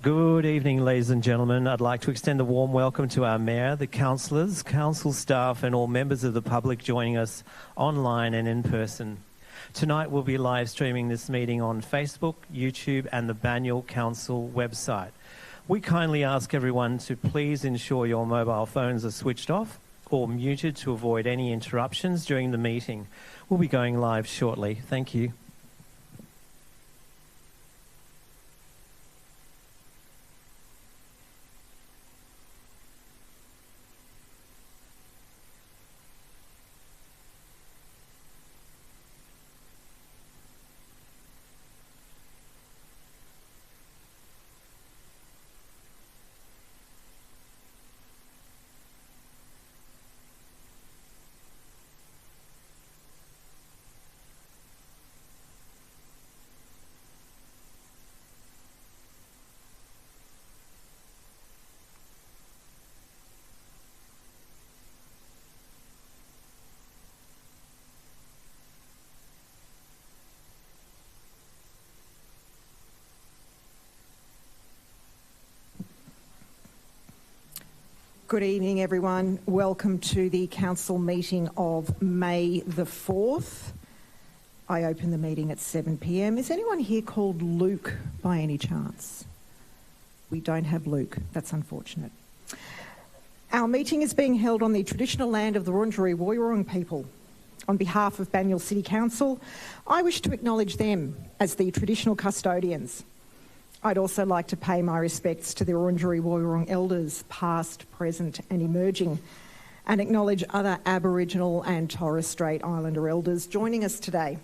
Good evening, ladies and gentlemen. I'd like to extend a warm welcome to our Mayor, the councillors, council staff and all members of the public joining us online and in person. Tonight we'll be live streaming this meeting on Facebook, YouTube and the Banyule Council website. We kindly ask everyone to please ensure your mobile phones are switched off or muted to avoid any interruptions during the meeting. We'll be going live shortly. Thank you. Good evening, everyone. Welcome to the council meeting of May the 4th. I open the meeting at 7 p.m. Is anyone here called Luke by any chance? We don't have Luke. That's unfortunate. Our meeting is being held on the traditional land of the Wurundjeri Woiwurrung people. On behalf of Banyule City Council, I wish to acknowledge them as the traditional custodians. I'd also like to pay my respects to the Wurundjeri Woiwurrung elders, past, present and emerging, and acknowledge other Aboriginal and Torres Strait Islander elders joining us today.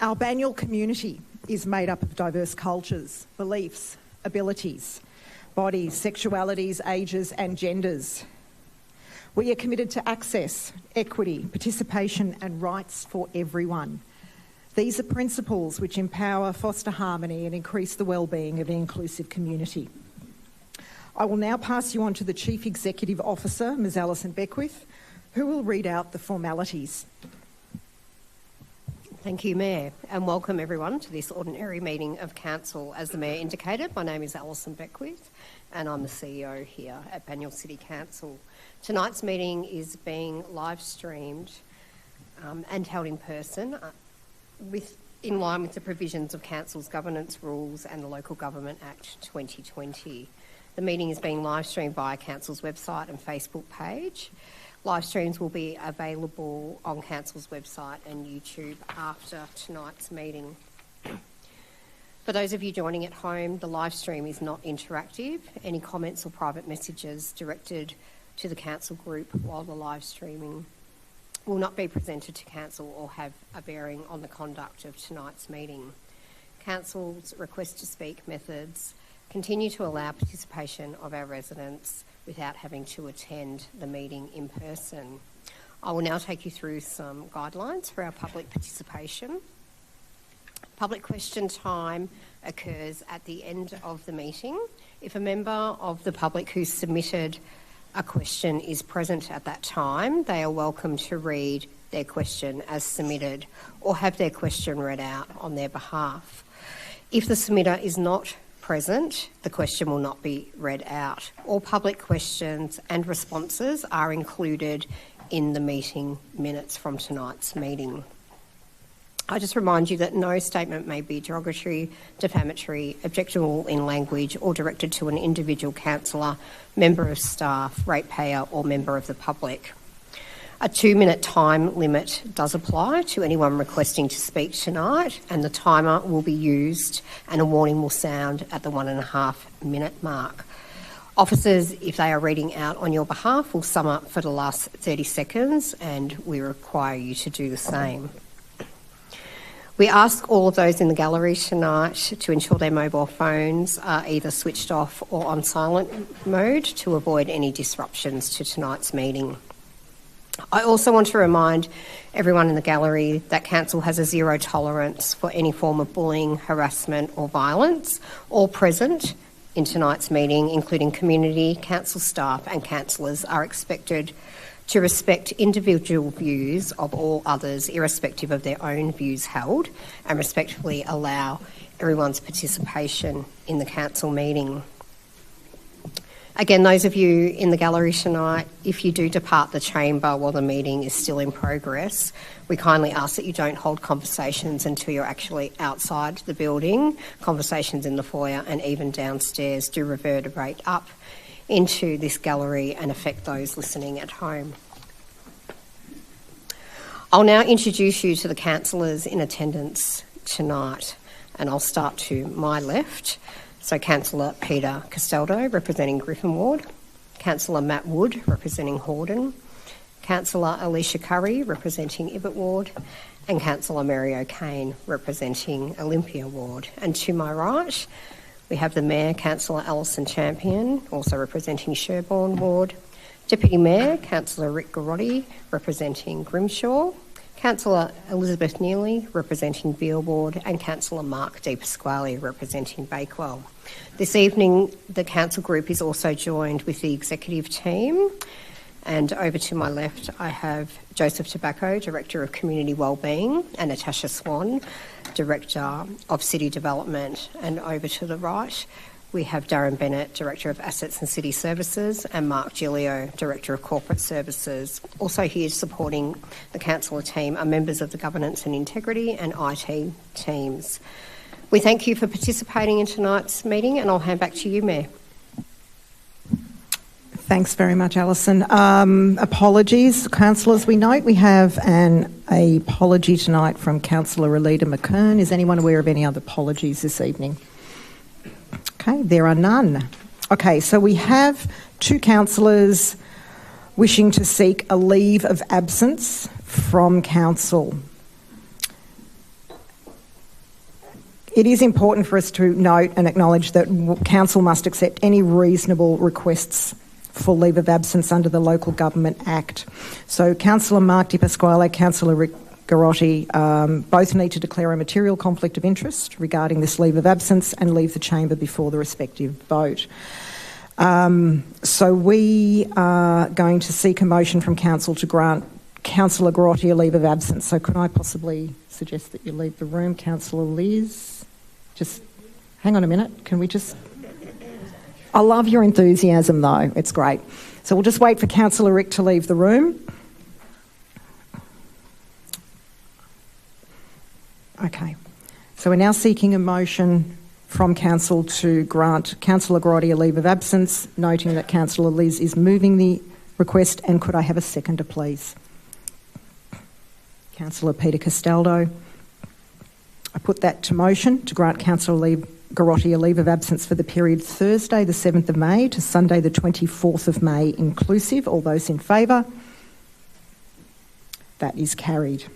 Our Banyule community is made up of diverse cultures, beliefs, abilities, bodies, sexualities, ages and genders. We are committed to access, equity, participation and rights for everyone. These are principles which empower, foster harmony and increase the well-being of an inclusive community. I will now pass you on to the Chief Executive Officer, Ms Alison Beckwith, who will read out the formalities. Thank you, Mayor, and welcome everyone to this ordinary meeting of Council. As the Mayor indicated, my name is Alison Beckwith and I'm the CEO here at Banyule City Council. Tonight's meeting is being live streamed and held in person in line with the provisions of Council's governance rules and the Local Government Act 2020. The meeting is being live streamed via Council's website and Facebook page. Live streams will be available on Council's website and YouTube after tonight's meeting. For those of you joining at home, the live stream is not interactive. Any comments or private messages directed to the Council group while the live streaming will not be presented to Council or have a bearing on the conduct of tonight's meeting. Council's request to speak methods continue to allow participation of our residents without having to attend the meeting in person. I will now take you through some guidelines for our public participation. Public question time occurs at the end of the meeting. If a member of the public who submitted a question is present at that time, they are welcome to read their question as submitted or have their question read out on their behalf. If the submitter is not present, the question will not be read out. All public questions and responses are included in the meeting minutes from tonight's meeting. I just remind you that no statement may be derogatory, defamatory, objectionable in language or directed to an individual councillor, member of staff, ratepayer or member of the public. A 2-minute time limit does apply to anyone requesting to speak tonight, and the timer will be used and a warning will sound at the 1.5-minute mark. Officers, if they are reading out on your behalf, will sum up for the last 30 seconds and we require you to do the same. We ask all of those in the gallery tonight to ensure their mobile phones are either switched off or on silent mode to avoid any disruptions to tonight's meeting. I also want to remind everyone in the gallery that Council has a zero tolerance for any form of bullying, harassment or violence. All present in tonight's meeting, including community, Council staff and councillors, are expected to respect individual views of all others, irrespective of their own views held, and respectfully allow everyone's participation in the council meeting. Again, those of you in the gallery tonight, if you do depart the chamber while the meeting is still in progress, we kindly ask that you don't hold conversations until you're actually outside the building. Conversations in the foyer and even downstairs do reverberate up into this gallery and affect those listening at home. I'll now introduce you to the councillors in attendance tonight, and I'll start to my left. So Councillor Peter Castaldo, representing Griffin Ward, Councillor Matt Wood, representing Hordern, Councillor Alicia Curry, representing Ibbott Ward, and Councillor Mary O'Kane, representing Olympia Ward. And to my right, we have the Mayor, Councillor Alison Champion, also representing Sherborne Ward, Deputy Mayor, Councillor Rick Garotti, representing Grimshaw, Councillor Elizabeth Neely, representing Beale Ward, and Councillor Mark De Pasquale, representing Bakewell. This evening, the council group is also joined with the executive team. And over to my left, I have Joseph Tobacco, Director of Community Wellbeing, and Natasha Swan, Director of City Development. And over to the right, we have Darren Bennett, Director of Assets and City Services, and Mark Gilio, Director of Corporate Services. Also here supporting the councillor team are members of the Governance and Integrity and IT teams. We thank you for participating in tonight's meeting, and I'll hand back to you, Mayor. Thanks very much, Alison. Apologies, councillors. We note we have an apology tonight from Councillor Alida McKern. Is anyone aware of any other apologies this evening? Okay, there are none. Okay, so we have two councillors wishing to seek a leave of absence from council. It is important for us to note and acknowledge that council must accept any reasonable requests for leave of absence under the Local Government Act. So Councillor Mark De Pasquale, Councillor Rick Garotti both need to declare a material conflict of interest regarding this leave of absence and leave the chamber before the respective vote. So we are going to seek a motion from council to grant Councillor Garotti a leave of absence. So could I possibly suggest that you leave the room, Councillor Liz? Just hang on a minute. Can we just... I love your enthusiasm though. It's great. So we'll just wait for Councillor Rick to leave the room. Okay, so we're now seeking a motion from council to grant Councillor Garotti a leave of absence, noting that Councillor Liz is moving the request, and could I have a seconder, please? Councillor Peter Castaldo. I put that to motion to grant Councillor Garotti a leave of absence for the period Thursday the 7th of May to Sunday the 24th of May inclusive. All those in favour? That is carried.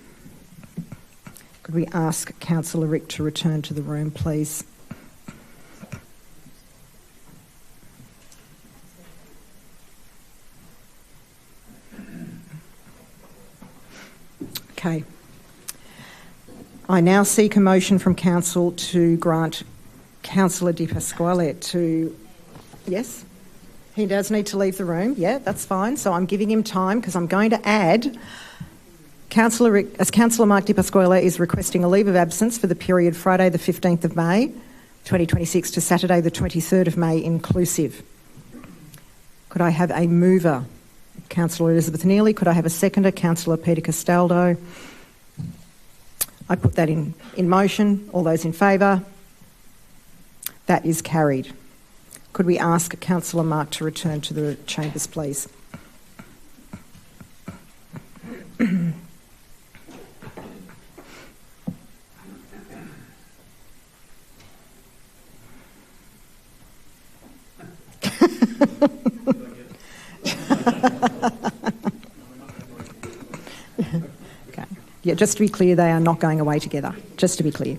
Could we ask Councillor Rick to return to the room, please? Okay. I now seek a motion from council to grant Councillor De Pasquale to... Yes? He does need to leave the room. Yeah, that's fine. So I'm giving him time because I'm going to add... Councillor Mark De Pasquale is requesting a leave of absence for the period Friday the 15th of May 2026 to Saturday the 23rd of May inclusive. Could I have a mover? Councillor Elizabeth Neely. Could I have a seconder? Councillor Peter Castaldo. I put that in motion. All those in favour? That is carried. Could we ask Councillor Mark to return to the chambers, please? Okay. Yeah, just to be clear, they are not going away together, just to be clear.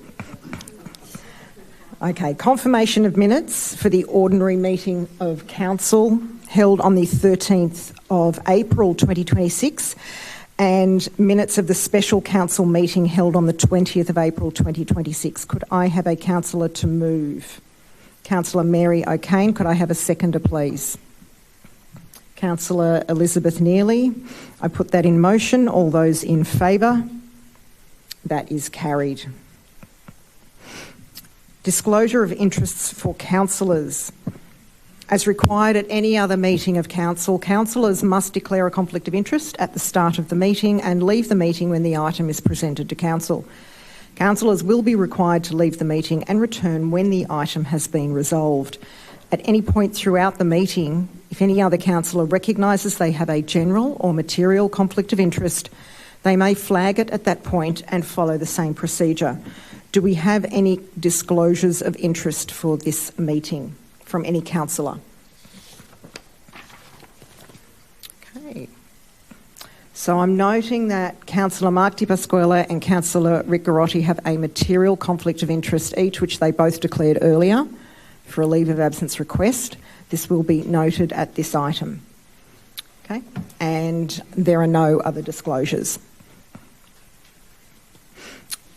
Okay, confirmation of minutes for the ordinary meeting of council held on the 13th of April 2026 and minutes of the special council meeting held on the 20th of April 2026. Could I have a councillor to move? Councillor Mary O'Kane. Could I have a seconder, please? Councillor Elizabeth Neely. I put that in motion. All those in favour? That is carried. Disclosure of interests for councillors. As required at any other meeting of council, councillors must declare a conflict of interest at the start of the meeting and leave the meeting when the item is presented to council. Councillors will be required to leave the meeting and return when the item has been resolved. At any point throughout the meeting, if any other councillor recognises they have a general or material conflict of interest, they may flag it at that point and follow the same procedure. Do we have any disclosures of interest for this meeting from any councillor? Okay. So I'm noting that Councillor Mark Di Pasquale and Councillor Rick Garotti have a material conflict of interest each, which they both declared earlier for a leave of absence request. This will be noted at this item. Okay. And there are no other disclosures.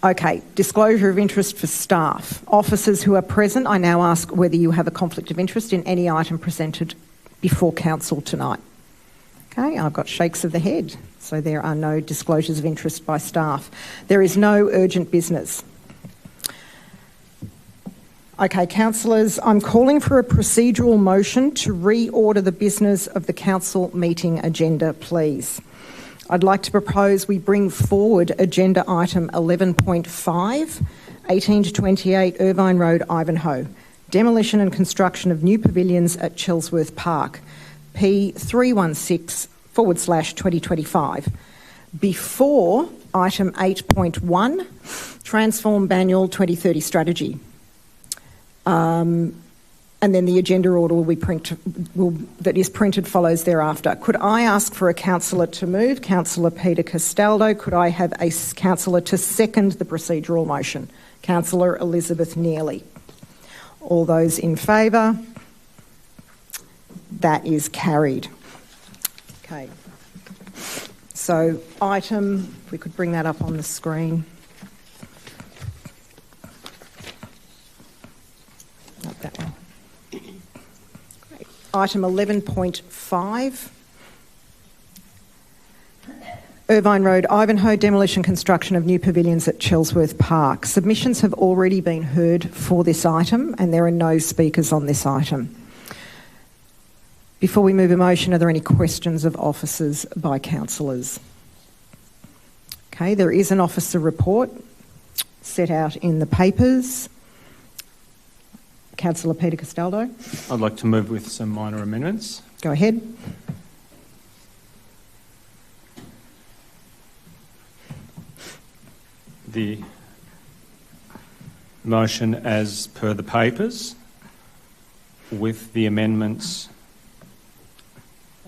Okay, disclosure of interest for staff. Officers who are present, I now ask whether you have a conflict of interest in any item presented before council tonight. Okay, I've got shakes of the head, so there are no disclosures of interest by staff. There is no urgent business. Okay, councillors, I'm calling for a procedural motion to reorder the business of the council meeting agenda, please. I'd like to propose we bring forward agenda item 11.5, 18 to 28 Irvine Road, Ivanhoe, demolition and construction of new pavilions at Chelsworth Park, P316/2025, before item 8.1, transform Banyule 2030 strategy. And then the agenda order that is printed follows thereafter. Could I ask for a councillor to move? Councillor Peter Castaldo. Could I have a councillor to second the procedural motion? Councillor Elizabeth Neely. All those in favour? That is carried. Okay. So item, if we could bring that up on the screen. Not that one. Item 11.5, Irvine Road, Ivanhoe, demolition construction of new pavilions at Chelsworth Park. Submissions have already been heard for this item and there are no speakers on this item. Before we move a motion, are there any questions of officers by councillors? Okay, there is an officer report set out in the papers. Councillor Peter Castaldo. I'd like to move with some minor amendments. Go ahead. The motion as per the papers, with the amendments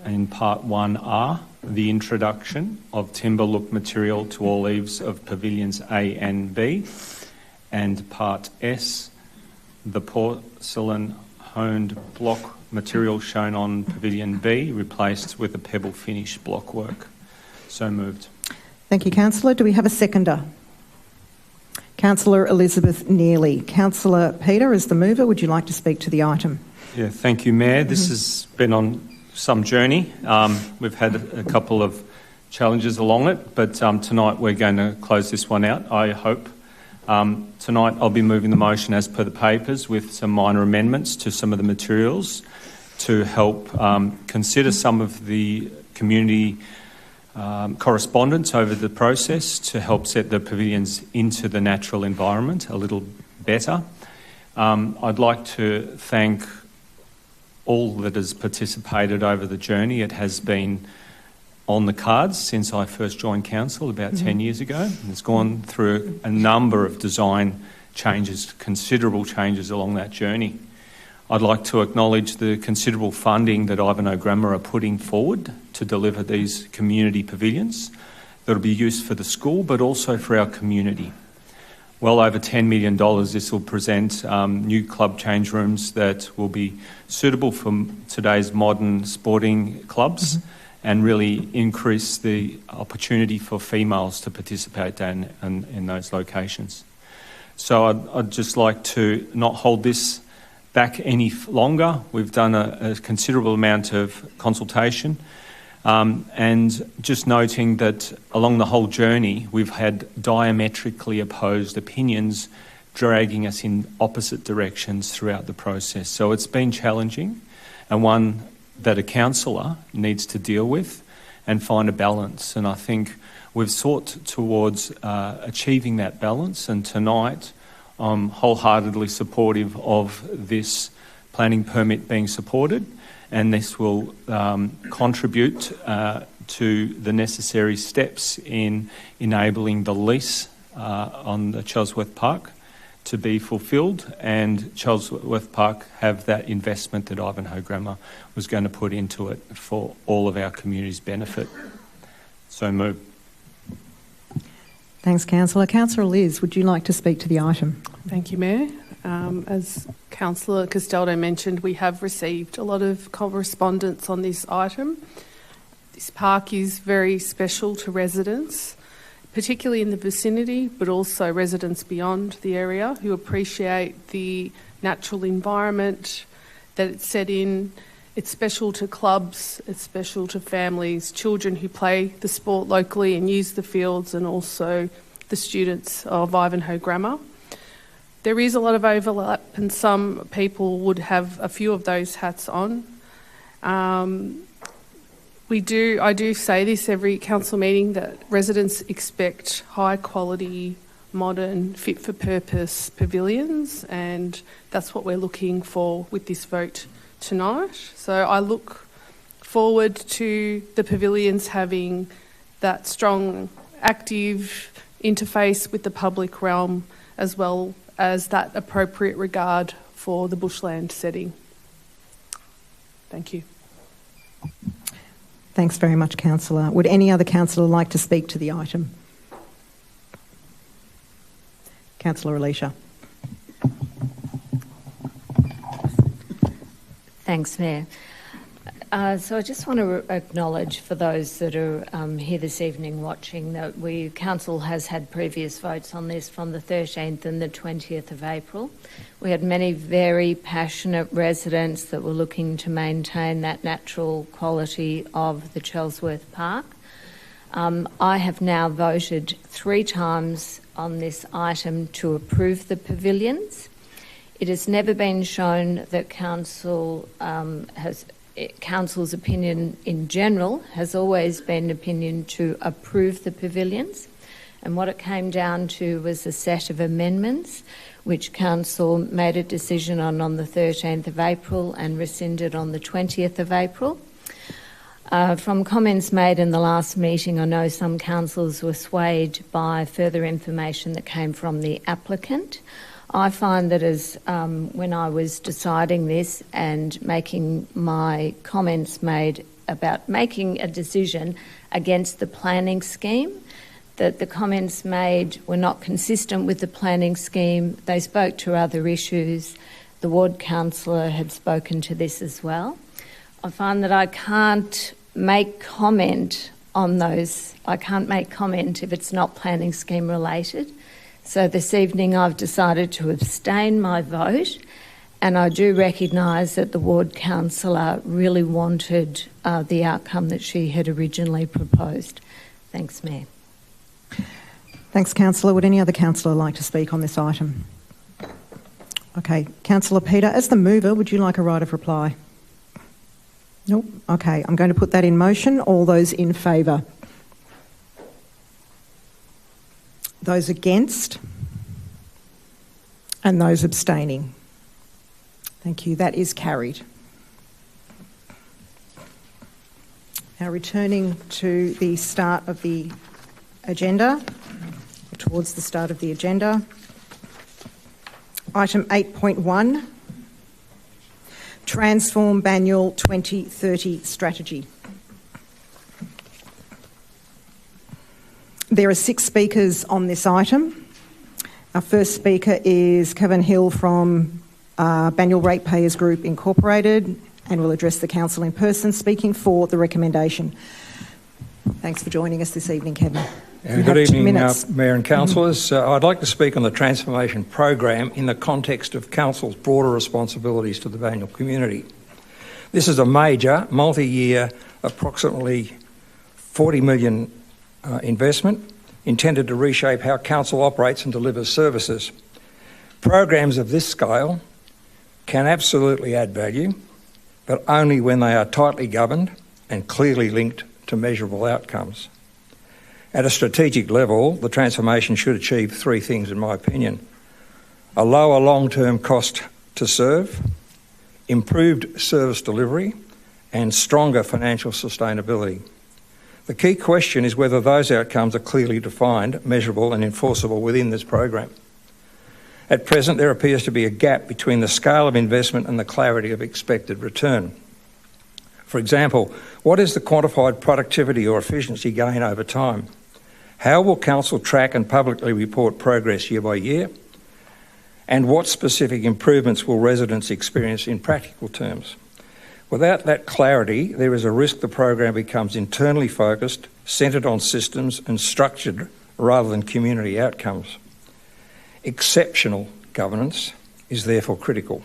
in Part 1R, the introduction of timber look material to all eaves of pavilions A and B, and Part S, the porcelain honed block material shown on Pavilion B replaced with a pebble finish block work. So moved. Thank you, Councillor. Do we have a seconder? Councillor Elizabeth Neely. Councillor Peter, as the mover, would you like to speak to the item? Yeah, thank you, Mayor. This has been on some journey. We've had a couple of challenges along it, but tonight we're going to close this one out, I hope. Tonight I'll be moving the motion as per the papers with some minor amendments to some of the materials to help consider some of the community correspondence over the process to help set the pavilions into the natural environment a little better. I'd like to thank all that has participated over the journey. It has been on the cards since I first joined council about 10 years ago. It's gone through a number of design changes, considerable changes along that journey. I'd like to acknowledge the considerable funding that Ivanhoe Grammar are putting forward to deliver these community pavilions that will be used for the school but also for our community. Well over $10 million, this will present new club change rooms that will be suitable for today's modern sporting clubs and really increase the opportunity for females to participate in those locations. So I'd just like to not hold this back any longer. We've done a considerable amount of consultation, and just noting that along the whole journey we've had diametrically opposed opinions dragging us in opposite directions throughout the process. So it's been challenging, and one that a councillor needs to deal with and find a balance. And I think we've sought towards achieving that balance, and tonight I'm wholeheartedly supportive of this planning permit being supported, and this will contribute to the necessary steps in enabling the lease on the Chelsworth Park to be fulfilled, and Chelsworth Park have that investment that Ivanhoe Grammar was going to put into it for all of our community's benefit. So move. Thanks, Councillor. Councillor Liz, would you like to speak to the item? Thank you, Mayor. As Councillor Castaldo mentioned, we have received a lot of correspondence on this item. This park is very special to residents, particularly in the vicinity, but also residents beyond the area who appreciate the natural environment that it's set in. It's special to clubs, it's special to families, children who play the sport locally and use the fields, and also the students of Ivanhoe Grammar. There is a lot of overlap, and some people would have a few of those hats on. I do say this every council meeting, that residents expect high quality, modern, fit for purpose pavilions, and that's what we're looking for with this vote tonight. So I look forward to the pavilions having that strong, active interface with the public realm, as well as that appropriate regard for the bushland setting. Thank you. Thanks very much, Councillor. Would any other councillor like to speak to the item? Councillor Alicia. Thanks, Mayor. So I just want to acknowledge, for those that are here this evening watching, that Council has had previous votes on this from the 13th and the 20th of April. We had many very passionate residents that were looking to maintain that natural quality of the Chelsworth Park. I have now voted 3 times on this item to approve the pavilions. It has never been shown that Council's opinion in general has always been an opinion to approve the pavilions, and what it came down to was a set of amendments which Council made a decision on the 13th of April and rescinded on the 20th of April. From comments made in the last meeting, I know some councillors were swayed by further information that came from the applicant. I find that as when I was deciding this and making my comments made about making a decision against the planning scheme, that the comments made were not consistent with the planning scheme. They spoke to other issues. The ward councillor had spoken to this as well. I find that I can't make comment on those. I can't make comment if it's not planning scheme related. So this evening I've decided to abstain my vote, and I do recognise that the ward councillor really wanted the outcome that she had originally proposed. Thanks, Mayor. Thanks, Councillor. Would any other councillor like to speak on this item? Okay, Councillor Peter, as the mover, would you like a right of reply? Nope. Okay, I'm going to put that in motion. All those in favour? Those against? And those abstaining? Thank you. That is carried. Now returning to the start of the agenda, or towards the start of the agenda. Item 8.1, Transform Banyule 2030 Strategy. There are 6 speakers on this item. Our first speaker is Kevin Hill from Banyule Ratepayers Group Incorporated, and will address the council in person, speaking for the recommendation. Thanks for joining us this evening, Kevin. You Good have 2 evening, minutes. Mayor and Councillors. I'd like to speak on the transformation program in the context of Council's broader responsibilities to the Banyule community. This is a major, multi-year, approximately $40 million investment intended to reshape how Council operates and delivers services. Programs of this scale can absolutely add value, but only when they are tightly governed and clearly linked to measurable outcomes. At a strategic level, the transformation should achieve 3 things, in my opinion: a lower long-term cost to serve, improved service delivery, and stronger financial sustainability. The key question is whether those outcomes are clearly defined, measurable and enforceable within this program. At present, there appears to be a gap between the scale of investment and the clarity of expected return. For example, what is the quantified productivity or efficiency gain over time? How will Council track and publicly report progress year by year? And what specific improvements will residents experience in practical terms? Without that clarity, there is a risk the program becomes internally focused, centred on systems and structured rather than community outcomes. Exceptional governance is therefore critical.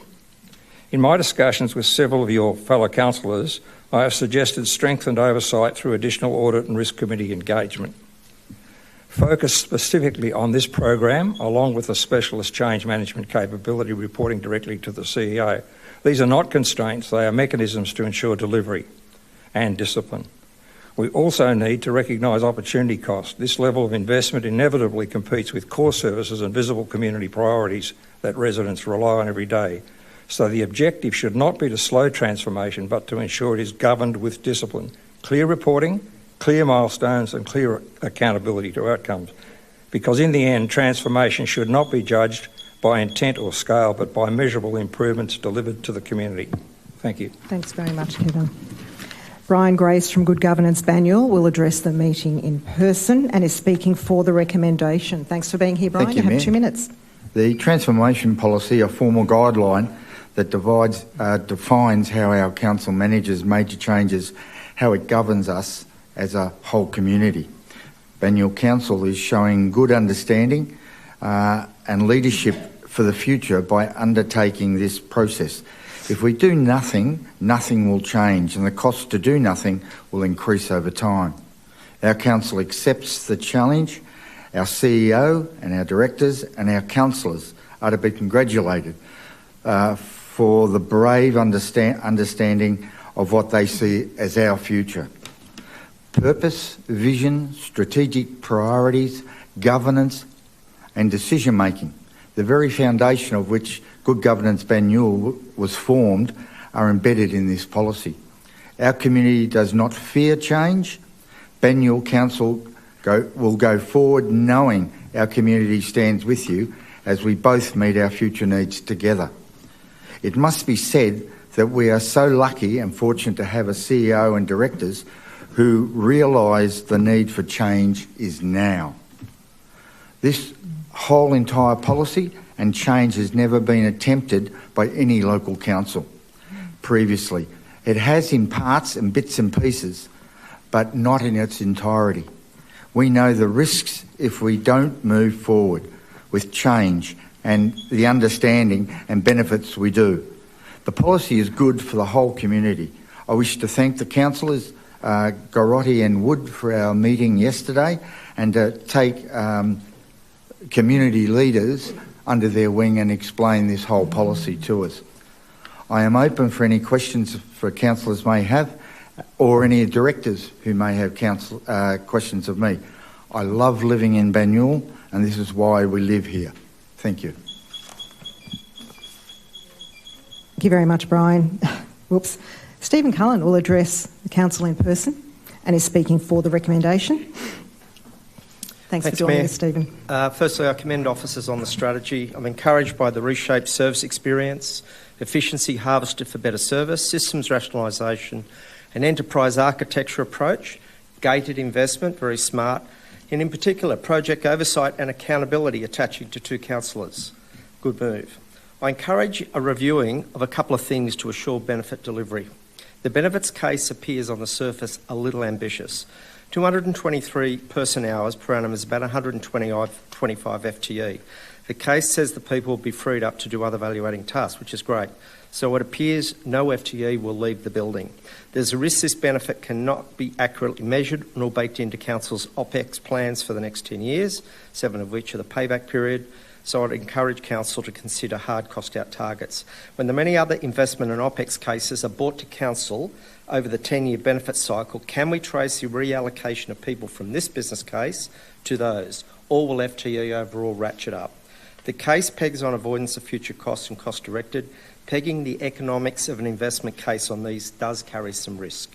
In my discussions with several of your fellow councillors, I have suggested strengthened oversight through additional audit and risk committee engagement. Focus specifically on this program, along with the specialist change management capability reporting directly to the CEO. These are not constraints, they are mechanisms to ensure delivery and discipline. We also need to recognise opportunity cost. This level of investment inevitably competes with core services and visible community priorities that residents rely on every day. So the objective should not be to slow transformation, but to ensure it is governed with discipline, clear reporting, clear milestones and clear accountability to outcomes. Because in the end, transformation should not be judged by intent or scale, but by measurable improvements delivered to the community. Thank you. Thanks very much, Kevin. Brian Grace from Good Governance Banyule will address the meeting in person and is speaking for the recommendation. Thanks for being here, Brian. Thank you, have Mayor. 2 minutes. The transformation policy, a formal guideline that defines how our council manages major changes, how it governs us as a whole community. Banyule Council is showing good understanding and leadership for the future by undertaking this process. If we do nothing, nothing will change, and the cost to do nothing will increase over time. Our council accepts the challenge. Our CEO and our directors and our councillors are to be congratulated for the brave understanding of what they see as our future. Purpose, vision, strategic priorities, governance and decision-making, the very foundation of which Good Governance Banyule was formed, are embedded in this policy. Our community does not fear change. Banyule Council will go forward knowing our community stands with you as we both meet our future needs together. It must be said that we are so lucky and fortunate to have a CEO and directors who realise the need for change is now. This whole entire policy and change has never been attempted by any local council previously. It has in parts and bits and pieces, but not in its entirety. We know the risks if we don't move forward with change and the understanding and benefits we do. The policy is good for the whole community. I wish to thank the councillors, Gorotti and Wood, for our meeting yesterday, and to take community leaders under their wing and explain this whole policy to us. I am open for any questions for councillors may have, or any directors who may have questions of me. I love living in Banyule, and this is why we live here. Thank you. Thank you very much, Brian. Whoops. Stephen Cullen will address the council in person and is speaking for the recommendation. Thanks for joining Mayor. us, Stephen. Firstly, I commend officers on the strategy. I'm encouraged by the reshaped service experience, efficiency harvested for better service, systems rationalisation, an enterprise architecture approach, gated investment, very smart, and in particular, project oversight and accountability attaching to 2 councillors. Good move. I encourage a reviewing of a couple of things to assure benefit delivery. The benefits case appears on the surface a little ambitious. 223 person hours per annum is about 125 FTE. The case says the people will be freed up to do other value-adding tasks, which is great. So it appears no FTE will leave the building. There's a risk this benefit cannot be accurately measured nor baked into Council's OPEX plans for the next 10 years, 7 of which are the payback period. So I'd encourage Council to consider hard cost-out targets. When the many other investment and OPEX cases are brought to Council over the 10-year benefit cycle, can we trace the reallocation of people from this business case to those, or will FTE overall ratchet up? The case pegs on avoidance of future costs and cost-directed. Pegging the economics of an investment case on these does carry some risk.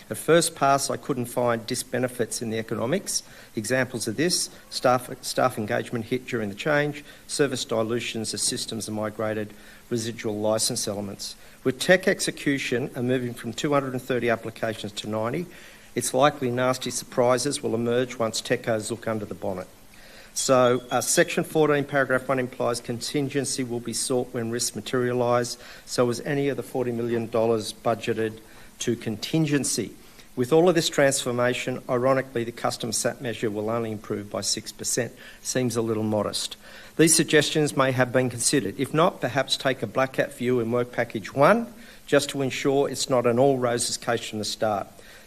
At first pass, I couldn't find disbenefits in the economics. Examples of this: staff engagement hit during the change, service dilutions as systems are migrated, residual licence elements. With tech execution and moving from 230 applications to 90, it's likely nasty surprises will emerge once techos look under the bonnet. So Section 14, paragraph 1 implies contingency will be sought when risks materialise. So was any of the $40 million budgeted to contingency? With all of this transformation, ironically, the custom SAT measure will only improve by 6%. Seems a little modest. These suggestions may have been considered. If not, perhaps take a black hat view in Work Package 1, just to ensure it's not an all roses case from the start.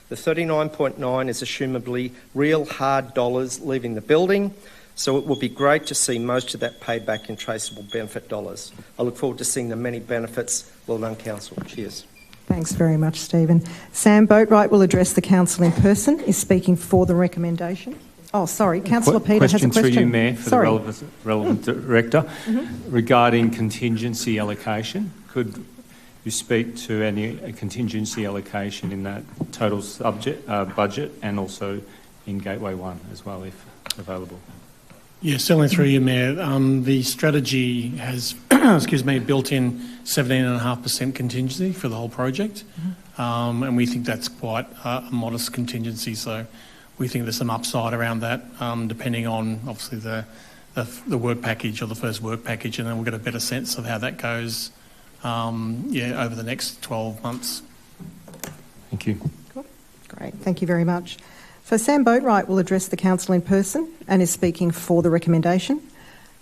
The 39.9 is assumably real hard dollars leaving the building, so it would be great to see most of that paid back in traceable benefit dollars. I look forward to seeing the many benefits. Well done, Council. Cheers. Thanks very much, Stephen. Sam Boatwright will address the Council in person, is speaking for the recommendation. Oh, sorry, Councillor Peter has a question. Question through you, Mayor, for the relevant Director. Regarding contingency allocation, could you speak to any contingency allocation in that total budget and also in Gateway 1 as well, if available? Yeah, certainly through you, Mayor. The strategy has, built in 17.5% contingency for the whole project, and we think that's quite a modest contingency. So we think there's some upside around that, depending on obviously the work package or the first work package, and then we'll get a better sense of how that goes, over the next 12 months. Thank you. Cool. Great, thank you very much. So Sam Boatwright will address the Council in person and is speaking for the recommendation.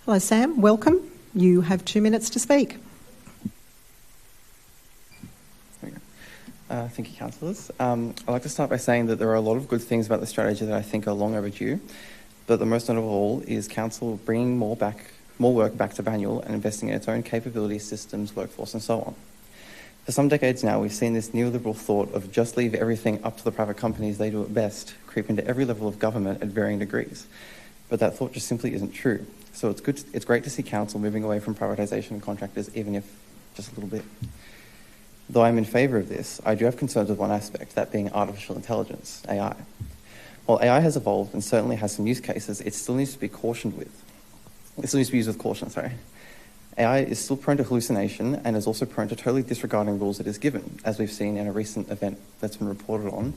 Hello, Sam. Welcome. You have 2 minutes to speak. Thank you, councillors. I'd like to start by saying that there are a lot of good things about the strategy that I think are long overdue, but the most notable of all is council bringing more work back to Banyule and investing in its own capabilities, systems, workforce and so on. For some decades now, we've seen this neoliberal thought of just leave everything up to the private companies, they do it best, creep into every level of government at varying degrees. But that thought just simply isn't true. So it's great to see council moving away from privatisation and contractors, even if just a little bit. Though I'm in favour of this, I do have concerns with one aspect, that being artificial intelligence, AI. While AI has evolved and certainly has some use cases, it still needs to be cautioned with. It still needs to be used with caution, sorry. AI is still prone to hallucination and is also prone to totally disregarding rules it is given, as we've seen in a recent event that's been reported on,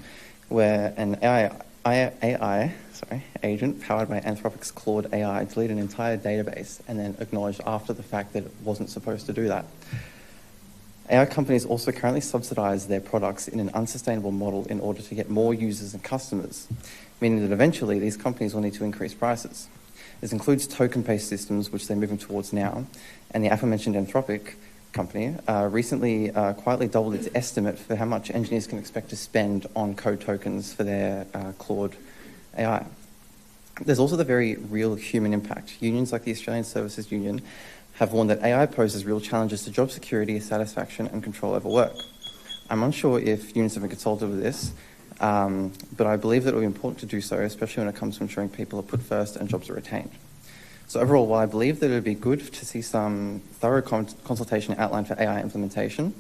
where an AI agent powered by Anthropic's Claude AI deleted an entire database and then acknowledged after the fact that it wasn't supposed to do that. AI companies also currently subsidise their products in an unsustainable model in order to get more users and customers, meaning that eventually these companies will need to increase prices. This includes token-based systems, which they're moving towards now, and the aforementioned Anthropic company recently quietly doubled its estimate for how much engineers can expect to spend on code tokens for their Claude AI. There's also the very real human impact. Unions like the Australian Services Union have warned that AI poses real challenges to job security, satisfaction and control over work. I'm unsure if unions have been consulted with this, but I believe that it will be important to do so, especially when it comes to ensuring people are put first and jobs are retained. So overall, while I believe that it would be good to see some thorough consultation outlined for AI implementation,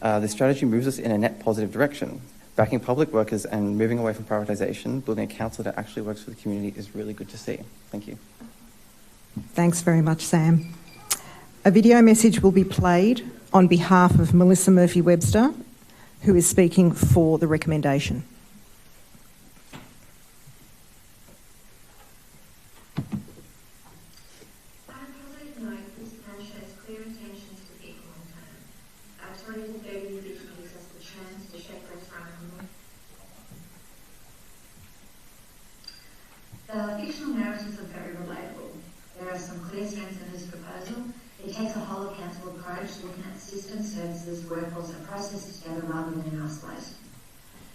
this strategy moves us in a net positive direction. Backing public workers and moving away from privatisation, building a council that actually works for the community is really good to see. Thank you. Thanks very much, Sam. A video message will be played on behalf of Melissa Murphy-Webster, who is speaking for the recommendation. takes a whole of council approach, looking at systems, services, workforce and processes together rather than in isolation.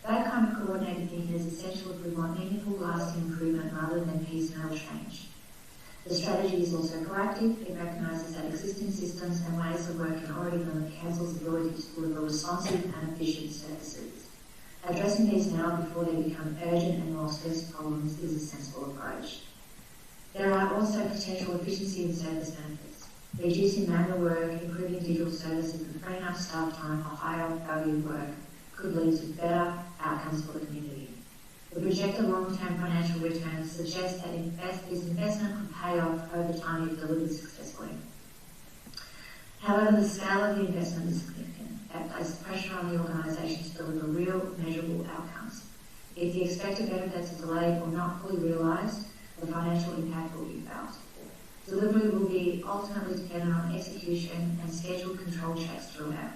That kind of coordinated thinking is essential if we want meaningful, lasting improvement rather than piecemeal change. The strategy is also proactive. It recognises that existing systems and ways of working already limit council's ability to deliver responsive and efficient services. Addressing these now before they become urgent and more stressful problems is a sensible approach. There are also potential efficiency and service benefits. Reducing manual work, improving digital services and freeing up staff time for higher value work could lead to better outcomes for the community. The projected long-term financial returns suggest that this investment could pay off over time if delivered successfully. However, the scale of the investment is significant. That places pressure on the organisation to deliver real, measurable outcomes. If the expected benefits are delayed or not fully realised, the financial impact will be felt. Delivery will be ultimately dependent on execution and scheduled control checks throughout.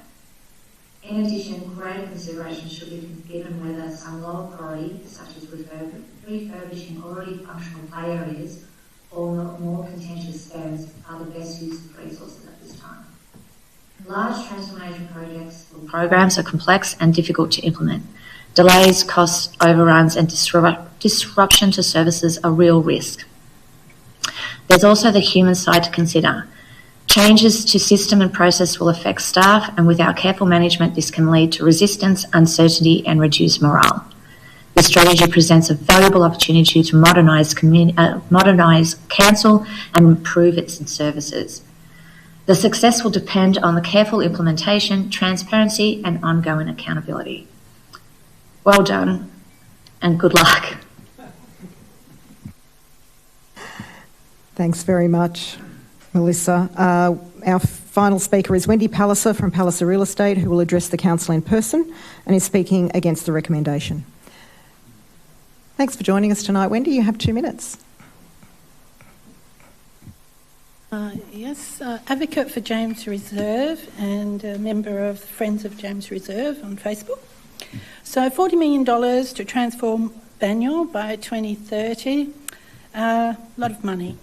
In addition, greater consideration should be given whether some lower priority, such as refurbishing already functional play areas or more contentious spends, are the best use of resources at this time. Large transformation projects or programs are complex and difficult to implement. Delays, costs, overruns and disruption to services are real risk. There's also the human side to consider. Changes to system and process will affect staff, and without careful management, this can lead to resistance, uncertainty, and reduced morale. This strategy presents a valuable opportunity to modernise council and improve its services. The success will depend on the careful implementation, transparency, and ongoing accountability. Well done, and good luck. Thanks very much, Melissa. Our final speaker is Wendy Palliser from Palliser Real Estate, who will address the council in person and is speaking against the recommendation. Thanks for joining us tonight, Wendy. You have 2 minutes. Yes, advocate for James Reserve and a member of Friends of James Reserve on Facebook. So $40 million to transform Banyule by 2030, a lot of money.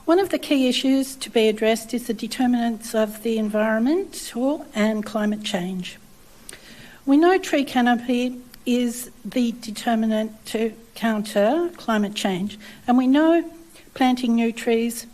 One of the key issues to be addressed is the determinants of the environmental and climate change. We know tree canopy is the determinant to counter climate change, and we know planting new trees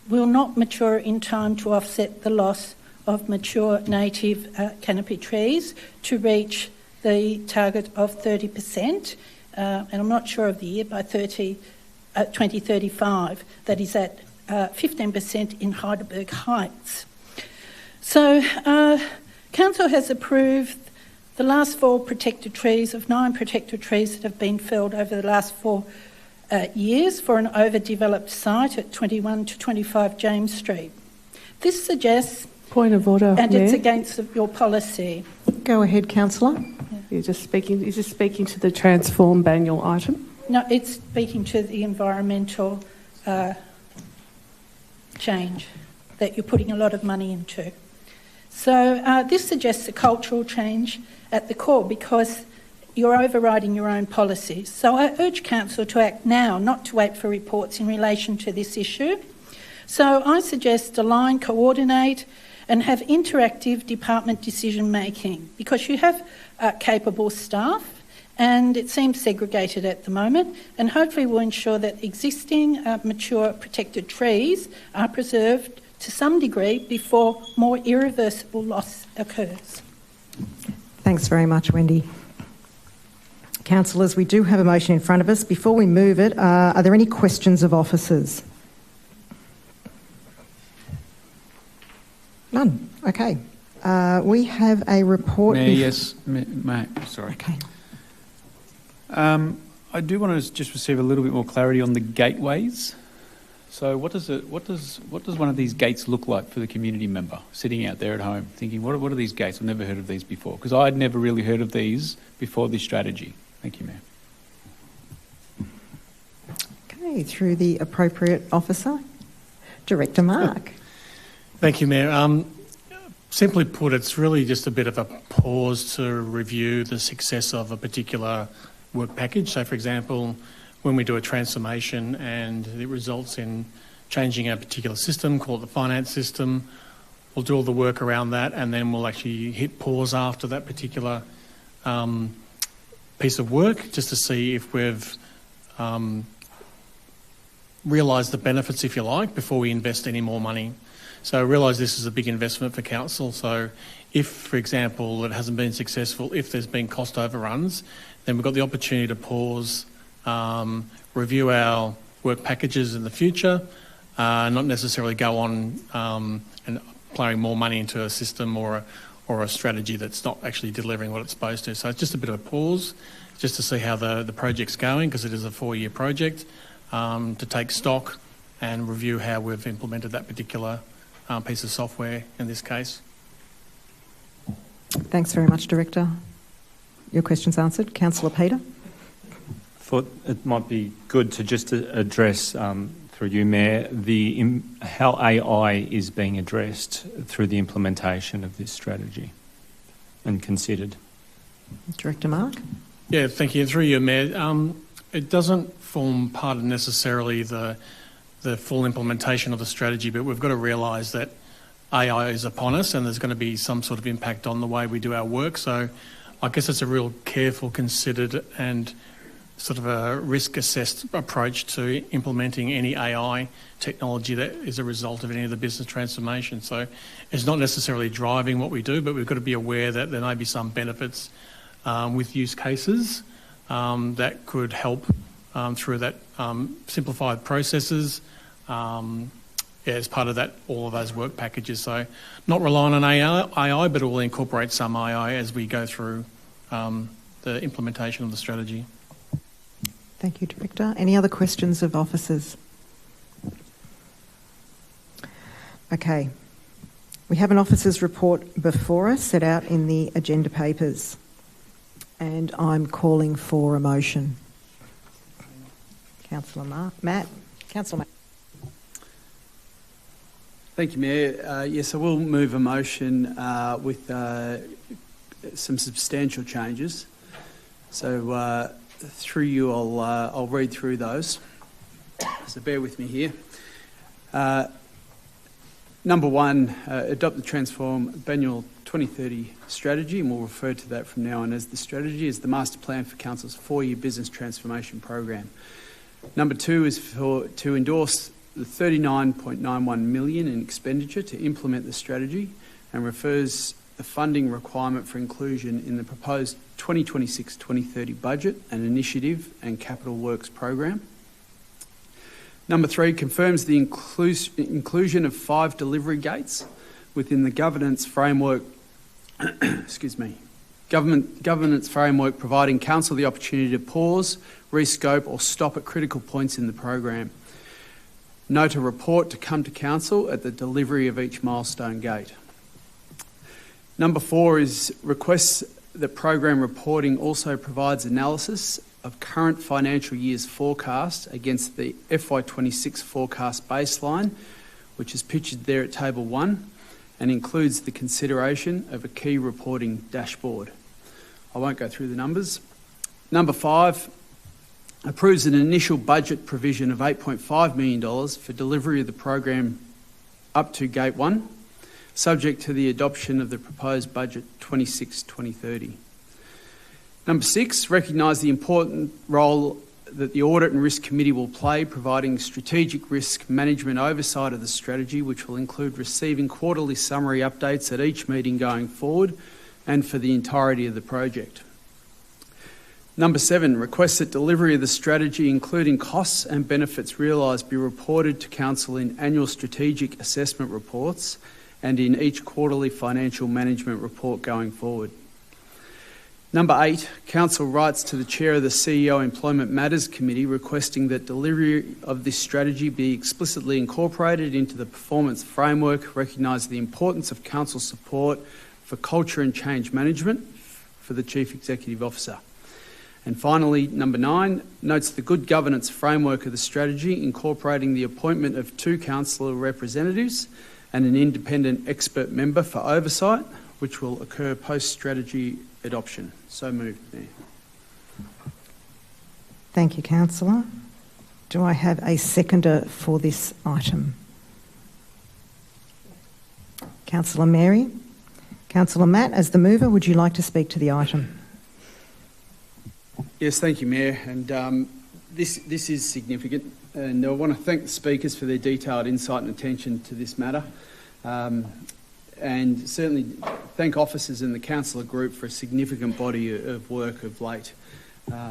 will not mature in time to offset the loss of mature native canopy trees to reach the target of 30%, and I'm not sure of the year, by 2035, that is at 15% in Heidelberg Heights. So Council has approved the last 4 protected trees of 9 protected trees that have been felled over the last 4 years for an overdeveloped site at 21 to 25 James Street. This suggests... Point of order, and Mayor. It's against your policy. Go ahead, Councillor. Yeah. You're just speaking to the transform Banyule item? No, it's speaking to the environmental change that you're putting a lot of money into. So this suggests a cultural change at the core because you're overriding your own policies. So I urge Council to act now, not to wait for reports in relation to this issue. So I suggest align, coordinate and have interactive department decision making because you have capable staff and it seems segregated at the moment, and hopefully will ensure that existing mature protected trees are preserved to some degree before more irreversible loss occurs. Thanks very much, Wendy. Councillors, we do have a motion in front of us. Before we move it, are there any questions of officers? None. Okay. We have a report... Mayor, yes. Mayor, sorry. Okay. I do want to just receive a little bit more clarity on the gateways. So what does one of these gates look like for the community member sitting out there at home thinking, what are these gates? I've never heard of these before, because I'd never really heard of these before this strategy. Thank you, Mayor. Okay, through the appropriate officer, Director Mark. Thank you, Mayor. Simply put, it's really just a bit of a pause to review the success of a particular work package. So, for example, when we do a transformation and it results in changing a particular system, call it the finance system, we'll do all the work around that, and then we'll actually hit pause after that particular piece of work, just to see if we've realised the benefits, if you like, before we invest any more money. So I realise this is a big investment for council. So if, for example, it hasn't been successful, if there's been cost overruns, then we've got the opportunity to pause, review our work packages in the future, not necessarily go on and applying more money into a system or a strategy that's not actually delivering what it's supposed to. So it's just a bit of a pause, just to see how the project's going, because it is a 4-year project, to take stock and review how we've implemented that particular piece of software in this case. Thanks very much, Director. Your question's answered. Councillor Peter. Thought it might be good to just address, through you, Mayor, how AI is being addressed through the implementation of this strategy and considered. Director Mark. Yeah, thank you. Through you, Mayor. It doesn't form part of necessarily the full implementation of the strategy, but we've got to realise that AI is upon us and there's going to be some sort of impact on the way we do our work. So I guess it's a real careful, considered and sort of a risk-assessed approach to implementing any AI technology that is a result of any of the business transformation. So it's not necessarily driving what we do, but we've got to be aware that there may be some benefits with use cases that could help through that simplified processes as part of that, all of those work packages. So not relying on AI, but it will incorporate some AI as we go through the implementation of the strategy. Thank you, Director. Any other questions of officers? Okay. We have an officer's report before us set out in the agenda papers, and I'm calling for a motion. Councillor Matt. Councillor Matt. Thank you, Mayor. Yes, I will move a motion with some substantial changes. So through you, I'll read through those. So bear with me here. Number 1, adopt the Transform Banyule 2030 strategy, and we'll refer to that from now on as the strategy, as the master plan for Council's 4-year business transformation program. Number 2 is to endorse the $39.91 million in expenditure to implement the strategy, and refers the funding requirement for inclusion in the proposed 2026-2030 budget and initiative and capital works program. Number 3, confirms the inclusion of 5 delivery gates within the governance framework. Governance framework, providing council the opportunity to pause, rescope, or stop at critical points in the program. Note a report to come to council at the delivery of each milestone gate. Number 4 is requests that program reporting also provides analysis of current financial year's forecast against the FY26 forecast baseline, which is pictured there at Table 1, and includes the consideration of a key reporting dashboard. I won't go through the numbers. Number 5, approves an initial budget provision of $8.5 million for delivery of the program up to Gate 1, subject to the adoption of the proposed budget 26-2030. Number 6, recognise the important role that the Audit and Risk Committee will play, providing strategic risk management oversight of the strategy, which will include receiving quarterly summary updates at each meeting going forward and for the entirety of the project. Number 7, requests that delivery of the strategy, including costs and benefits realised, be reported to Council in annual strategic assessment reports and in each quarterly financial management report going forward. Number 8, Council writes to the Chair of the CEO Employment Matters Committee, requesting that delivery of this strategy be explicitly incorporated into the performance framework, recognise the importance of Council support for culture and change management for the Chief Executive Officer. And finally, number 9, notes the good governance framework of the strategy, incorporating the appointment of 2 councillor representatives and an independent expert member for oversight, which will occur post-strategy adoption. So moved, Mayor. Thank you, Councillor. Do I have a seconder for this item? Councillor Mary. Councillor Matt, as the mover, would you like to speak to the item? Yes, thank you, Mayor. And this is significant, and I want to thank the speakers for their detailed insight and attention to this matter, and certainly thank officers in the councillor group for a significant body of work of late.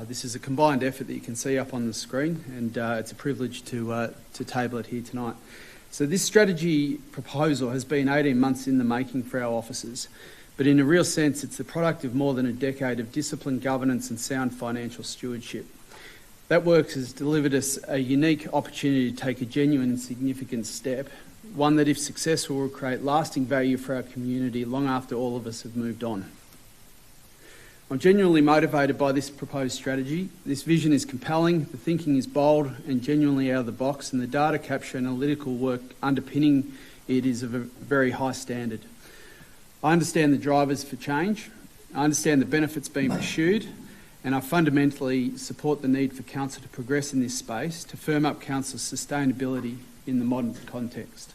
This is a combined effort that you can see up on the screen, and it's a privilege to table it here tonight. So this strategy proposal has been 18 months in the making for our officers, but in a real sense it's the product of more than a decade of disciplined governance and sound financial stewardship. That work has delivered us a unique opportunity to take a genuine and significant step, one that if successful will create lasting value for our community long after all of us have moved on. I'm genuinely motivated by this proposed strategy. This vision is compelling, the thinking is bold and genuinely out of the box, and the data capture and analytical work underpinning it is of a very high standard. I understand the drivers for change, I understand the benefits being pursued, and I fundamentally support the need for Council to progress in this space to firm up Council's sustainability in the modern context.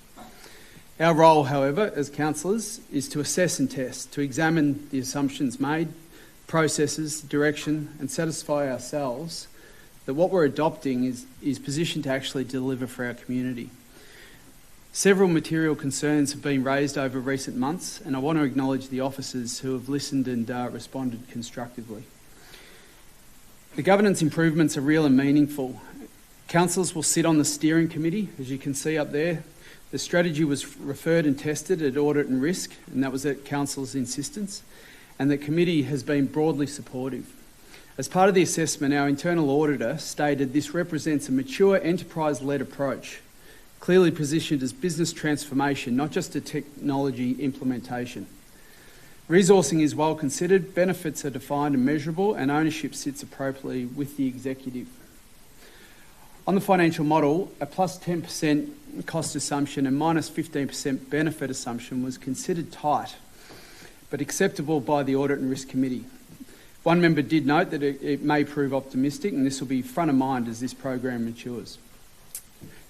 Our role, however, as councillors is to assess and test, to examine the assumptions made, processes, direction, and satisfy ourselves that what we're adopting is positioned to actually deliver for our community. Several material concerns have been raised over recent months, and I want to acknowledge the officers who have listened and responded constructively. The governance improvements are real and meaningful. Councillors will sit on the steering committee, as you can see up there. The strategy was referred and tested at Audit and Risk, and that was at Council's insistence, and the committee has been broadly supportive. As part of the assessment, our internal auditor stated this represents a mature enterprise-led approach, clearly positioned as business transformation, not just a technology implementation. Resourcing is well considered, benefits are defined and measurable, and ownership sits appropriately with the executive. On the financial model, a plus 10% cost assumption and minus 15% benefit assumption was considered tight, but acceptable by the Audit and Risk Committee. One member did note that it may prove optimistic, and this will be front of mind as this program matures.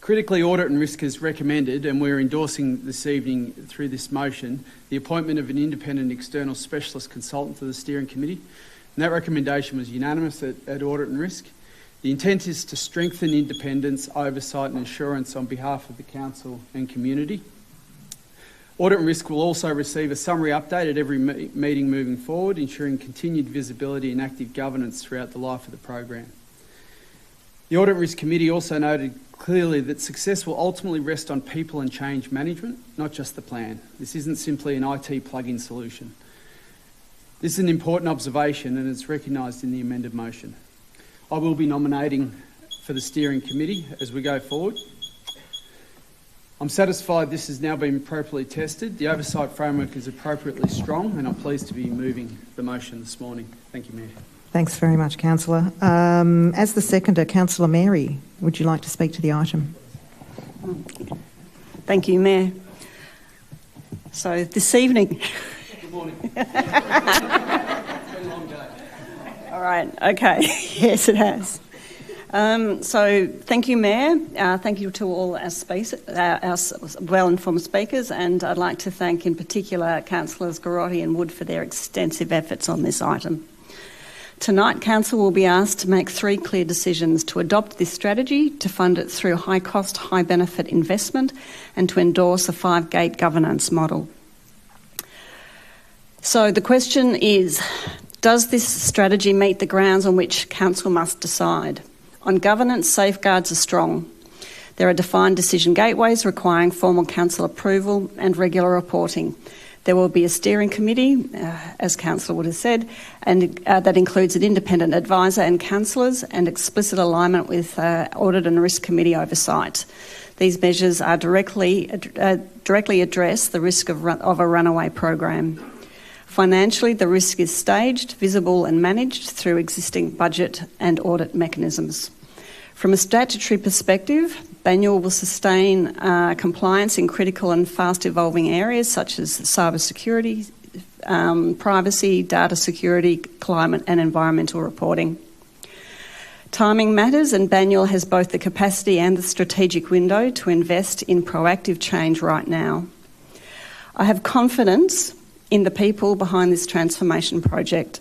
Critically, Audit and Risk has recommended, and we're endorsing this evening through this motion, the appointment of an independent external specialist consultant to the steering committee, and that recommendation was unanimous at Audit and Risk. The intent is to strengthen independence, oversight and assurance on behalf of the Council and community. Audit and Risk will also receive a summary update at every meeting moving forward, ensuring continued visibility and active governance throughout the life of the program. The Audit and Risk Committee also noted clearly that success will ultimately rest on people and change management, not just the plan. This isn't simply an IT plug-in solution. This is an important observation and it's recognised in the amended motion. I will be nominating for the steering committee as we go forward. I'm satisfied this has now been appropriately tested. The oversight framework is appropriately strong, and I'm pleased to be moving the motion this morning. Thank you, Mayor. Thanks very much, Councillor. As the seconder, Councillor Mary, would you like to speak to the item? Thank you, Mayor. So this evening... Good morning. All right, okay. Yes, it has. So thank you, Mayor. Thank you to all our well-informed speakers, and I'd like to thank in particular Councillors Garotti and Wood for their extensive efforts on this item. Tonight, Council will be asked to make three clear decisions: to adopt this strategy, to fund it through high-cost, high-benefit investment, and to endorse a 5-gate governance model. So the question is, does this strategy meet the grounds on which Council must decide? On governance, safeguards are strong. There are defined decision gateways requiring formal Council approval and regular reporting. There will be a steering committee, as Councillor would have said, and that includes an independent advisor and councillors, and explicit alignment with Audit and Risk Committee oversight. These measures are directly address the risk of a runaway program. Financially, the risk is staged, visible and managed through existing budget and audit mechanisms. From a statutory perspective, Banyule will sustain compliance in critical and fast-evolving areas such as cyber security, privacy, data security, climate and environmental reporting. Timing matters, and Banyule has both the capacity and the strategic window to invest in proactive change right now. I have confidence in the people behind this transformation project.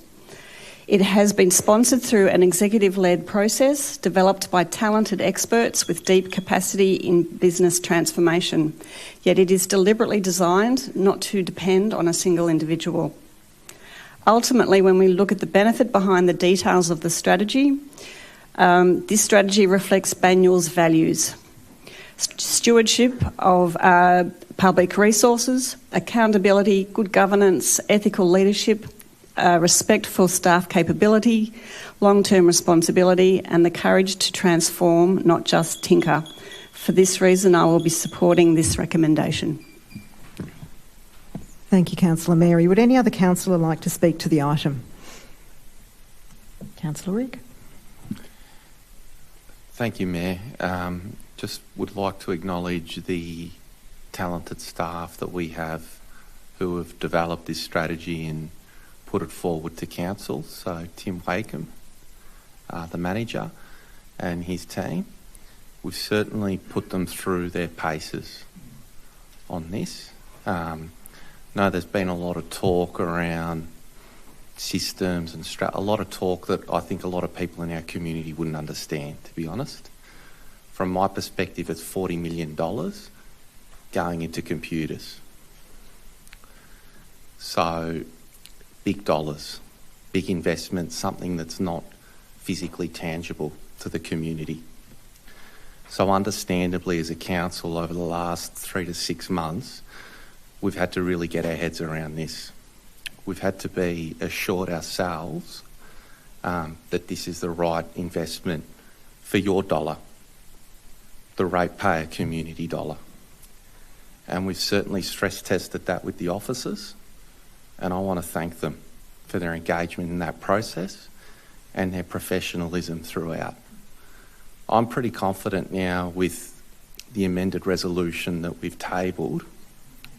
It has been sponsored through an executive-led process developed by talented experts with deep capacity in business transformation, yet it is deliberately designed not to depend on a single individual. Ultimately, when we look at the benefit behind the details of the strategy, this strategy reflects Banyule's values: stewardship of public resources, accountability, good governance, ethical leadership, respect for staff capability, long-term responsibility, and the courage to transform, not just tinker. For this reason, I will be supporting this recommendation. Thank you, Councillor Mary. Would any other councillor like to speak to the item? Councillor Rick. Thank you, Mayor. Just would like to acknowledge the talented staff that we have who have developed this strategy and put it forward to council. So Tim Wakeham, the manager, and his team, we've certainly put them through their paces on this. No, there's been a lot of talk around systems and a lot of talk that I think a lot of people in our community wouldn't understand, to be honest. From my perspective, it's $40 million going into computers. So, big dollars, big investment, something that's not physically tangible to the community. So understandably, as a council, over the last 3 to 6 months, we've had to really get our heads around this. We've had to be assured ourselves that this is the right investment for your dollar, the ratepayer community dollar. And we've certainly stress tested that with the officers, and I want to thank them for their engagement in that process and their professionalism throughout. I'm pretty confident now with the amended resolution that we've tabled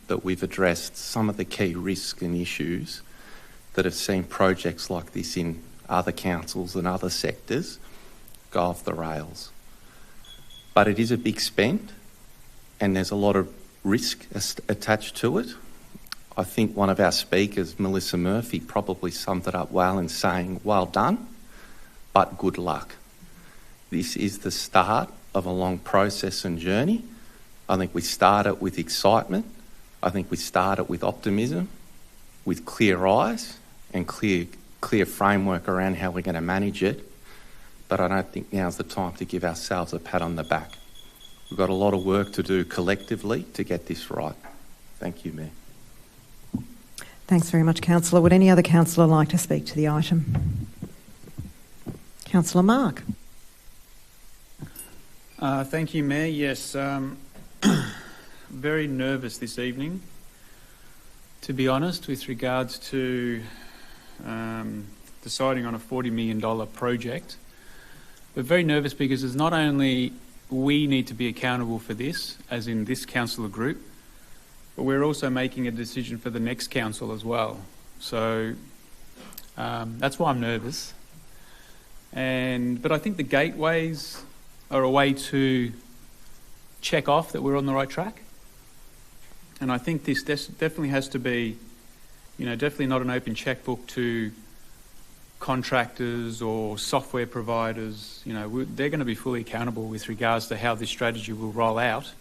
that we've addressed some of the key risks and issues that have seen projects like this in other councils and other sectors go off the rails. But it is a big spend and there's a lot of risk attached to it. I think one of our speakers, Melissa Murphy, probably summed it up well in saying, well done, but good luck. This is the start of a long process and journey. I think we start it with excitement. I think we start it with optimism, with clear eyes and clear framework around how we're going to manage it. But I don't think now's the time to give ourselves a pat on the back. We've got a lot of work to do collectively to get this right. Thank you, Mayor. Thanks very much, Councillor. Would any other councillor like to speak to the item? Councillor Mark. Thank you, Mayor. Yes, very nervous this evening, to be honest, with regards to deciding on a $40 million project. We're very nervous because it's not only we need to be accountable for this, as in this councillor group, but we're also making a decision for the next council as well. So that's why I'm nervous. But I think the gateways are a way to check off that we're on the right track. And I think this definitely has to be, definitely not an open checkbook to contractors or software providers. They're going to be fully accountable with regards to how this strategy will roll out.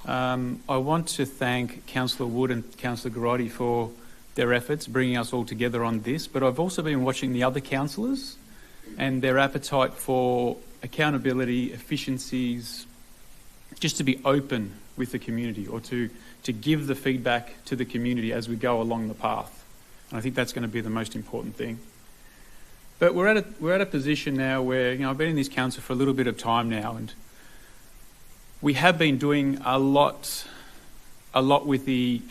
I want to thank Councillor Wood and Councillor Garotti for their efforts bringing us all together on this, but I've also been watching the other councillors and their appetite for accountability, efficiencies, just to be open with the community or to give the feedback to the community as we go along the path. And I think that's going to be the most important thing. But we're at a position now where, I've been in this council for a little bit of time now, and we have been doing a lot with the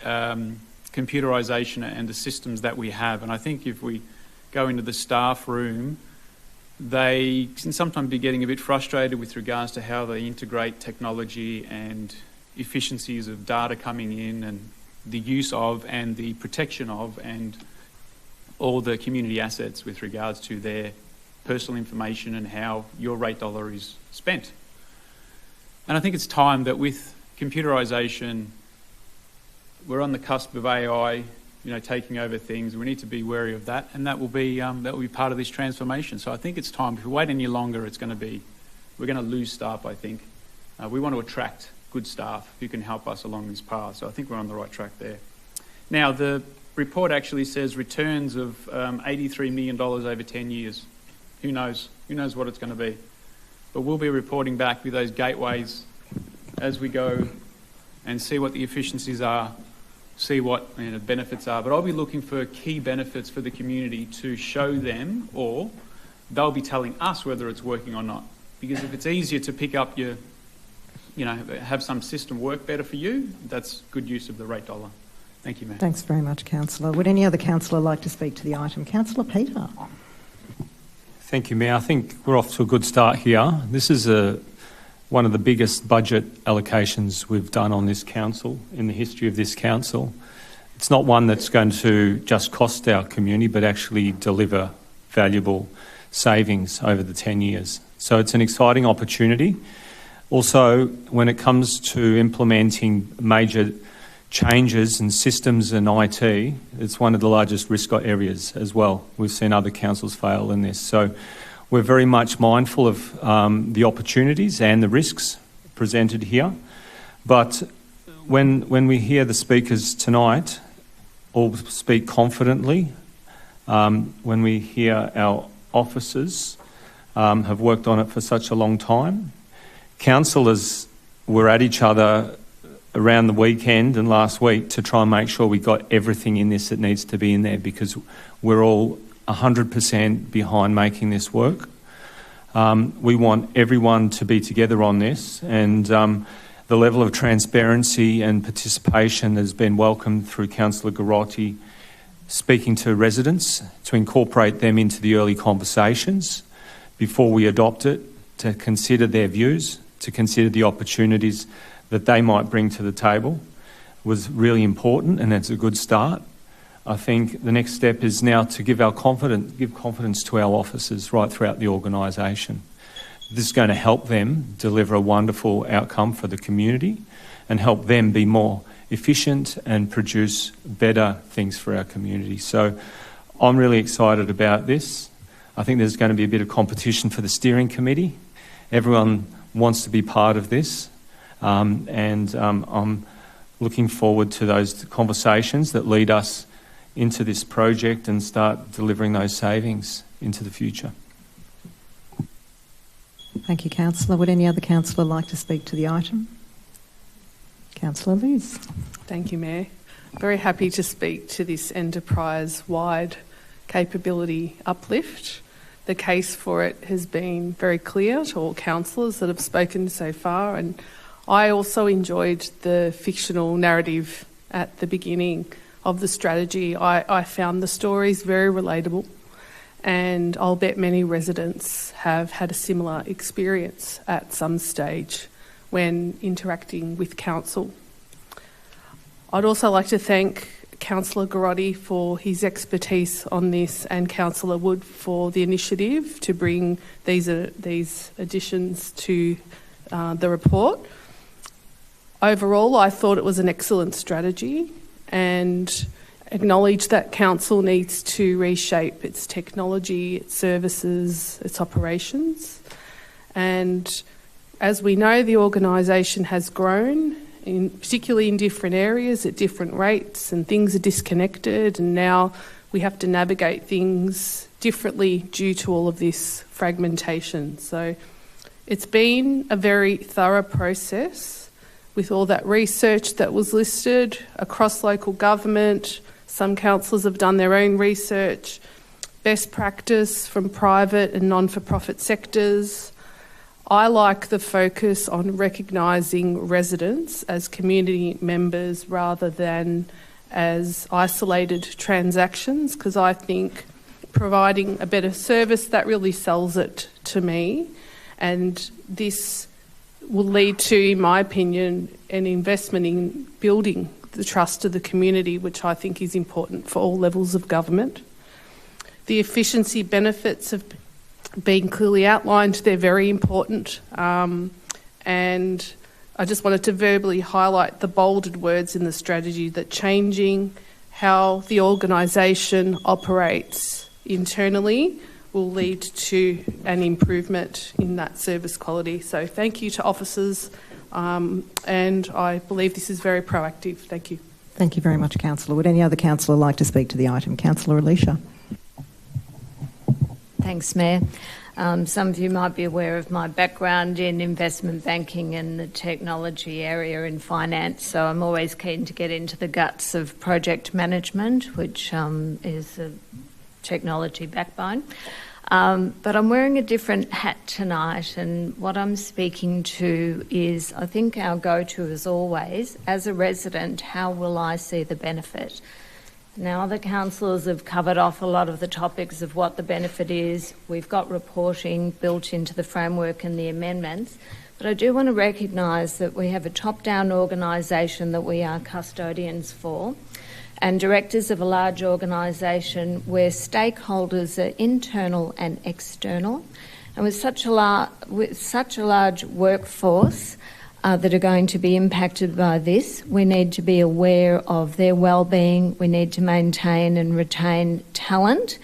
computerisation and the systems that we have. And I think if we go into the staff room, they can sometimes be getting a bit frustrated with regards to how they integrate technology and efficiencies of data coming in and the use of and the protection of and all the community assets with regards to their personal information and how your rate dollar is spent. And I think it's time that with computerisation, we're on the cusp of AI, taking over things. We need to be wary of that, and that will be part of this transformation. So I think it's time. If we wait any longer, we're going to lose staff. I think we want to attract good staff who can help us along this path. So I think we're on the right track there. Now the report actually says returns of $83 million over 10 years. Who knows? Who knows what it's going to be? But we'll be reporting back with those gateways as we go and see what the efficiencies are, see what benefits are. But I'll be looking for key benefits for the community to show them, or they'll be telling us whether it's working or not. Because if it's easier to pick up your, have some system work better for you, that's good use of the rate dollar. Thank you, Mayor. Thanks very much, Councillor. Would any other councillor like to speak to the item? Councillor Peter. Thank you, Mayor. I think we're off to a good start here. This is one of the biggest budget allocations we've done on this council, in the history of this council. It's not one that's going to just cost our community, but actually deliver valuable savings over the 10 years. So it's an exciting opportunity. Also, when it comes to implementing major changes in systems and IT, it's one of the largest risk areas as well. We've seen other councils fail in this. So we're very much mindful of the opportunities and the risks presented here. But when we hear the speakers tonight all speak confidently, when we hear our officers have worked on it for such a long time, councillors were at each other around the weekend and last week to try and make sure we got everything in this that needs to be in there, because we're all 100% behind making this work. We want everyone to be together on this, and the level of transparency and participation has been welcomed through Councillor Garotti speaking to residents to incorporate them into the early conversations before we adopt it, to consider their views, to consider the opportunities that they might bring to the table, was really important, and it's a good start. I think the next step is now to give confidence to our officers right throughout the organisation. This is going to help them deliver a wonderful outcome for the community and help them be more efficient and produce better things for our community. So I'm really excited about this. I think there's going to be a bit of competition for the steering committee. Everyone wants to be part of this. I'm looking forward to those conversations that lead us into this project and start delivering those savings into the future. Thank you, Councillor. Would any other councillor like to speak to the item? Councillor Liz. Thank you, Mayor. Very happy to speak to this enterprise-wide capability uplift. The case for it has been very clear to all councillors that have spoken so far, and I also enjoyed the fictional narrative at the beginning of the strategy. I found the stories very relatable, and I'll bet many residents have had a similar experience at some stage when interacting with council. I'd also like to thank Councillor Garotti for his expertise on this, and Councillor Wood for the initiative to bring these additions to the report. Overall, I thought it was an excellent strategy and acknowledge that council needs to reshape its technology, its services, its operations. And as we know, the organisation has grown, particularly in different areas at different rates, and things are disconnected, and now we have to navigate things differently due to all of this fragmentation. So it's been a very thorough process with all that research that was listed across local government. Some councillors have done their own research, best practice from private and non-for-profit sectors. I like the focus on recognising residents as community members rather than as isolated transactions, because I think providing a better service, that really sells it to me. And this will lead to, in my opinion, an investment in building the trust of the community, which I think is important for all levels of government. The efficiency benefits have been clearly outlined. They're very important. And I just wanted to verbally highlight the bolded words in the strategy that changing how the organisation operates internally will lead to an improvement in that service quality. So thank you to officers, and I believe this is very proactive. Thank you. Thank you very much, Councillor. Would any other councillor like to speak to the item? Councillor Alicia. Thanks, Mayor. Some of you might be aware of my background in investment banking and the technology area in finance, so I'm always keen to get into the guts of project management, which is a technology backbone. But I'm wearing a different hat tonight, and what I'm speaking to is, I think our go-to is always, as a resident, how will I see the benefit? Now, other councillors have covered off a lot of the topics of what the benefit is. We've got reporting built into the framework and the amendments, but I do want to recognise that we have a top-down organisation that we are custodians for, and directors of a large organisation where stakeholders are internal and external, and with such a large workforce that are going to be impacted by this, we need to be aware of their well-being. We need to maintain and retain talent.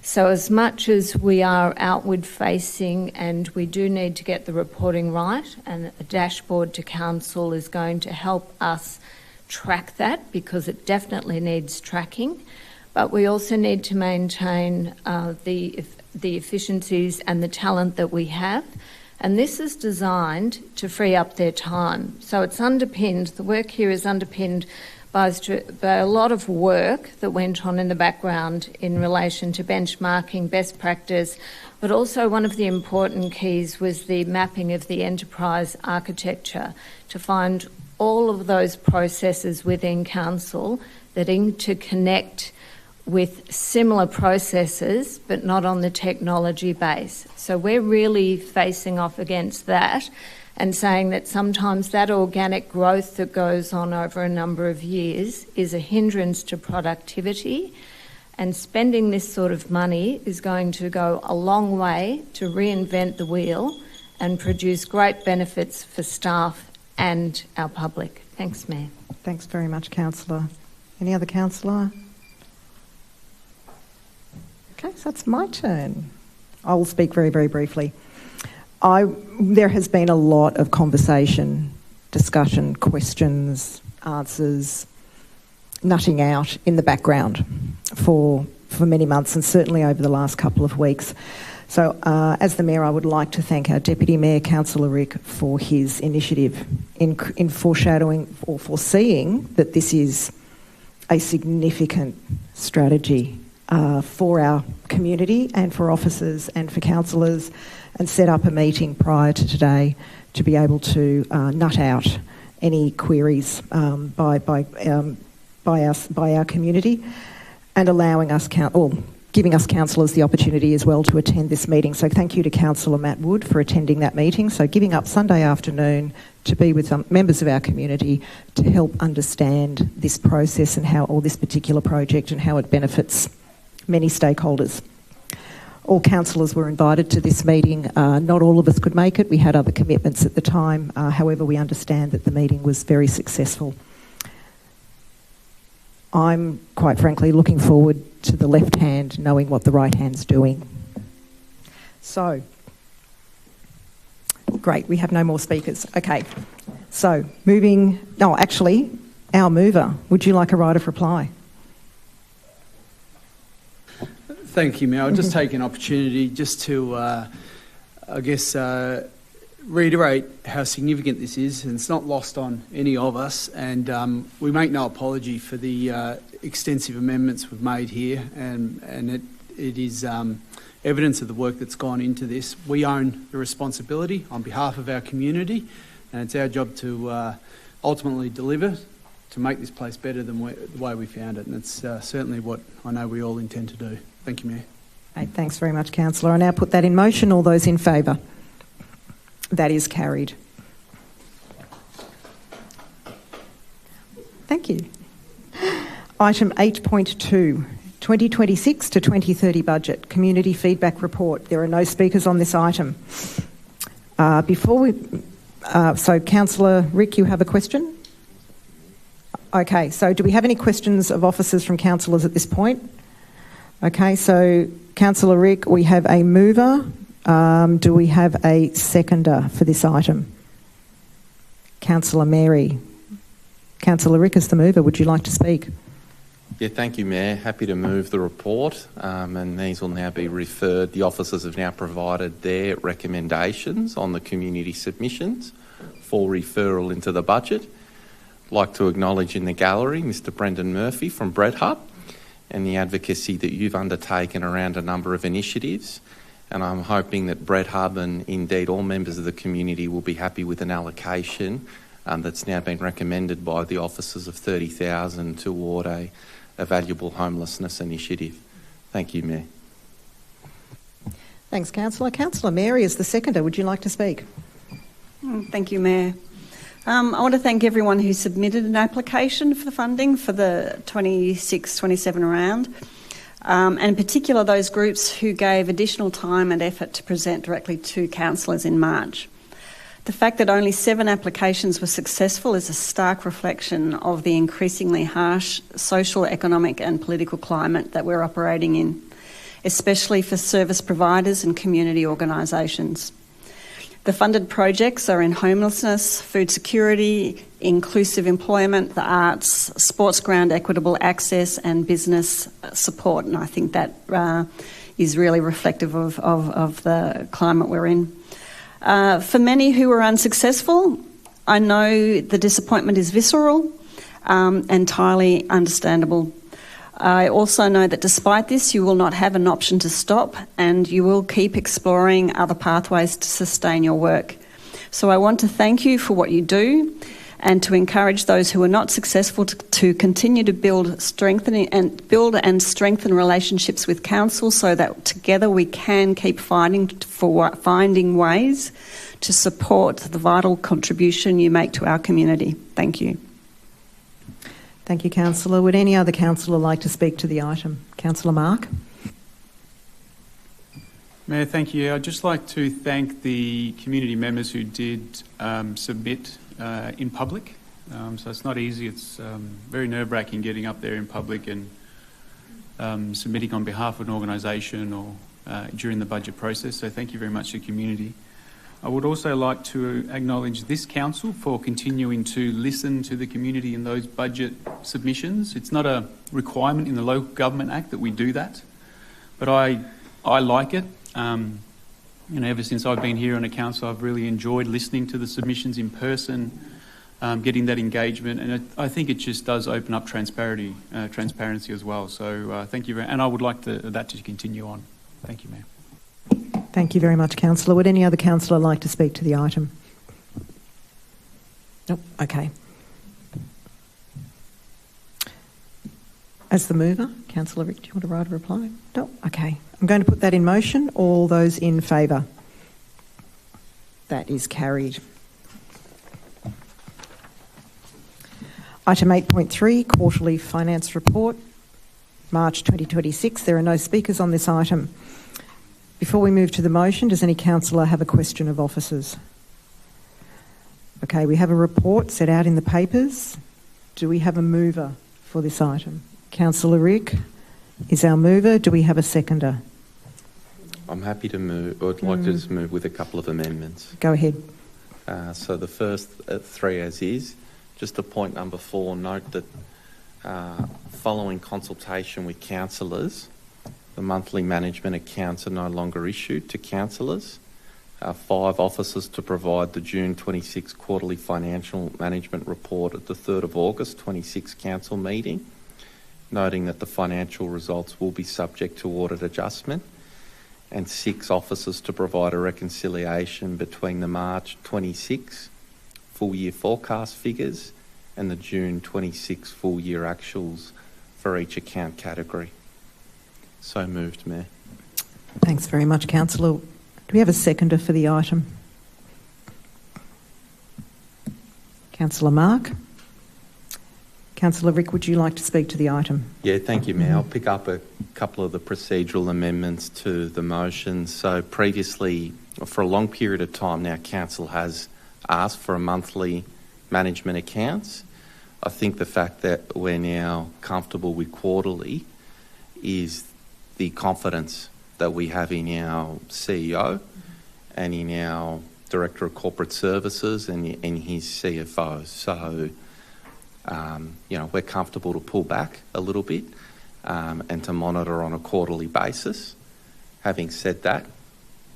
So as much as we are outward facing, and we do need to get the reporting right, and a dashboard to council is going to help us track that, because it definitely needs tracking, but we also need to maintain the efficiencies and the talent that we have, and this is designed to free up their time. So it's underpinned, the work here is underpinned by a lot of work that went on in the background in relation to benchmarking, best practice, but also one of the important keys was the mapping of the enterprise architecture to find all of those processes within council that interconnect with similar processes but not on the technology base. So we're really facing off against that and saying that sometimes that organic growth that goes on over a number of years is a hindrance to productivity, and spending this sort of money is going to go a long way to reinvent the wheel and produce great benefits for staff and our public. Thanks, Mayor. Thanks very much, Councillor. Any other councillor? Okay, so it's my turn. I will speak very, very briefly. There has been a lot of conversation, discussion, questions, answers, nutting out in the background for many months, and certainly over the last couple of weeks. So as the Mayor, I would like to thank our Deputy Mayor, Councillor Rick, for his initiative in foreshadowing or foreseeing that this is a significant strategy for our community and for officers and for councillors, and set up a meeting prior to today to be able to nut out any queries by our community, and allowing us giving us councillors the opportunity as well to attend this meeting. So thank you to Councillor Matt Wood for attending that meeting. So giving up Sunday afternoon to be with some members of our community to help understand this process and how, or this particular project, and how it benefits many stakeholders. All councillors were invited to this meeting. Not all of us could make it. We had other commitments at the time. However, we understand that the meeting was very successful. I'm, quite frankly, looking forward to the left hand knowing what the right hand's doing. So, great, we have no more speakers. Okay, so our mover, would you like a right of reply? Thank you, Mayor. I'll just take an opportunity just to, reiterate how significant this is, and it's not lost on any of us, and we make no apology for the extensive amendments we've made here, and it is evidence of the work that's gone into this. We own the responsibility on behalf of our community, and it's our job to ultimately deliver to make this place better than the way we found it, and it's certainly what I know we all intend to do. Thank you, Mayor. Okay, thanks very much, Councillor. I now put that in motion. All those in favour? That is carried. Thank you. Item 8.2, 2026 to 2030 budget, community feedback report. There are no speakers on this item. Before we So, Councillor Rick, you have a question? Okay, so do we have any questions of officers from councillors at this point? Okay, so Councillor Rick, we have a mover. Do we have a seconder for this item? Councillor Mary. Councillor Rick is the mover. Would you like to speak? Yeah, thank you, Mayor. Happy to move the report, and these will now be referred. The officers have now provided their recommendations on the community submissions for referral into the budget. I'd like to acknowledge in the gallery Mr. Brendan Murphy from Bread Hub and the advocacy that you've undertaken around a number of initiatives. And I'm hoping that Bread Hub and indeed all members of the community will be happy with an allocation that's now been recommended by the officers of $30,000 toward a valuable homelessness initiative. Thank you, Mayor. Thanks, Councillor. Councillor Mary is the seconder. Would you like to speak? Thank you, Mayor. I want to thank everyone who submitted an application for the funding for the 26-27 round, and in particular those groups who gave additional time and effort to present directly to councillors in March. The fact that only 7 applications were successful is a stark reflection of the increasingly harsh social, economic and political climate that we're operating in, especially for service providers and community organisations. The funded projects are in homelessness, food security, inclusive employment, the arts, sports ground equitable access and business support, and I think that is really reflective of the climate we're in. For many who were unsuccessful, I know the disappointment is visceral, entirely understandable. I also know that despite this, you will not have an option to stop and you will keep exploring other pathways to sustain your work. So I want to thank you for what you do and to encourage those who are not successful to continue to build and strengthen relationships with council so that together we can keep finding ways to support the vital contribution you make to our community. Thank you. Thank you, Councillor. Would any other councillor like to speak to the item? Councillor Mark. Mayor, thank you. I'd just like to thank the community members who did submit in public. So it's not easy. It's very nerve-wracking getting up there in public and submitting on behalf of an organisation or during the budget process. So thank you very much to the community. I would also like to acknowledge this council for continuing to listen to the community in those budget submissions. It's not a requirement in the Local Government Act that we do that, but I like it. Ever since I've been here on a council, I've really enjoyed listening to the submissions in person, getting that engagement, and I think it just does open up transparency as well. So thank you, and I would like that to continue on. Thank you, Mayor. Thank you very much, Councillor. Would any other councillor like to speak to the item? Nope. Okay. As the mover, Councillor Rick, do you want to write a reply? No? Okay. I'm going to put that in motion. All those in favour? That is carried. Item 8.3, Quarterly Finance Report, March 2026. There are no speakers on this item. Before we move to the motion, does any councillor have a question of officers? Okay, we have a report set out in the papers. Do we have a mover for this item? Councillor Rick is our mover. Do we have a seconder? I'm happy to move. I'd like to just move with a couple of amendments. Go ahead. So the first 3 as is. Just to point number 4, note that following consultation with councillors, the monthly management accounts are no longer issued to councillors. 5 officers to provide the June 26 quarterly financial management report at the 3rd of August 26 council meeting, noting that the financial results will be subject to audit adjustment, and 6 officers to provide a reconciliation between the March 26 full year forecast figures and the June 26 full year actuals for each account category. So moved, Mayor. Thanks very much, Councillor. Do we have a seconder for the item? Councillor Mark. Councillor Rick, would you like to speak to the item? Yeah, thank you, Mayor. I'll pick up a couple of the procedural amendments to the motion. So previously, for a long period of time now, Council has asked for a monthly management accounts. I think the fact that we're now comfortable with quarterly is the confidence that we have in our CEO and in our Director of Corporate Services and his CFO. So, we're comfortable to pull back a little bit and to monitor on a quarterly basis. Having said that,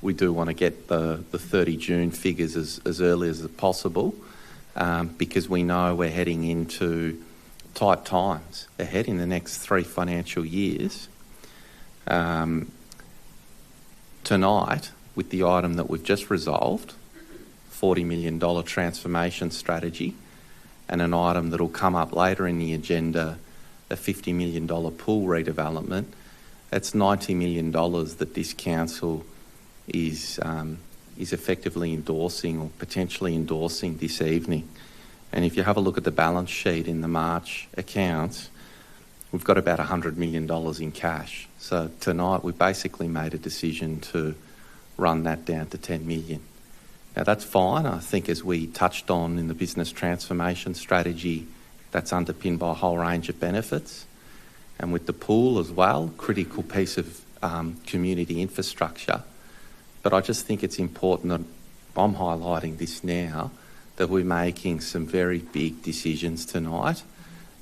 we do want to get the 30 June figures as early as possible because we know we're heading into tight times ahead in the next 3 financial years. Tonight, with the item that we've just resolved, $40 million transformation strategy, and an item that will come up later in the agenda, a $50 million pool redevelopment, that's $90 million that this council is effectively endorsing or potentially endorsing this evening. And if you have a look at the balance sheet in the March accounts, we've got about $100 million in cash. So tonight we basically made a decision to run that down to $10 million. Now that's fine. I think as we touched on in the business transformation strategy, that's underpinned by a whole range of benefits. And with the pool as well, critical piece of community infrastructure. But I just think it's important that I'm highlighting this now, that we're making some very big decisions tonight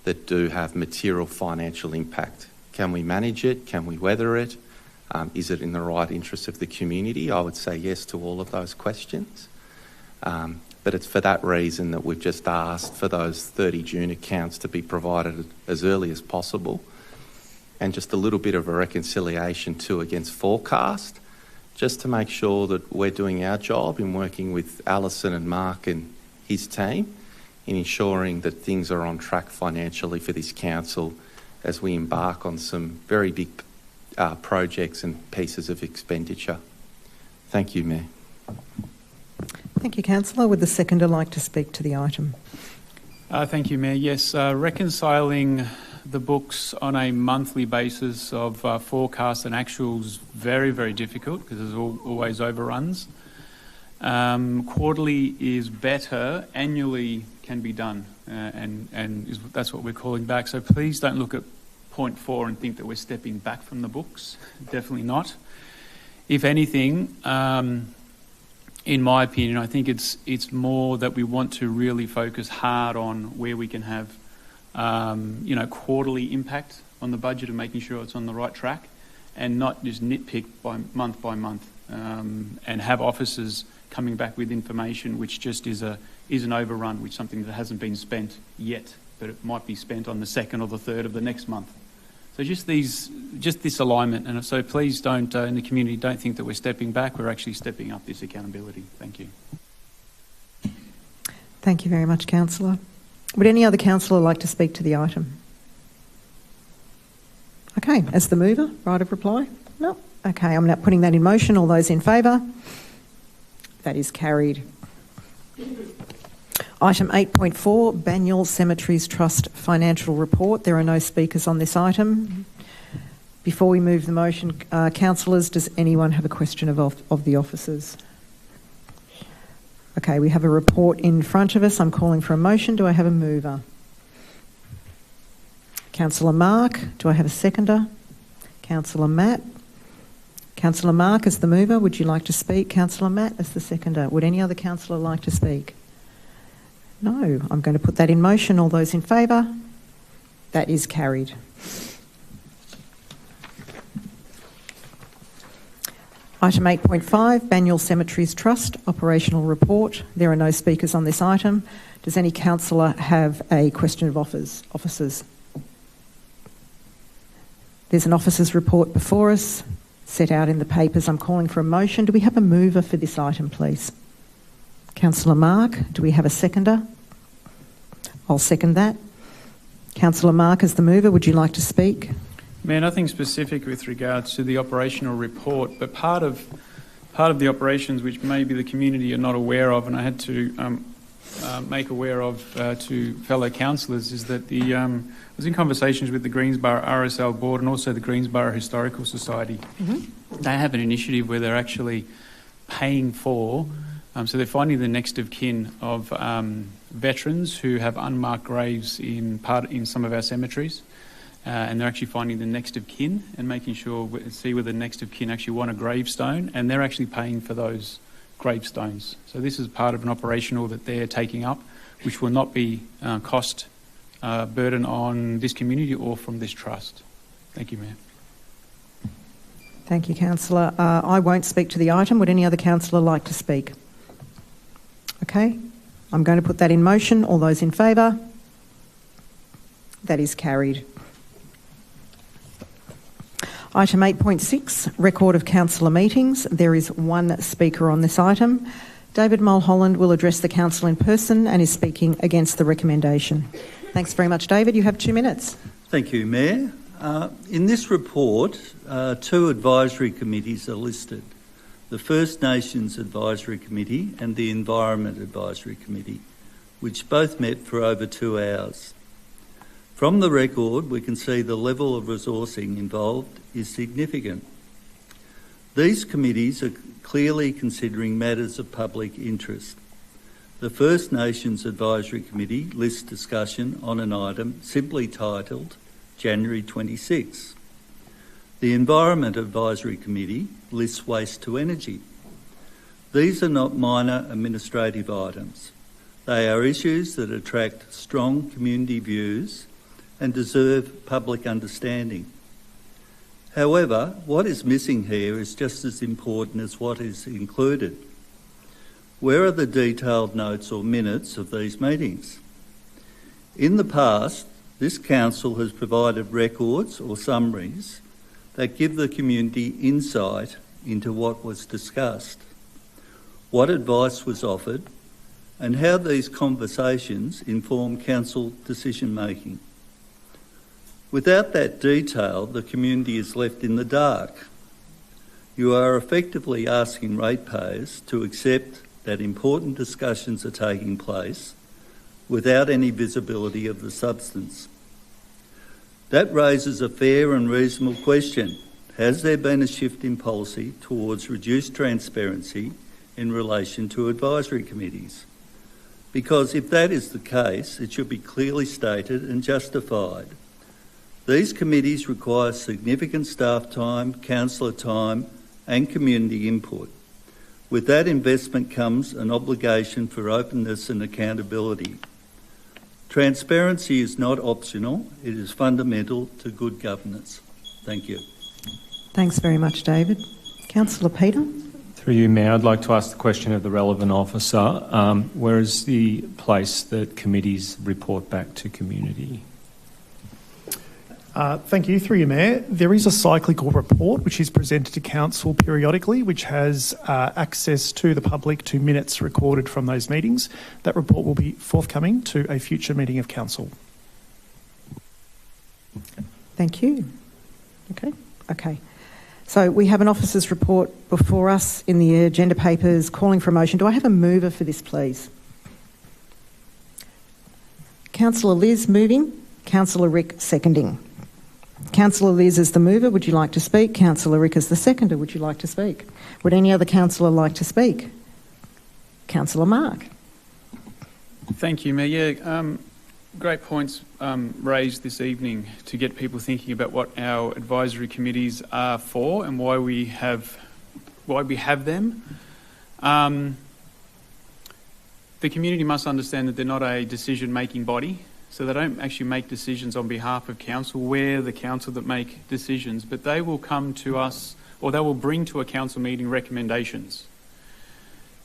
that do have material financial impact. Can we manage it? Can we weather it? Is it in the right interest of the community? I would say yes to all of those questions. But it's for that reason that we've just asked for those 30 June accounts to be provided as early as possible. And just a little bit of a reconciliation too against forecast, just to make sure that we're doing our job in working with Alison and Mark and his team in ensuring that things are on track financially for this council as we embark on some very big projects and pieces of expenditure. Thank you, Mayor. Thank you, Councillor. Would the seconder like to speak to the item? Thank you, Mayor. Yes, reconciling the books on a monthly basis of forecasts and actuals very, very difficult because there's always overruns. Quarterly is better. Annually can be done, and that's what we're calling back. So please don't look at point 4 and think that we're stepping back from the books. Definitely not. If anything, in my opinion, I think it's more that we want to really focus hard on where we can have quarterly impact on the budget and making sure it's on the right track, and not just nitpick by month, and have officers coming back with information which just is an overrun, which something that hasn't been spent yet, but it might be spent on the 2nd or the 3rd of the next month. So just this alignment, and so please don't, in the community, don't think that we're stepping back. We're actually stepping up this accountability. Thank you. Thank you very much, Councillor. Would any other councillor like to speak to the item? Okay, as the mover, right of reply? No. Okay, I'm now putting that in motion. All those in favour? That is carried. Item 8.4, Banyule Cemeteries Trust Financial Report. There are no speakers on this item. Before we move the motion, councillors, does anyone have a question of the officers? Okay, we have a report in front of us. I'm calling for a motion. Do I have a mover? Councillor Mark. Do I have a seconder? Councillor Matt. Councillor Mark as the mover. Would you like to speak? Councillor Matt as the seconder. Would any other councillor like to speak? No. I'm going to put that in motion. All those in favour? That is carried. Item 8.5, Banyule Cemeteries Trust Operational Report. There are no speakers on this item. Does any councillor have a question of officers? There's an officers' report before us, set out in the papers. I'm calling for a motion. Do we have a mover for this item, please? Councillor Mark. Do we have a seconder? I'll second that. Councillor Mark as the mover. Would you like to speak? Mayor, nothing specific with regards to the operational report, but part of the operations which maybe the community are not aware of, and I had to make aware of to fellow councillors, is that I was in conversations with the Greensborough RSL board and also the Greensborough Historical Society. Mm-hmm. They have an initiative where they're actually paying for So they're finding the next of kin of veterans who have unmarked graves in some of our cemeteries. And they're actually finding the next of kin and making sure, see whether the next of kin actually want a gravestone, and they're actually paying for those gravestones. So this is part of an operational that they're taking up, which will not be cost burden on this community or from this trust. Thank you, Mayor. Thank you, Councillor. I won't speak to the item. Would any other councillor like to speak? Okay, I'm going to put that in motion. All those in favour? That is carried. Item 8.6, record of councillor meetings. There is one speaker on this item. David Mulholland will address the council in person and is speaking against the recommendation. Thanks very much, David. You have 2 minutes. Thank you, Mayor. In this report, 2 advisory committees are listed: the First Nations Advisory Committee and the Environment Advisory Committee, which both met for over 2 hours. From the record, we can see the level of resourcing involved is significant. These committees are clearly considering matters of public interest. The First Nations Advisory Committee lists discussion on an item simply titled January 26. The Environment Advisory Committee lists waste to energy. These are not minor administrative items. They are issues that attract strong community views and deserve public understanding. However, what is missing here is just as important as what is included. Where are the detailed notes or minutes of these meetings? In the past, this council has provided records or summaries that give the community insight into what was discussed, what advice was offered, and how these conversations inform council decision-making. Without that detail, the community is left in the dark. You are effectively asking ratepayers to accept that important discussions are taking place without any visibility of the substance. That raises a fair and reasonable question. Has there been a shift in policy towards reduced transparency in relation to advisory committees? Because if that is the case, it should be clearly stated and justified. These committees require significant staff time, councillor time and community input. With that investment comes an obligation for openness and accountability. Transparency is not optional, it is fundamental to good governance. Thank you. Thanks very much, David. Councillor Peter. Through you, Mayor, I'd like to ask the question of the relevant officer. Where is the place that committees report back to community? Thank you. Through you, Mayor. There is a cyclical report which is presented to Council periodically, which has access to the public to minutes recorded from those meetings. That report will be forthcoming to a future meeting of Council. Thank you. Okay. So we have an officer's report before us in the agenda papers calling for a motion. Do I have a mover for this, please? Councillor Liz moving, Councillor Rick seconding. Councillor Liz is the mover. Would you like to speak? Councillor Rick is the seconder. Would you like to speak? Would any other councillor like to speak? Councillor Mark. Thank you, Mayor. Great points raised this evening to get people thinking about what our advisory committees are for and why we have them. The community must understand that they're not a decision-making body. So they don't actually make decisions on behalf of council. We're the council that make decisions, but they will come to us, or they will bring to a council meeting recommendations.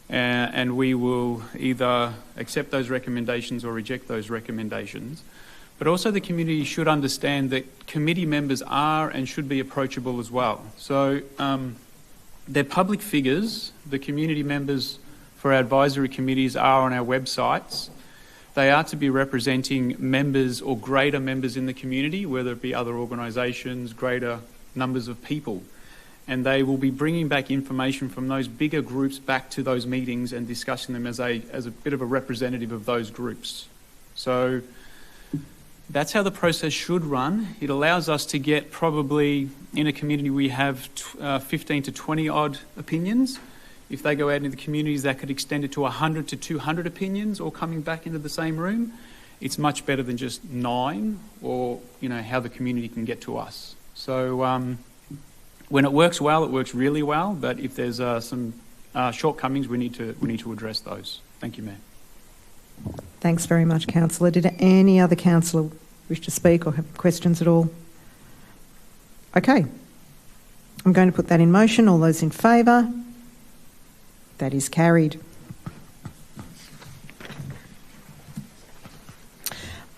And we will either accept those recommendations or reject those recommendations. But also the community should understand that committee members are and should be approachable as well. So they're public figures. The community members for our advisory committees are on our websites. They are to be representing members or greater members in the community, whether it be other organisations, greater numbers of people. And they will be bringing back information from those bigger groups back to those meetings and discussing them as a bit of a representative of those groups. So that's how the process should run. It allows us to get probably, in a community we have 15 to 20 odd opinions. If they go out into the communities, that could extend it to 100 to 200 opinions all coming back into the same room. It's much better than just 9 or, how the community can get to us. So when it works well, it works really well. But if there's some shortcomings, we need to address those. Thank you, Mayor. Thanks very much, Councillor. Did any other councillor wish to speak or have questions at all? Okay. I'm going to put that in motion. All those in favour? That is carried.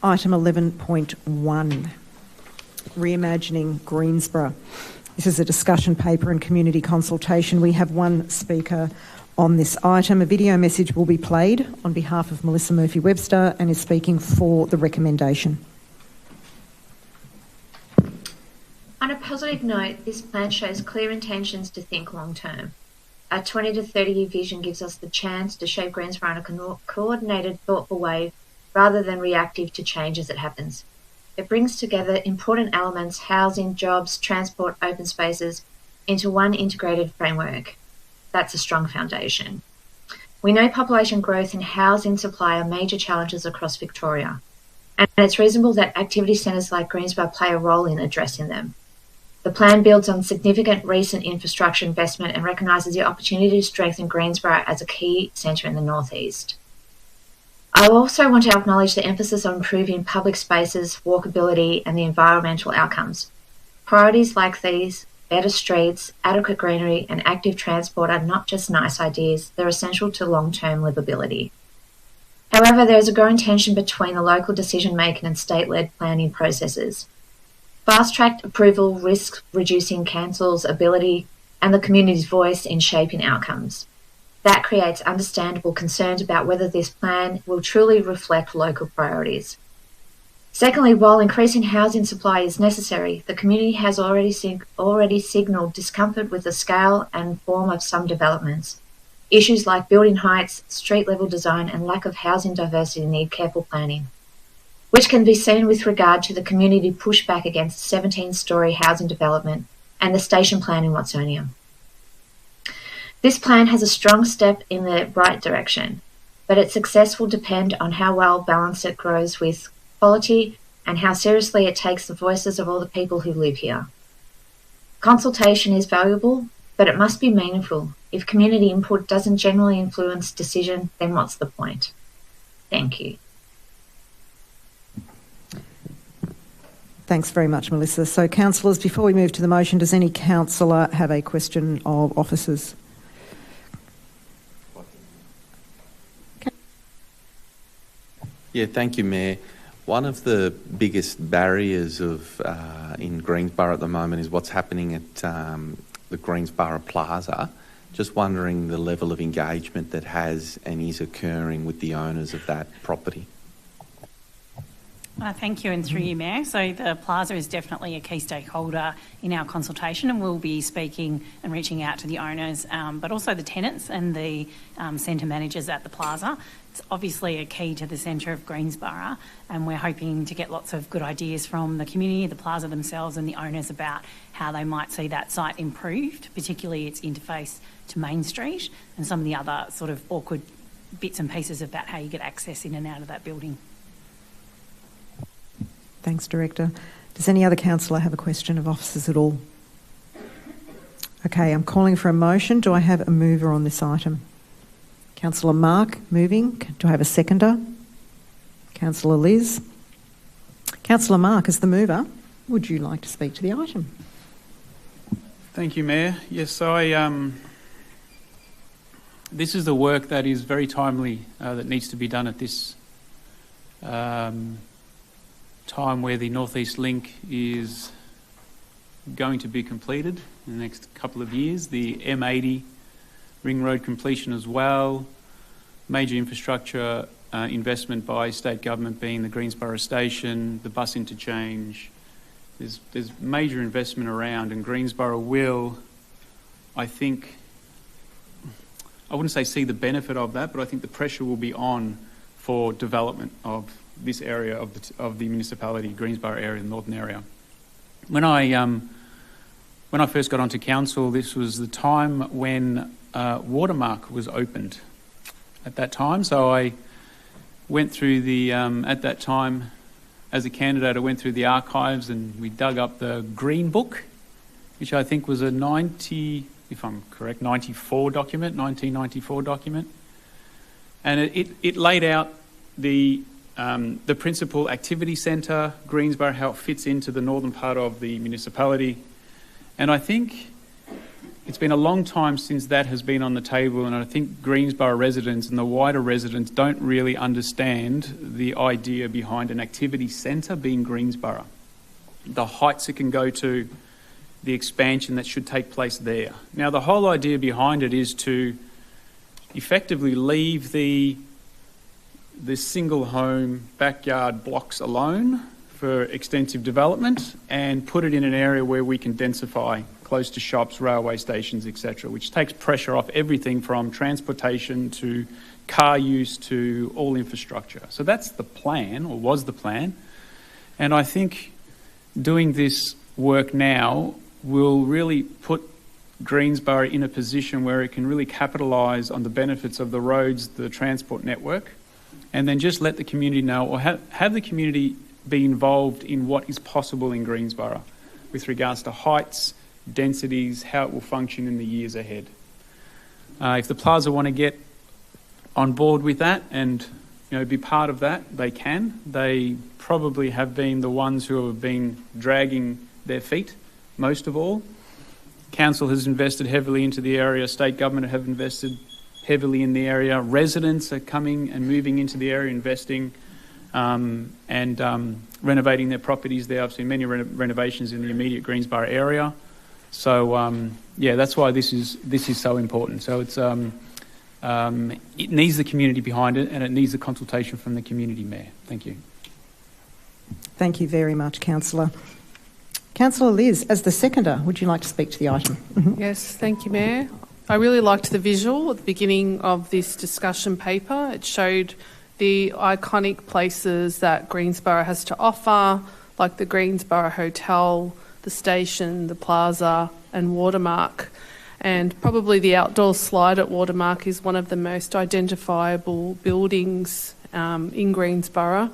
Item 11.1, reimagining Greensborough. This is a discussion paper and community consultation. We have one speaker on this item. A video message will be played on behalf of Melissa Murphy-Webster and is speaking for the recommendation. On a positive note, this plan shows clear intentions to think long term. Our 20 to 30 year vision gives us the chance to shape Greensborough in a coordinated, thoughtful way rather than reactive to change as it happens. It brings together important elements, housing, jobs, transport, open spaces, into one integrated framework. That's a strong foundation. We know population growth and housing supply are major challenges across Victoria, and it's reasonable that activity centres like Greensborough play a role in addressing them. The plan builds on significant recent infrastructure investment and recognises the opportunity to strengthen Greensborough as a key centre in the northeast. I also want to acknowledge the emphasis on improving public spaces, walkability and the environmental outcomes. Priorities like these, better streets, adequate greenery and active transport are not just nice ideas, they're essential to long-term livability. However, there is a growing tension between the local decision-making and state-led planning processes. Fast-tracked approval risks reducing council's ability and the community's voice in shaping outcomes. That creates understandable concerns about whether this plan will truly reflect local priorities. Secondly, while increasing housing supply is necessary, the community has already signalled discomfort with the scale and form of some developments. Issues like building heights, street-level design and lack of housing diversity need careful planning, which can be seen with regard to the community pushback against 17-storey housing development and the station plan in Watsonia. This plan has a strong step in the right direction, but its success will depend on how well balanced it grows with quality and how seriously it takes the voices of all the people who live here. Consultation is valuable, but it must be meaningful. If community input doesn't generally influence decision, then what's the point? Thank you. Thanks very much, Melissa. So, councillors, before we move to the motion, does any councillor have a question of officers? Yeah, thank you, Mayor. One of the biggest barriers in Greensborough at the moment is what's happening at the Greensborough Plaza. Just wondering the level of engagement that has and is occurring with the owners of that property. Thank you, and through you, Mayor. So the plaza is definitely a key stakeholder in our consultation, and we'll be speaking and reaching out to the owners, but also the tenants and the centre managers at the plaza. It's obviously a key to the centre of Greensborough, and we're hoping to get lots of good ideas from the community, the plaza themselves and the owners about how they might see that site improved, particularly its interface to Main Street and some of the other sort of awkward bits and pieces about how you get access in and out of that building. Thanks, Director. Does any other councillor have a question of officers at all? Okay, I'm calling for a motion. Do I have a mover on this item? Councillor Mark, moving. Do I have a seconder? Councillor Liz. Councillor Mark, as the mover, would you like to speak to the item? Thank you, Mayor. Yes, this is the work that is very timely that needs to be done at this time where the North East Link is going to be completed in the next couple of years. The M80 Ring Road completion as well. Major infrastructure investment by state government being the Greensborough station, the bus interchange. There's major investment around, and Greensborough will, I think, I wouldn't say see the benefit of that, but I think the pressure will be on for development of this area of the municipality, Greensborough area, the northern area. When I first got onto council, this was the time when Watermark was opened at that time. So I went through at that time, as a candidate, I went through the archives and we dug up the Green Book, which I think was a 1994 document. And it laid out the principal activity centre, Greensborough, how it fits into the northern part of the municipality. And I think it's been a long time since that has been on the table, and I think Greensborough residents and the wider residents don't really understand the idea behind an activity centre being Greensborough. The heights it can go to, the expansion that should take place there. Now, the whole idea behind it is to effectively leave the single home backyard blocks alone for extensive development and put it in an area where we can densify close to shops, railway stations, etc., which takes pressure off everything from transportation to car use to all infrastructure. So that's the plan, or was the plan. And I think doing this work now will really put Greensborough in a position where it can really capitalise on the benefits of the roads, the transport network, and then just let the community know, or have the community be involved in what is possible in Greensborough with regards to heights, densities, how it will function in the years ahead. If the plaza want to get on board with that and be part of that, they can. They probably have been the ones who have been dragging their feet most of all. Council has invested heavily into the area, state government have invested heavily in the area, residents are coming and moving into the area, investing and renovating their properties there. I've seen many renovations in the immediate Greensborough area. So that's why this is so important. So it's it needs the community behind it, and it needs the consultation from the community mayor. Thank you. Thank you very much, Councillor. Councillor Liz, as the seconder, would you like to speak to the item? Yes, thank you, Mayor. I really liked the visual at the beginning of this discussion paper. It showed the iconic places that Greensborough has to offer, like the Greensborough Hotel, the station, the plaza and Watermark. And probably the outdoor slide at Watermark is one of the most identifiable buildings in Greensborough.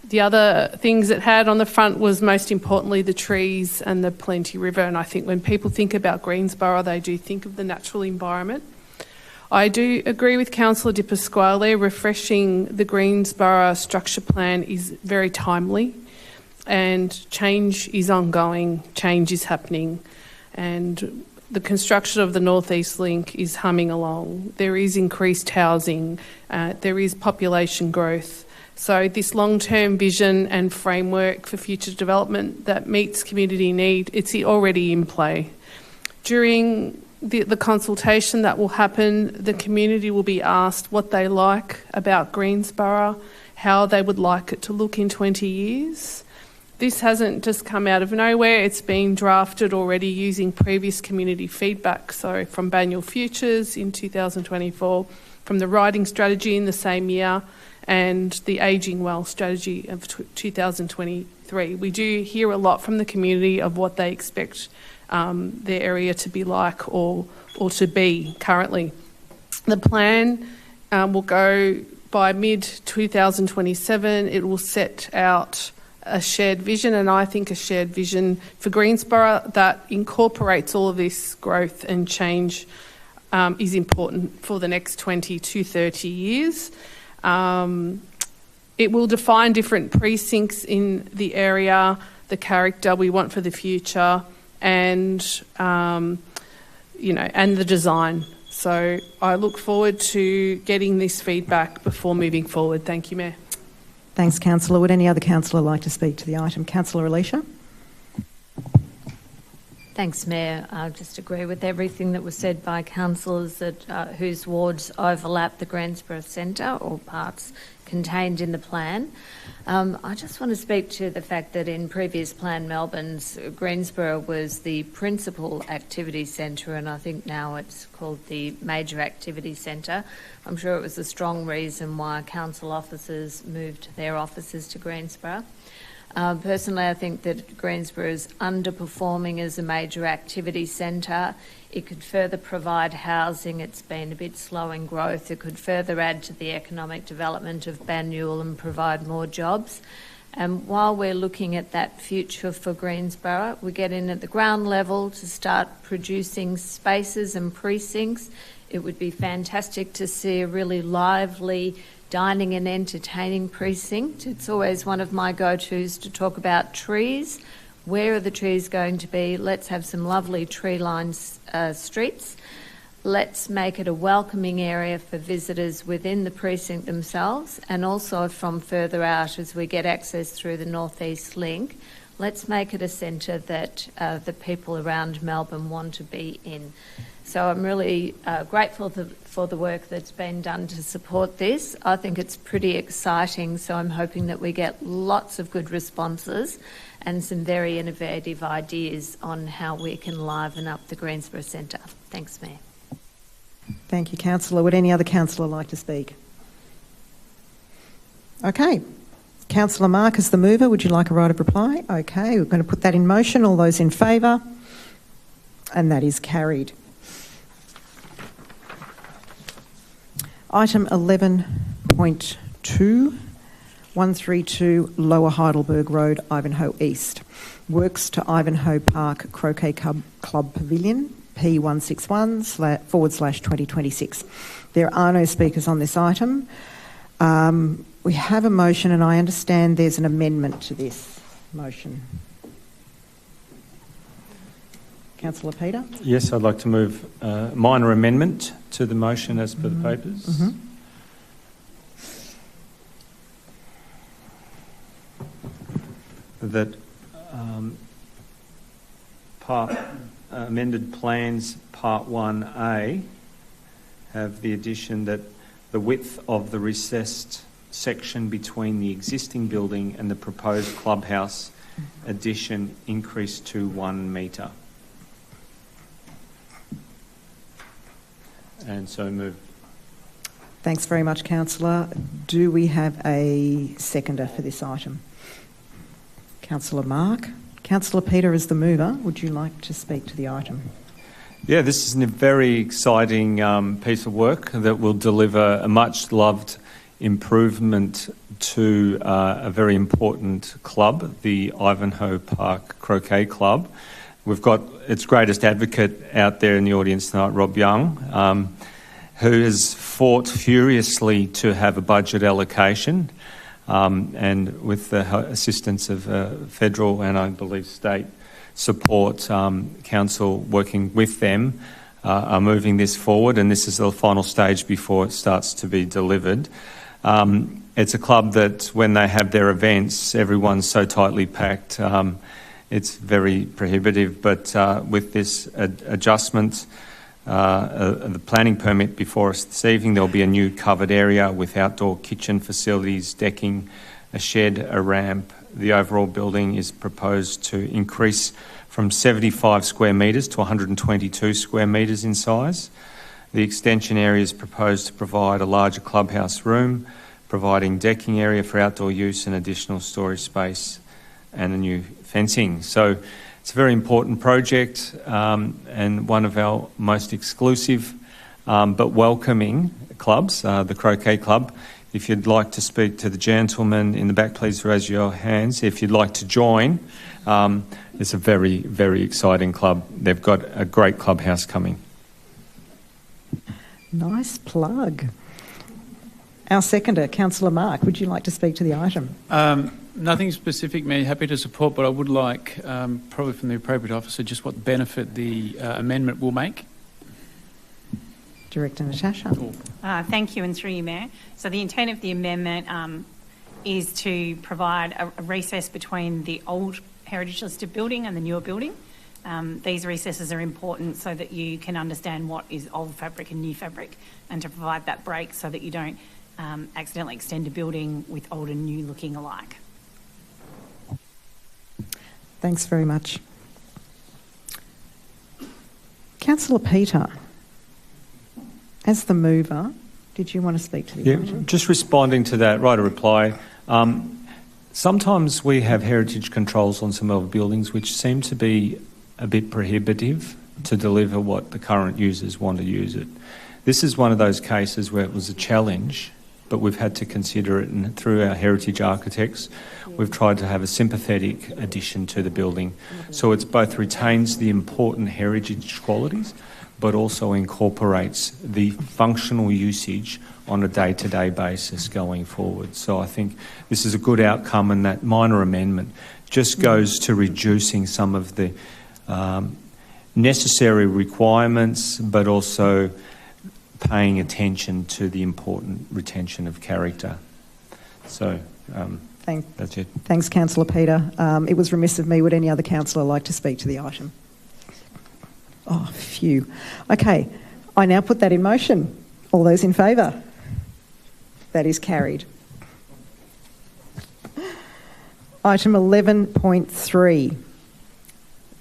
The other things it had on the front was most importantly the trees and the Plenty River, and I think when people think about Greensborough they do think of the natural environment. I do agree with Councillor Di Pasquale, refreshing the Greensborough structure plan is very timely and change is ongoing, change is happening, and the construction of the North East Link is humming along. There is increased housing, there is population growth. So this long-term vision and framework for future development that meets community need, it's already in play. During the consultation that will happen, the community will be asked what they like about Greensborough, how they would like it to look in 20 years. This hasn't just come out of nowhere, it's been drafted already using previous community feedback. So from Banyule Futures in 2024, from the riding strategy in the same year, and the Ageing Well strategy of 2023. We do hear a lot from the community of what they expect their area to be like or to be currently. The plan will go by mid-2027. It will set out a shared vision, and I think a shared vision for Greensborough that incorporates all of this growth and change is important for the next 20 to 30 years. It will define different precincts in the area, the character we want for the future, and and the design. So I look forward to getting this feedback before moving forward. Thank you, Mayor. Thanks, Councillor. Would any other councillor like to speak to the item? Councillor Alicia? Thanks, Mayor. I just agree with everything that was said by councillors that whose wards overlap the Greensborough Centre or parts contained in the plan. I just want to speak to the fact that in previous Plan Melbourne's, Greensborough was the principal activity centre, and I think now it's called the Major Activity Centre. I'm sure it was a strong reason why council officers moved their offices to Greensborough. Personally, I think that Greensborough is underperforming as a major activity centre. It could further provide housing. It's been a bit slow in growth. It could further add to the economic development of Banyule and provide more jobs. And while we're looking at that future for Greensborough, we get in at the ground level to start producing spaces and precincts. It would be fantastic to see a really lively dining and entertaining precinct. It's always one of my go-tos to talk about trees. Where are the trees going to be? Let's have some lovely tree-lined streets. Let's make it a welcoming area for visitors within the precinct themselves and also from further out as we get access through the North East Link. Let's make it a centre that the people around Melbourne want to be in. So I'm really grateful for the work that's been done to support this. I think it's pretty exciting, so I'm hoping that we get lots of good responses and some very innovative ideas on how we can liven up the Greensborough Centre. Thanks, Mayor. Thank you, Councillor. Would any other councillor like to speak? Okay. Councillor Mark is the mover. Would you like a right of reply? Okay, we're going to put that in motion. All those in favour? And that is carried. Item 11.2, 132 Lower Heidelberg Road, Ivanhoe East. Works to Ivanhoe Park Croquet Club Pavilion, P161/2026. There are no speakers on this item. We have a motion and I understand there's an amendment to this motion. Councillor Peter? Yes, I'd like to move a minor amendment to the motion as per the papers. Mm-hmm. That amended plans Part 1A have the addition that the width of the recessed section between the existing building and the proposed clubhouse addition increased to 1 metre. And so move. Thanks very much, Councillor. Do we have a seconder for this item? Councillor Mark. Councillor Peter is the mover. Would you like to speak to the item? Yeah, this is a very exciting piece of work that will deliver a much-loved improvement to a very important club, the Ivanhoe Park Croquet Club. We've got its greatest advocate out there in the audience tonight, Rob Young, who has fought furiously to have a budget allocation, and with the assistance of federal and I believe state support, council working with them are moving this forward, and this is the final stage before it starts to be delivered. It's a club that when they have their events, everyone's so tightly packed. It's very prohibitive, but with this adjustment, the planning permit before us this evening, there'll be a new covered area with outdoor kitchen facilities, decking, a shed, a ramp. The overall building is proposed to increase from 75 square metres to 122 square metres in size. The extension area is proposed to provide a larger clubhouse room, providing decking area for outdoor use and additional storage space and a new fencing. So it's a very important project and one of our most exclusive but welcoming clubs, the Croquet Club. If you'd like to speak to the gentleman in the back, please raise your hands. If you'd like to join, it's a very, very exciting club. They've got a great clubhouse coming. Nice plug. Our seconder, Councillor Mark, would you like to speak to the item? Nothing specific, Mayor. Happy to support, but I would like, probably from the appropriate officer, just what benefit the amendment will make. Director Natasha. Thank you, and through you, Mayor. So the intent of the amendment is to provide a recess between the old heritage listed building and the newer building. These recesses are important so that you can understand what is old fabric and new fabric, and to provide that break so that you don't accidentally extend a building with old and new looking alike. Thanks very much. Councillor Peter, as the mover, did you want to speak to the item? Just responding to that, right, a reply. Sometimes we have heritage controls on some of our buildings which seem to be a bit prohibitive to deliver what the current users want to use it. This is one of those cases where it was a challenge, but we've had to consider it, and through our heritage architects, we've tried to have a sympathetic addition to the building. So it both retains the important heritage qualities, but also incorporates the functional usage on a day-to-day basis going forward. So I think this is a good outcome, and that minor amendment just goes to reducing some of the necessary requirements, but also paying attention to the important retention of character. So that's it. Thanks, Councillor Peter. It was remiss of me. Would any other councillor like to speak to the item? Oh, phew. Okay, I now put that in motion. All those in favour? That is carried. Item 11.3,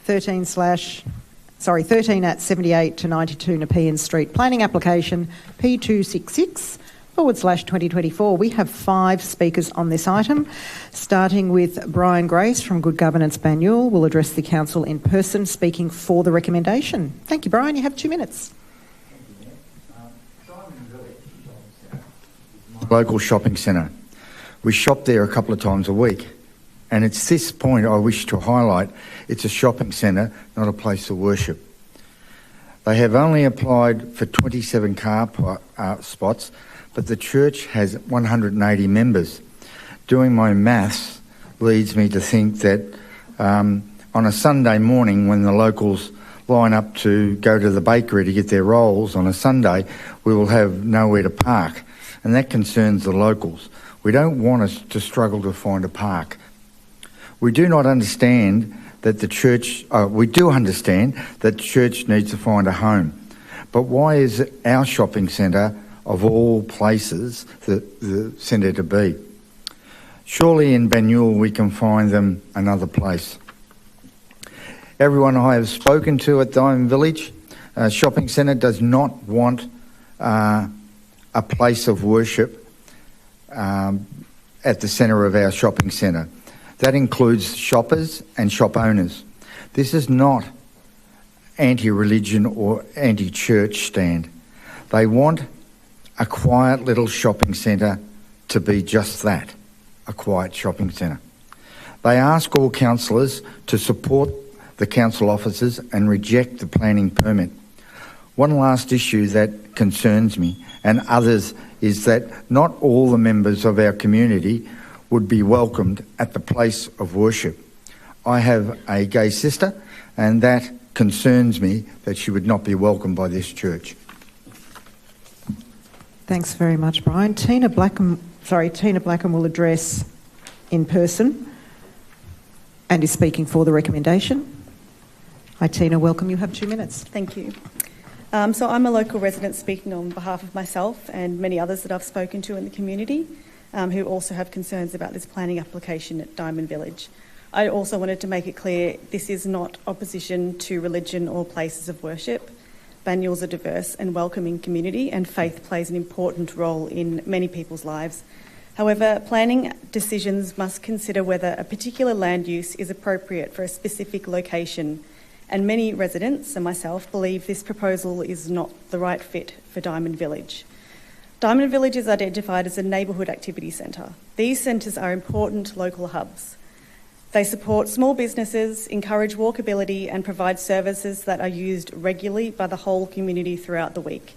13 at 78 to 92 Nepean Street, planning application P266/2024. We have 5 speakers on this item, starting with Brian Grace from Good Governance Banyule. Will address the council in person, speaking for the recommendation. Thank you, Brian. You have 2 minutes. Local shopping centre. We shop there a couple of times a week, and it's this point I wish to highlight. It's a shopping centre, not a place of worship. They have only applied for 27 car spots, but the church has 180 members. Doing my maths leads me to think that on a Sunday morning, when the locals line up to go to the bakery to get their rolls on a Sunday, we will have nowhere to park. And that concerns the locals. We don't want us to struggle to find a park. We do not understand that the church, we do understand that the church needs to find a home. But why is our shopping centre, of all places, the centre to be? Surely in Banyule we can find them another place. Everyone I have spoken to at Diamond Village shopping centre does not want a place of worship at the centre of our shopping centre. That includes shoppers and shop owners. This is not anti-religion or anti-church stand. They want a quiet little shopping centre to be just that, a quiet shopping centre. They ask all councillors to support the council officers and reject the planning permit. One last issue that concerns me and others is that not all the members of our community would be welcomed at the place of worship. I have a gay sister, and that concerns me that she would not be welcomed by this church. Thanks very much, Brian. Tina Blackham will address in person and is speaking for the recommendation. Hi, Tina. Welcome. You have 2 minutes. Thank you. So I'm a local resident speaking on behalf of myself and many others that I've spoken to in the community who also have concerns about this planning application at Diamond Village. I also wanted to make it clear this is not opposition to religion or places of worship. Banyule's a diverse and welcoming community, and faith plays an important role in many people's lives. However, planning decisions must consider whether a particular land use is appropriate for a specific location, and many residents and myself believe this proposal is not the right fit for Diamond Village. Diamond Village is identified as a neighbourhood activity centre. These centres are important local hubs. They support small businesses, encourage walkability and provide services that are used regularly by the whole community throughout the week.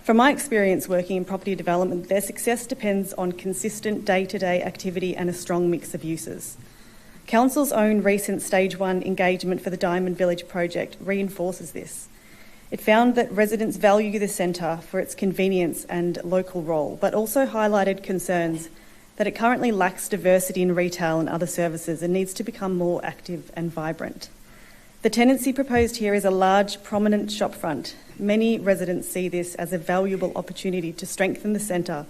From my experience working in property development, their success depends on consistent day-to-day activity and a strong mix of uses. Council's own recent Stage 1 engagement for the Diamond Village project reinforces this. It found that residents value the centre for its convenience and local role, but also highlighted concerns that it currently lacks diversity in retail and other services and needs to become more active and vibrant. The tenancy proposed here is a large, prominent shopfront. Many residents see this as a valuable opportunity to strengthen the centre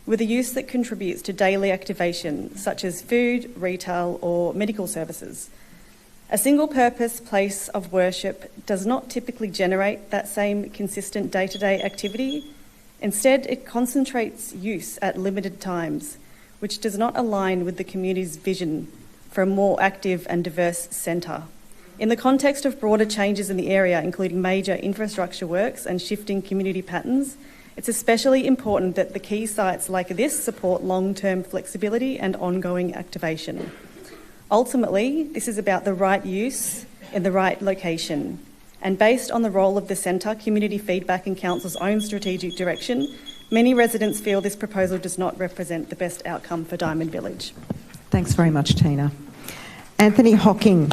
with a use that contributes to daily activation, such as food, retail or medical services. A single-purpose place of worship does not typically generate that same consistent day-to-day activity. Instead, it concentrates use at limited times, which does not align with the community's vision for a more active and diverse centre. In the context of broader changes in the area, including major infrastructure works and shifting community patterns, it's especially important that the key sites like this support long-term flexibility and ongoing activation. Ultimately, this is about the right use in the right location. And based on the role of the centre, community feedback and council's own strategic direction, many residents feel this proposal does not represent the best outcome for Diamond Village. Thanks very much, Tina. Anthony Hocking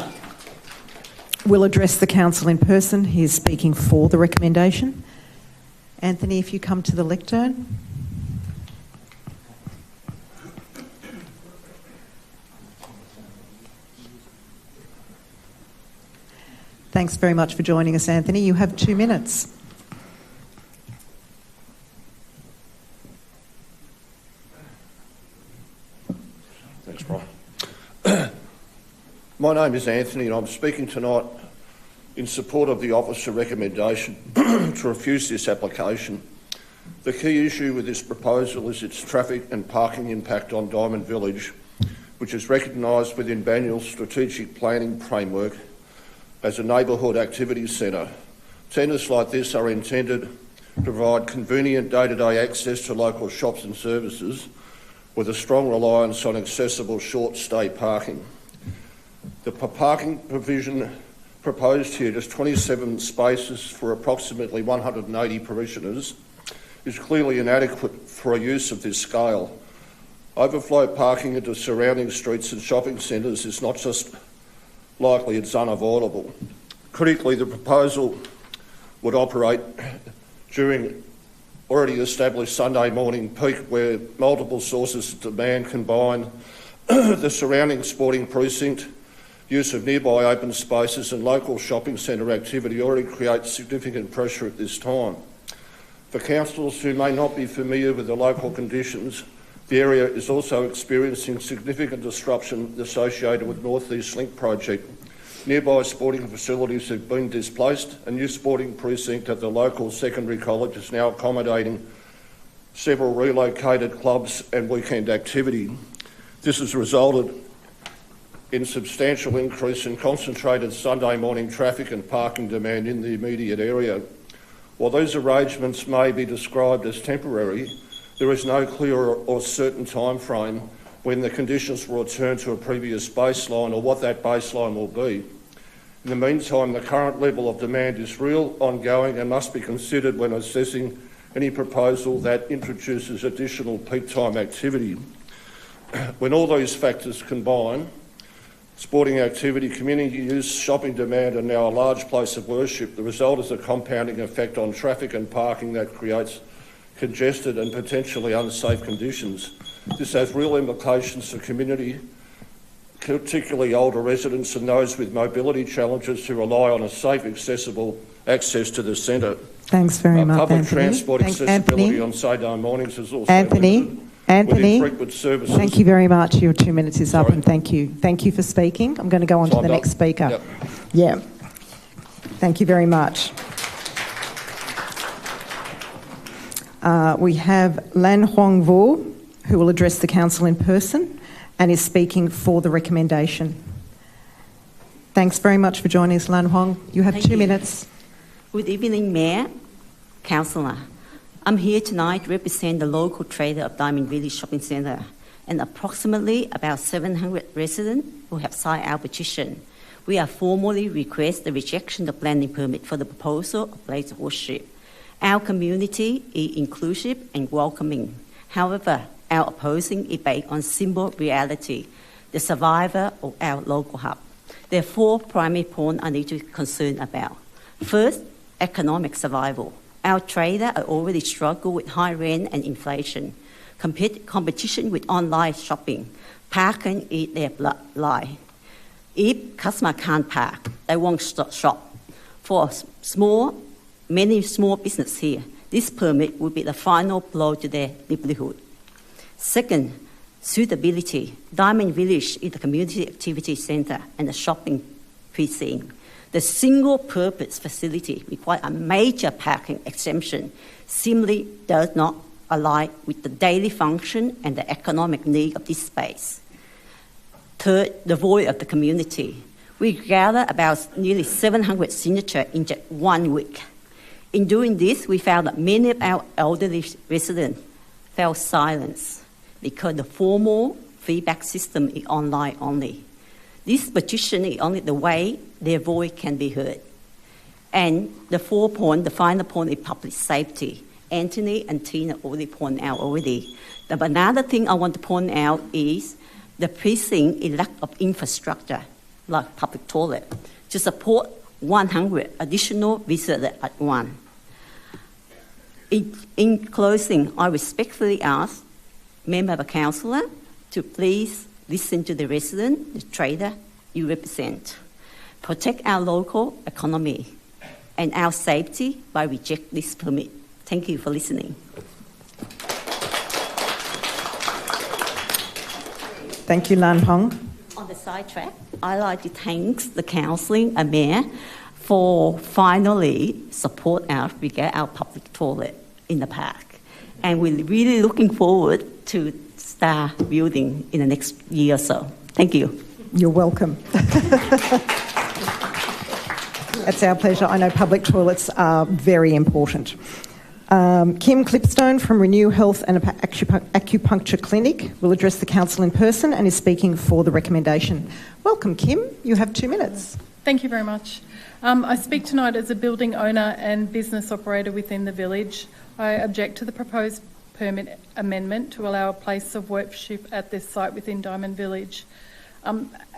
will address the council in person. He is speaking for the recommendation. Anthony, if you come to the lectern. Thanks very much for joining us, Anthony. You have 2 minutes. Thanks, Brian. My name is Anthony and I'm speaking tonight in support of the officer recommendation to refuse this application. The key issue with this proposal is its traffic and parking impact on Diamond Village, which is recognised within Banyule's strategic planning framework as a neighbourhood activity centre. Centres like this are intended to provide convenient day-to-day access to local shops and services with a strong reliance on accessible short-stay parking. The parking provision proposed here, just 27 spaces for approximately 180 parishioners, is clearly inadequate for a use of this scale. Overflow parking into surrounding streets and shopping centres is not just likely, it's unavoidable. Critically, the proposal would operate during already established Sunday morning peak where multiple sources of demand combine the surrounding sporting precinct, use of nearby open spaces and local shopping centre activity already creates significant pressure at this time. For councillors who may not be familiar with the local conditions, the area is also experiencing significant disruption associated with North East Link project. Nearby sporting facilities have been displaced. A new sporting precinct at the local secondary college is now accommodating several relocated clubs and weekend activity. This has resulted in substantial increase in concentrated Sunday morning traffic and parking demand in the immediate area. While these arrangements may be described as temporary, there is no clear or certain time frame when the conditions will return to a previous baseline or what that baseline will be. In the meantime, the current level of demand is real, ongoing and must be considered when assessing any proposal that introduces additional peak time activity. When all these factors combine, sporting activity, community use, shopping demand and now a large place of worship, the result is a compounding effect on traffic and parking that creates congested and potentially unsafe conditions. This has real implications for community, particularly older residents and those with mobility challenges who rely on a safe, accessible access to the centre. Thanks very much, Public Anthony. transport accessibility Anthony. on Sunday mornings is also Anthony. limited within frequent services. Thank you very much. Your 2 minutes is up and thank you. Thank you for speaking. I'm going to go on to the next speaker. Yep. Yeah. Thank you very much. We have Lan Huang Vo, who will address the council in person and is speaking for the recommendation. Thanks very much for joining us, Lan Huang. You have 2 minutes. Good evening, Mayor, Councillor. I'm here tonight to represent the local trader of Diamond Village Shopping Centre and approximately about 700 residents who have signed our petition. We are formally request the rejection of planning permit for the proposal of place of worship. Our community is inclusive and welcoming. However, our opposing is based on simple reality, the survival of our local hub. There are 4 primary points I need to concern about. First, economic survival. Our traders are already struggle with high rent and inflation. Competition with online shopping. Parking is their bloodline. If customers can't park, they won't shop. For many small businesses here, this permit will be the final blow to their livelihood. Second, suitability. Diamond Village is a community activity centre and a shopping precinct. The single-purpose facility requires a major parking exemption simply does not align with the daily function and the economic need of this space. Third, the voice of the community. We gathered about nearly 700 signatures in just 1 week. In doing this, we found that many of our elderly residents felt silence because the formal feedback system is online only. This petition is only the way their voice can be heard. And the final point is public safety. Anthony and Tina already pointed out already. But another thing I want to point out is the precinct is lack of infrastructure, like public toilet, to support 100 additional visitors at once. In closing, I respectfully ask Member of the Council to please listen to the resident, the trader you represent. Protect our local economy and our safety by reject this permit. Thank you for listening. Thank you, Lan Hong. On the sidetrack, I'd like to thank the council and mayor for finally support us to get our public toilet in the park. And we're really looking forward to start building in the next year or so. Thank you. You're welcome. It's our pleasure. I know public toilets are very important. Kim Clipstone from Renew Health and Acupuncture Clinic will address the council in person and is speaking for the recommendation. Welcome, Kim. You have 2 minutes. Thank you very much. I speak tonight as a building owner and business operator within the village. I object to the proposed permit amendment to allow a place of worship at this site within Diamond Village.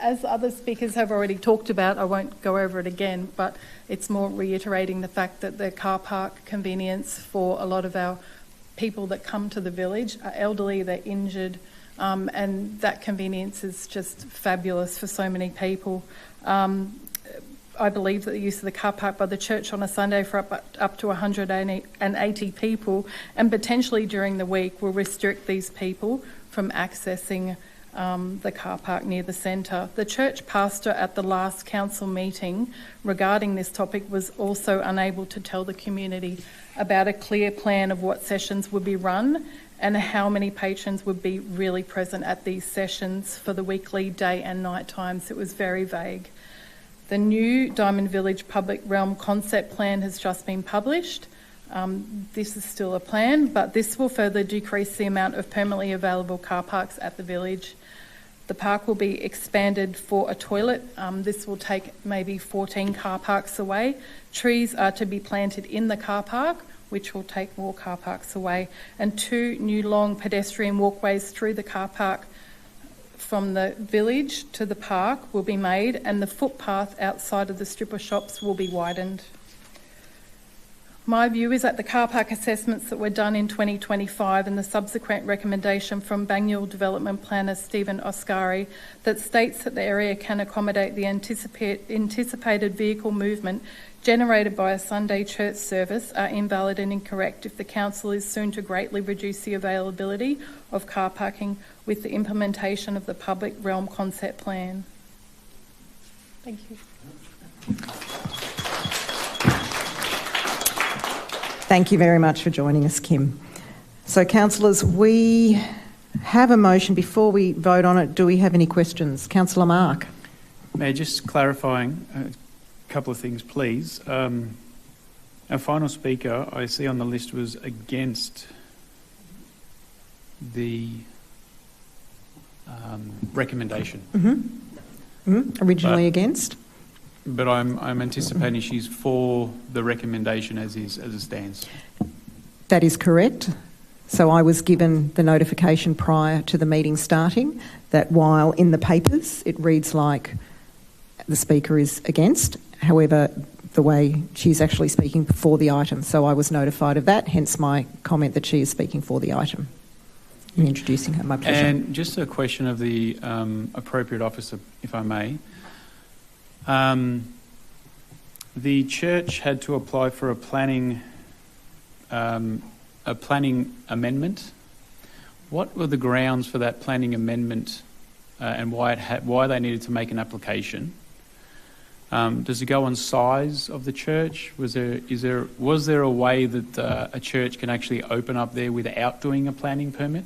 As other speakers have already talked about, I won't go over it again, but it's more reiterating the fact that the car park convenience for a lot of our people that come to the village are elderly, they're injured, and that convenience is just fabulous for so many people. I believe that the use of the car park by the church on a Sunday for up to 180 people and potentially during the week will restrict these people from accessing the car park near the centre. The church pastor at the last council meeting regarding this topic was also unable to tell the community about a clear plan of what sessions would be run and how many patrons would be really present at these sessions for the weekly day and night times. It was very vague. The new Diamond Village Public Realm Concept Plan has just been published. This is still a plan, but this will further decrease the amount of permanently available car parks at the village. The park will be expanded for a toilet. This will take maybe 14 car parks away. Trees are to be planted in the car park, which will take more car parks away. And 2 new long pedestrian walkways through the car park from the village to the park will be made, and the footpath outside of the stripper shops will be widened. My view is that the car park assessments that were done in 2025 and the subsequent recommendation from Banyule development planner Stephen Oscari that states that the area can accommodate the anticipated vehicle movement generated by a Sunday church service are invalid and incorrect if the council is soon to greatly reduce the availability of car parking with the implementation of the public realm concept plan. Thank you. Thank you very much for joining us, Kim. So, councillors, we have a motion. Before we vote on it, do we have any questions? Councillor Mark. Mayor, just clarifying a couple of things, please. Our final speaker, I see on the list, was against the recommendation. Originally against? But I'm anticipating she's for the recommendation as it stands. That is correct. So I was given the notification prior to the meeting starting that while in the papers it reads like the speaker is against, however, the way she's actually speaking for the item. So I was notified of that, hence my comment that she is speaking for the item. In introducing her, my pleasure. And just a question of the appropriate officer, if I may. The church had to apply for a planning amendment. What were the grounds for that planning amendment, and why they needed to make an application? Does it go on size of the church? Was there a way that a church can actually open up there without doing a planning permit?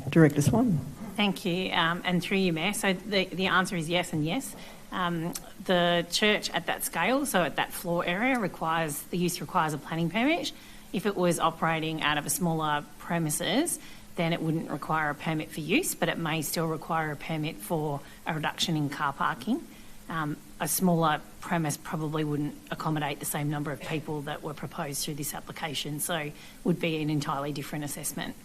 Director Swan. Thank you, and through you, Mayor. So the answer is yes and yes. The church at that scale, so at that floor area, requires a planning permit. If it was operating out of a smaller premises, then it wouldn't require a permit for use, but it may still require a permit for a reduction in car parking. A smaller premise probably wouldn't accommodate the same number of people that were proposed through this application, so would be an entirely different assessment.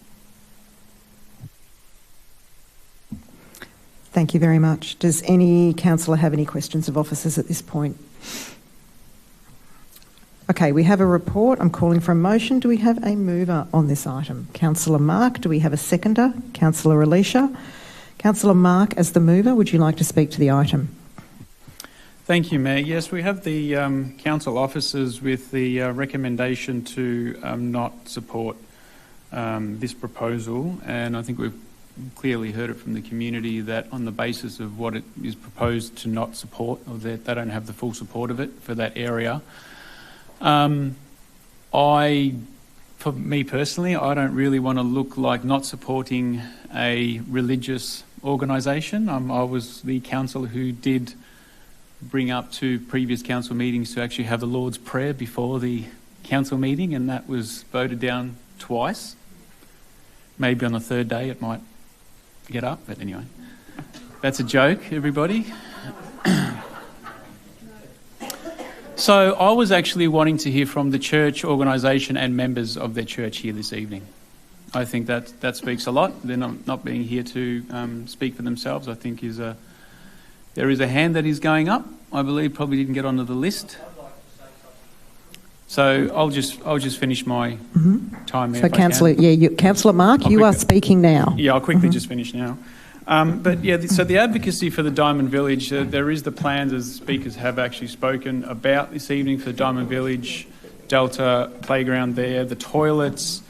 Thank you very much. Does any councillor have any questions of officers at this point? Okay, we have a report. I'm calling for a motion. Do we have a mover on this item? Councillor Mark, do we have a seconder? Councillor Alicia. Councillor Mark, as the mover, would you like to speak to the item? Thank you, Mayor. Yes, we have the council officers with the recommendation to not support this proposal, and I think we've clearly heard it from the community that on the basis of what it is proposed to not support, or that they don't have the full support of it for that area. For me personally, I don't really want to look like not supporting a religious organisation. I was the councillor who did bring up to previous council meetings to actually have the Lord's Prayer before the council meeting, and that was voted down twice. Maybe on the third day it might get up, but anyway, that's a joke, everybody. So I was actually wanting to hear from the church organisation and members of their church here this evening. I think that speaks a lot. They're not being here to speak for themselves. I think there is a hand that is going up. I believe probably didn't get onto the list. So I'll just finish my time there. So, Councillor Mark, you are speaking now. Yeah, I'll quickly just finish now. But yeah, so the advocacy for the Diamond Village, there is the plans, as speakers have actually spoken about this evening, for the Diamond Village, Delta playground there, the toilets,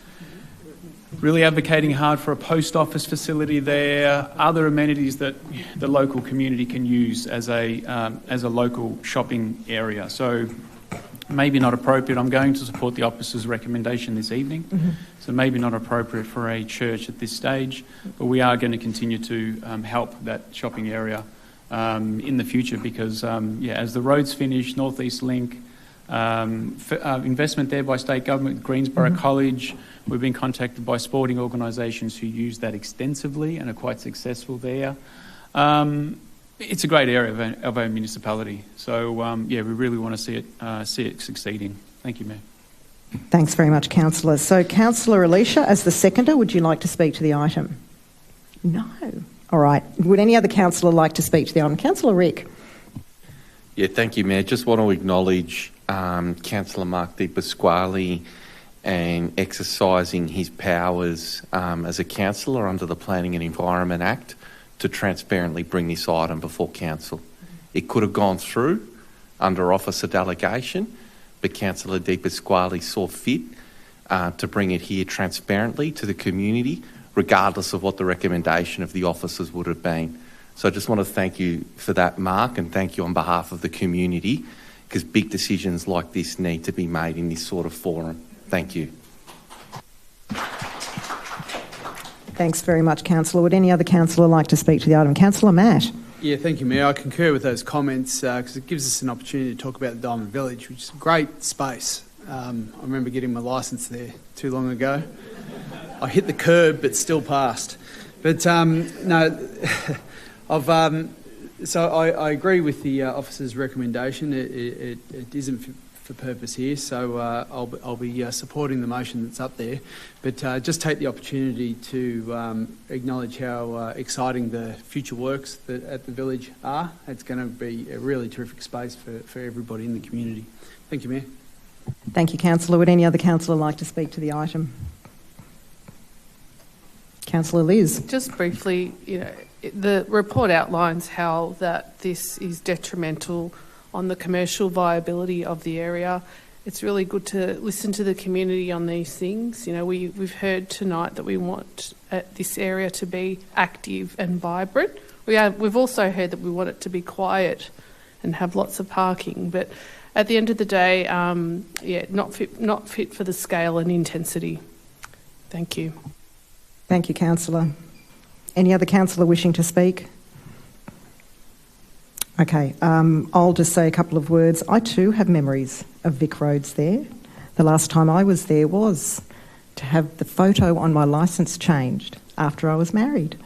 really advocating hard for a post office facility there, other amenities that the local community can use as a local shopping area. So maybe not appropriate. I'm going to support the officer's recommendation this evening. So maybe not appropriate for a church at this stage, but we are going to continue to help that shopping area in the future because, as the roads finish, North East Link, investment there by state government, Greensborough College, we've been contacted by sporting organisations who use that extensively and are quite successful there. It's a great area of our municipality. So, we really want to see it succeeding. Thank you, Mayor. Thanks very much, Councillor. So, Councillor Alicia, as the seconder, would you like to speak to the item? No. All right. Would any other councillor like to speak to the item? Councillor Rick. Yeah, thank you, Mayor. Just want to acknowledge Councillor Mark Di Pasquale and exercising his powers as a councillor under the Planning and Environment Act to transparently bring this item before council. It could have gone through under officer delegation, but Councillor Di Pasquale saw fit to bring it here transparently to the community, regardless of what the recommendation of the officers would have been. So I just want to thank you for that, Mark, and thank you on behalf of the community, because big decisions like this need to be made in this sort of forum. Thank you. Thanks very much, Councillor. Would any other councillor like to speak to the item? Councillor Matt. Yeah, thank you, Mayor. I concur with those comments because it gives us an opportunity to talk about the Diamond Village, which is a great space. I remember getting my licence there too long ago. I hit the curb, but still passed. But no, so I agree with the officer's recommendation. It isn't for purpose here, so I'll be supporting the motion that's up there. But just take the opportunity to acknowledge how exciting the future works that at the village are. It's going to be a really terrific space for everybody in the community. Thank you, Mayor. Thank you, Councillor. Would any other councillor like to speak to the item? Councillor Liz. Just briefly, the report outlines how that this is detrimental on the commercial viability of the area. It's really good to listen to the community on these things. We've heard tonight that we want this area to be active and vibrant. We've also heard that we want it to be quiet and have lots of parking, but at the end of the day, not fit for the scale and intensity. Thank you. Thank you, councillor. Any other councillor wishing to speak? Okay, I'll just say a couple of words. I too have memories of Vic Roads there. The last time I was there was to have the photo on my licence changed after I was married.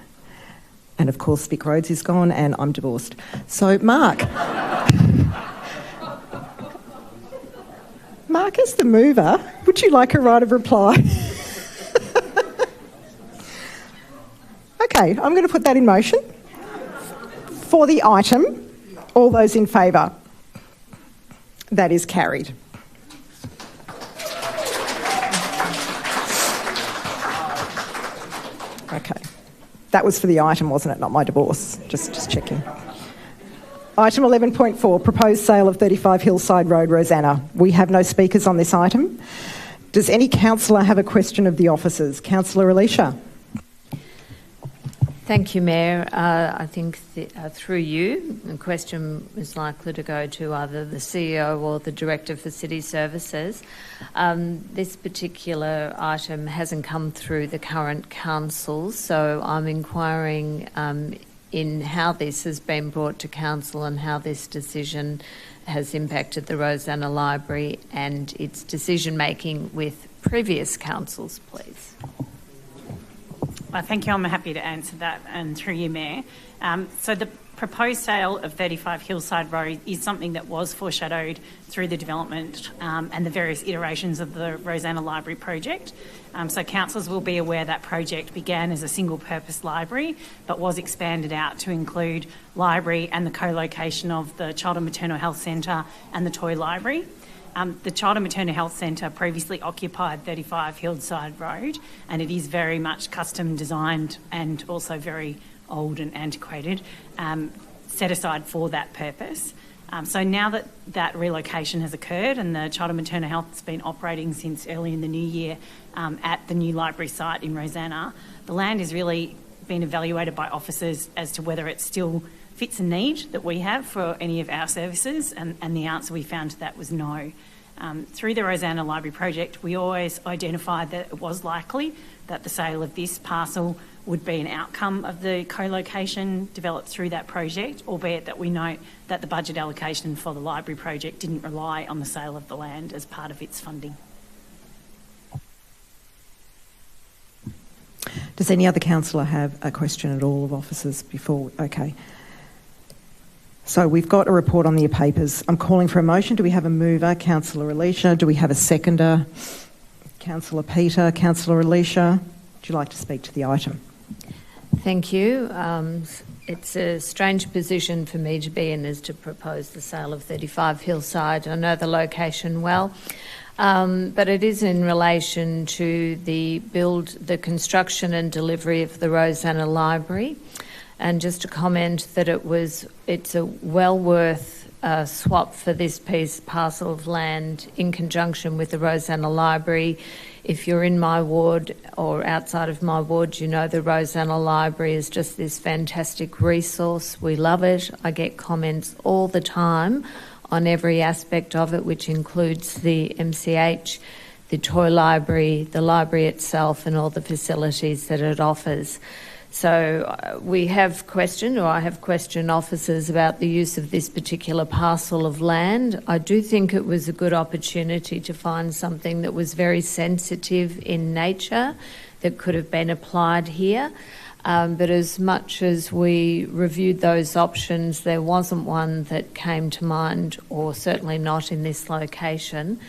And of course Vic Roads is gone and I'm divorced. So Mark, Mark as the mover, would you like a right of reply? Okay, I'm going to put that in motion. For the item, all those in favour? That is carried. Okay. That was for the item, wasn't it? Not my divorce. Just checking. Item 11.4, proposed sale of 35 Hillside Road, Rosanna. We have no speakers on this item. Does any councillor have a question of the officers? Councillor Alicia. Thank you, Mayor. I think through you, the question is likely to go to either the CEO or the Director for City Services. This particular item hasn't come through the current council, so I'm inquiring in how this has been brought to council and how this decision has impacted the Rosanna Library and its decision-making with previous councils, please. Well, thank you. I'm happy to answer that, and through you, Mayor. So the proposed sale of 35 Hillside Road is something that was foreshadowed through the development and the various iterations of the Rosanna Library project. So councillors will be aware that project began as a single-purpose library but was expanded out to include library and the co-location of the Child and Maternal Health Centre and the Toy Library. The Child and Maternal Health Centre previously occupied 35 Hillside Road, and it is very much custom designed and also very old and antiquated, set aside for that purpose. So now that that relocation has occurred and the Child and Maternal Health has been operating since early in the new year at the new library site in Rosanna, the land has really been evaluated by officers as to whether it still fits a need that we have for any of our services, and the answer we found to that was no. Through the Rosanna Library project, we always identified that it was likely that the sale of this parcel would be an outcome of the co-location developed through that project, albeit that we note that the budget allocation for the library project didn't rely on the sale of the land as part of its funding. Does any other councillor have a question at all of officers before? Okay. So we've got a report on the papers. I'm calling for a motion. Do we have a mover? Councillor Alicia. Do we have a seconder? Councillor Peter. Councillor Alicia. Would you like to speak to the item? Thank you. It's a strange position for me to be in, is to propose the sale of 35 Hillside. I know the location well, but it is in relation to the construction and delivery of the Rosanna Library. And just to comment that it's a well worth swap for this parcel of land in conjunction with the Rosanna Library. If you're in my ward or outside of my ward, you know the Rosanna Library is just this fantastic resource. We love it. I get comments all the time on every aspect of it, which includes the MCH, the toy library, the library itself, and all the facilities that it offers. So I have questioned officers about the use of this particular parcel of land. I do think it was a good opportunity to find something that was very sensitive in nature that could have been applied here. But as much as we reviewed those options, there wasn't one that came to mind, or certainly not in this location.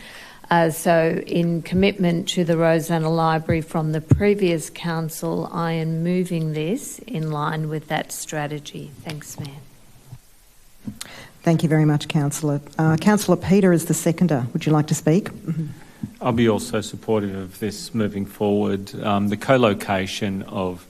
So in commitment to the Rosanna Library from the previous council, I am moving this in line with that strategy. Thanks, Mayor. Thank you very much, Councillor. Councillor Peter is the seconder. Would you like to speak? Mm-hmm. I'll be also supportive of this moving forward. The co-location of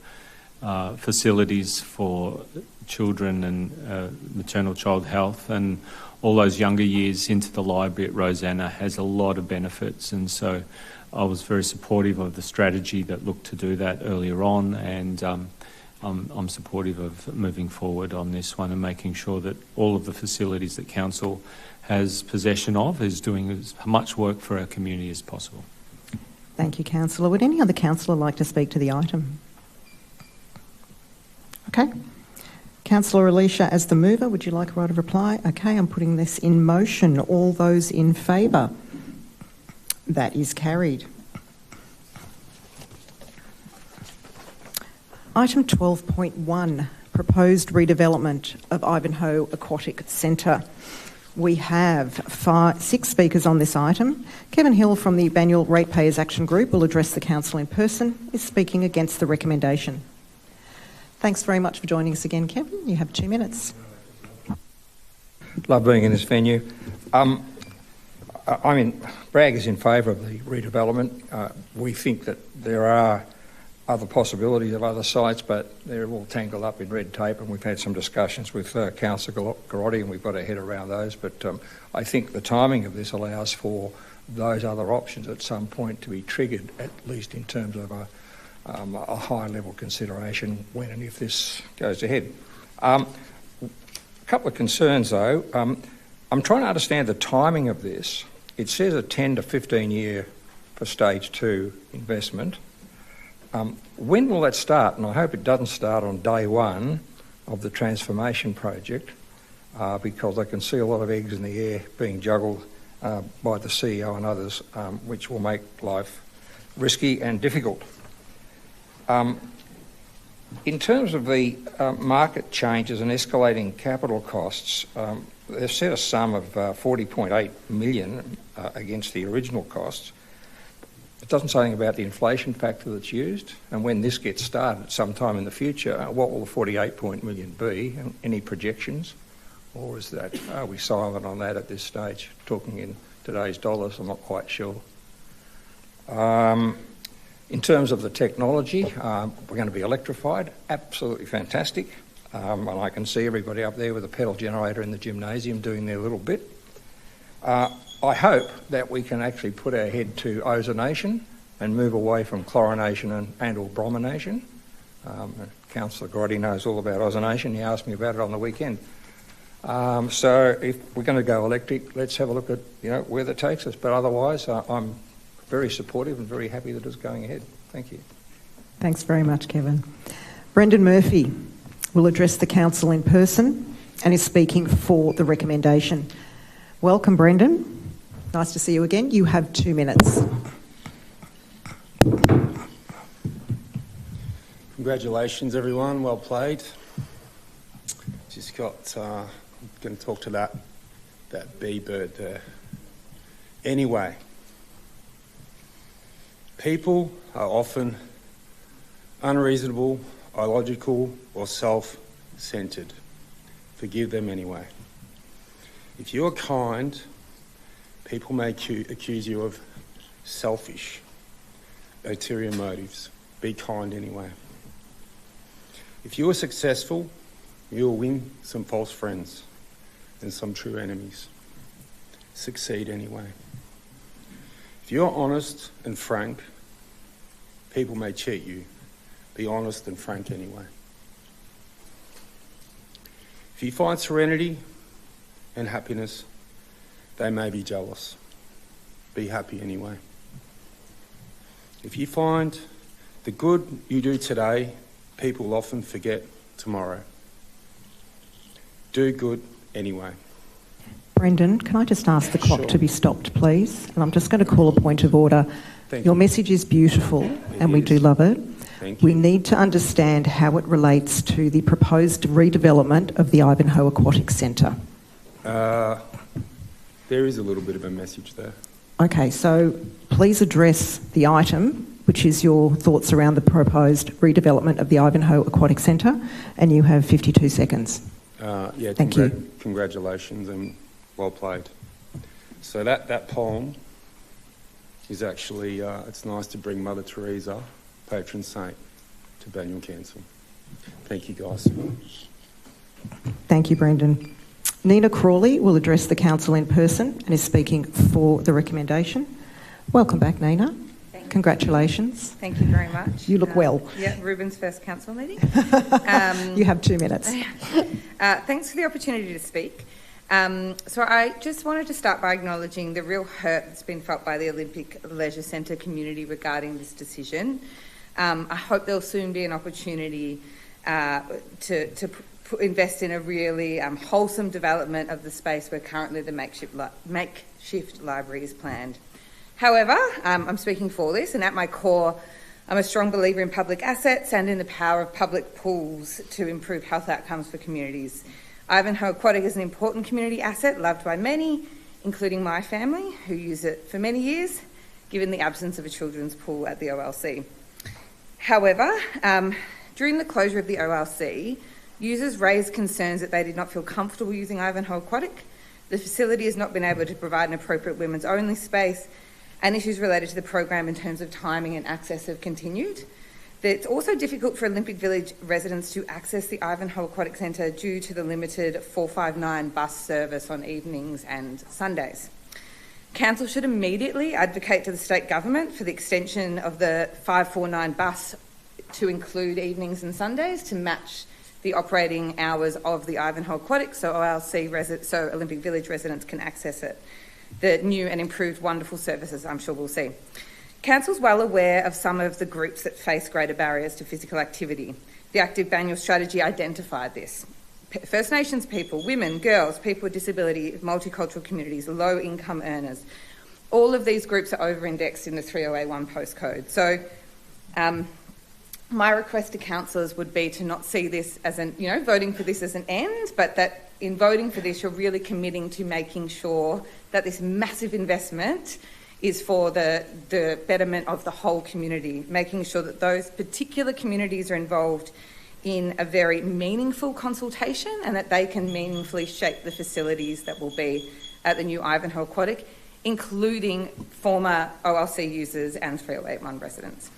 facilities for children and maternal child health and all those younger years into the library at Rosanna has a lot of benefits, and so I was very supportive of the strategy that looked to do that earlier on, and I'm supportive of moving forward on this one and making sure that all of the facilities that council has possession of is doing as much work for our community as possible. Thank you, Councillor. Would any other councillor like to speak to the item? Okay. Councillor Alicia, as the mover, would you like a right of reply? Okay, I'm putting this in motion. All those in favour? That is carried. Item 12.1, proposed redevelopment of Ivanhoe Aquatic Centre. We have 6 speakers on this item. Kevin Hill from the Banyule Ratepayers Action Group will address the council in person, is speaking against the recommendation. Thanks very much for joining us again, Kevin. You have 2 minutes. Love being in this venue. Bragg is in favour of the redevelopment. We think that there are other possibilities of other sites, but they're all tangled up in red tape, and we've had some discussions with Councillor Garotti, and we've got our head around those. But I think the timing of this allows for those other options at some point to be triggered, at least in terms of a high-level consideration when and if this goes ahead. A couple of concerns, though. I'm trying to understand the timing of this. It says a 10 to 15 year for stage 2 investment. When will that start? And I hope it doesn't start on day one of the transformation project, because I can see a lot of eggs in the air being juggled by the CEO and others, which will make life risky and difficult. In terms of the market changes and escalating capital costs, they've set a sum of 40.8 million against the original costs. It doesn't say anything about the inflation factor that's used, and when this gets started sometime in the future, what will the 48 million be? Any projections? Or is that, are we silent on that at this stage? Talking in today's dollars, I'm not quite sure. In terms of the technology, we're going to be electrified, absolutely fantastic. And I can see everybody up there with a pedal generator in the gymnasium doing their little bit. I hope that we can actually put our head to ozonation and move away from chlorination and or bromination. Councillor Grotti knows all about ozonation. He asked me about it on the weekend. So if we're going to go electric, let's have a look at where that takes us. But otherwise, I'm very supportive and very happy that it's going ahead. Thank you. Thanks very much, Kevin. Brendan Murphy will address the council in person and is speaking for the recommendation. Welcome, Brendan. Nice to see you again. You have 2 minutes. Congratulations, everyone. Well played. Just got, I'm going to talk to that bee bird there. Anyway, people are often unreasonable, illogical, or self-centred. Forgive them anyway. If you're kind, people may accuse you of selfish, ulterior motives. Be kind anyway. If you are successful, you will win some false friends and some true enemies. Succeed anyway. If you're honest and frank, people may cheat you. Be honest and frank anyway. If you find serenity and happiness, they may be jealous. Be happy anyway. If you find the good you do today, people often forget tomorrow. Do good anyway. Brendan, can I just ask the clock to be stopped, please? And I'm just going to call a point of order. Your message is beautiful and we do love it. We need to understand how it relates to the proposed redevelopment of the Ivanhoe Aquatic Centre. There is a little bit of a message there. Okay, so please address the item, which is your thoughts around the proposed redevelopment of the Ivanhoe Aquatic Centre, and you have 52 seconds. Thank you. Congratulations and well played. So that poem is actually, it's nice to bring Mother Teresa, patron saint, to Banyule Council. Thank you, guys. Thank you, Brendan. Nina Crawley will address the council in person and is speaking for the recommendation. Welcome back, Nina. Congratulations. Thank you very much. You look well. Yeah, Ruben's first council meeting. You have 2 minutes. Thanks for the opportunity to speak. So I just wanted to start by acknowledging the real hurt that's been felt by the Olympic Leisure Centre community regarding this decision. I hope there'll soon be an opportunity to invest in a really wholesome development of the space where currently the makeshift library is planned. However, I'm speaking for this, and at my core, I'm a strong believer in public assets and in the power of public pools to improve health outcomes for communities. Ivanhoe Aquatic is an important community asset loved by many, including my family, who use it for many years, given the absence of a children's pool at the OLC. However, during the closure of the OLC, users raised concerns that they did not feel comfortable using Ivanhoe Aquatic. The facility has not been able to provide an appropriate women's only space, and issues related to the program in terms of timing and access have continued. It's also difficult for Olympic Village residents to access the Ivanhoe Aquatic Centre due to the limited 459 bus service on evenings and Sundays. Council should immediately advocate to the state government for the extension of the 549 bus to include evenings and Sundays to match the operating hours of the Ivanhoe Aquatic so Olympic Village residents can access it. The new and improved wonderful services I'm sure we'll see. Council's well aware of some of the groups that face greater barriers to physical activity. The Active Banyule strategy identified this. First Nations people, women, girls, people with disability, multicultural communities, low-income earners. All of these groups are over-indexed in the 30A1 postcode. So my request to councillors would be to not see this as voting for this as an end, but that in voting for this, you're really committing to making sure that this massive investment is for the betterment of the whole community, making sure that those particular communities are involved in a very meaningful consultation and that they can meaningfully shape the facilities that will be at the new Ivanhoe Aquatic, including former OLC users and 3081 residents.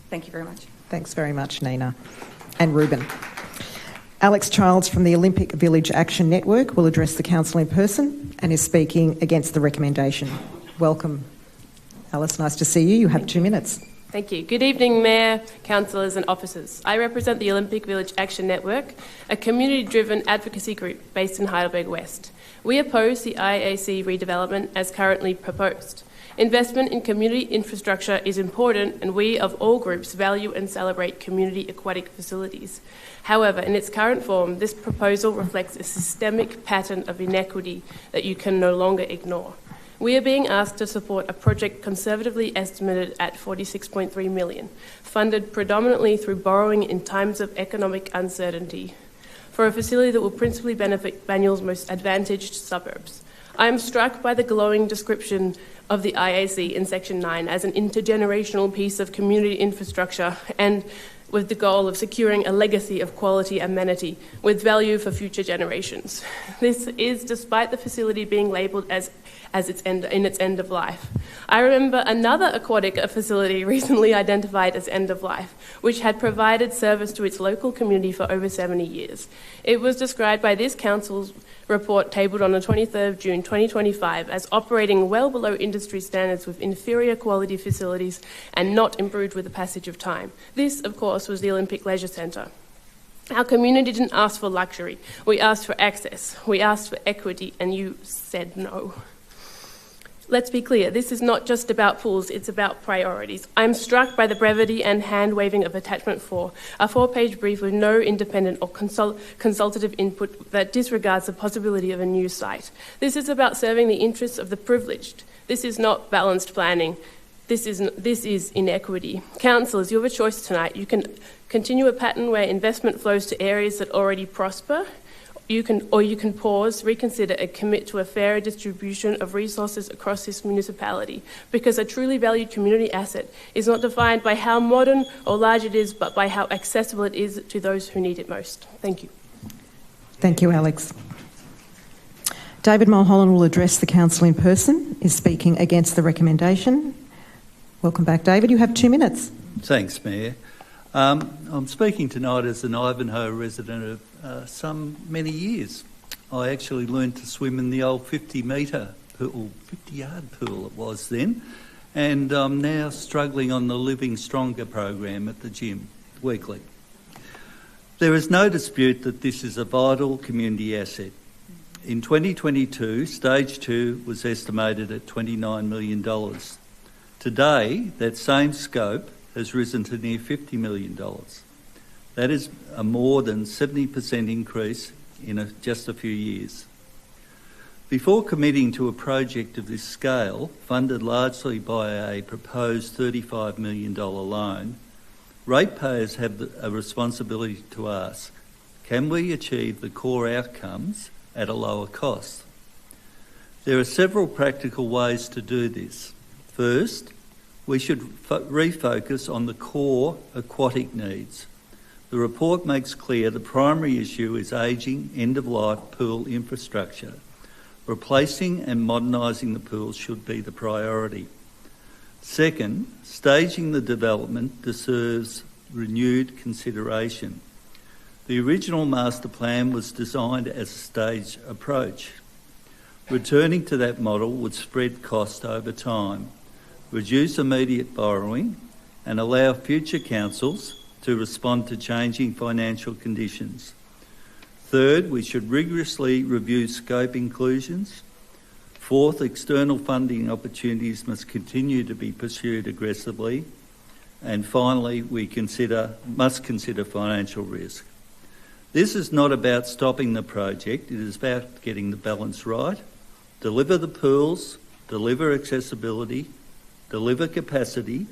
Thank you very much. Thanks very much, Nina. And Ruben. Alex Childs from the Olympic Village Action Network will address the council in person and is speaking against the recommendation. Welcome, Alice. Nice to see you. You have 2 minutes. Thank you. Good evening, Mayor, councillors and officers. I represent the Olympic Village Action Network, a community-driven advocacy group based in Heidelberg West. We oppose the IAC redevelopment as currently proposed. Investment in community infrastructure is important, and we of all groups value and celebrate community aquatic facilities. However, in its current form, this proposal reflects a systemic pattern of inequity that you can no longer ignore. We are being asked to support a project conservatively estimated at $46.3 million, funded predominantly through borrowing in times of economic uncertainty, for a facility that will principally benefit Banyule's most advantaged suburbs. I am struck by the glowing description of the IAC in Section 9 as an intergenerational piece of community infrastructure and with the goal of securing a legacy of quality amenity with value for future generations. This is despite the facility being labelled as its end of life. I remember another aquatic facility recently identified as end of life, which had provided service to its local community for over 70 years. It was described by this council's report tabled on the 23rd of June 2025 as operating well below industry standards with inferior quality facilities and not improved with the passage of time. This, of course, was the Olympic Leisure Centre. Our community didn't ask for luxury. We asked for access. We asked for equity, and you said no. Let's be clear, this is not just about pools, it's about priorities. I'm struck by the brevity and hand-waving of Attachment 4, a 4-page brief with no independent or consultative input that disregards the possibility of a new site. This is about serving the interests of the privileged. This is not balanced planning. This is inequity. Councillors, you have a choice tonight. You can continue a pattern where investment flows to areas that already prosper, you can pause, reconsider, and commit to a fairer distribution of resources across this municipality, because a truly valued community asset is not defined by how modern or large it is, but by how accessible it is to those who need it most. Thank you. Thank you, Alex. David Mulholland will address the council in person, is speaking against the recommendation. Welcome back, David. You have 2 minutes. Thanks, Mayor. I'm speaking tonight as an Ivanhoe resident of many years. I actually learned to swim in the old 50-metre pool, 50-yard pool it was then, and I'm now struggling on the Living Stronger program at the gym weekly. There is no dispute that this is a vital community asset. In 2022, Stage 2 was estimated at $29 million. Today, that same scope has risen to near $50 million. That is a more than 70% increase in just a few years. Before committing to a project of this scale, funded largely by a proposed $35 million loan, ratepayers have a responsibility to ask, can we achieve the core outcomes at a lower cost? There are several practical ways to do this. First, we should refocus on the core aquatic needs. The report makes clear the primary issue is ageing, end-of-life pool infrastructure. Replacing and modernising the pools should be the priority. Second, staging the development deserves renewed consideration. The original master plan was designed as a staged approach. Returning to that model would spread cost over time, reduce immediate borrowing, and allow future councils to respond to changing financial conditions. Third, we should rigorously review scope inclusions. Fourth, external funding opportunities must continue to be pursued aggressively. And finally, we must consider financial risk. This is not about stopping the project, it is about getting the balance right, deliver the pools, deliver accessibility, deliver capacity,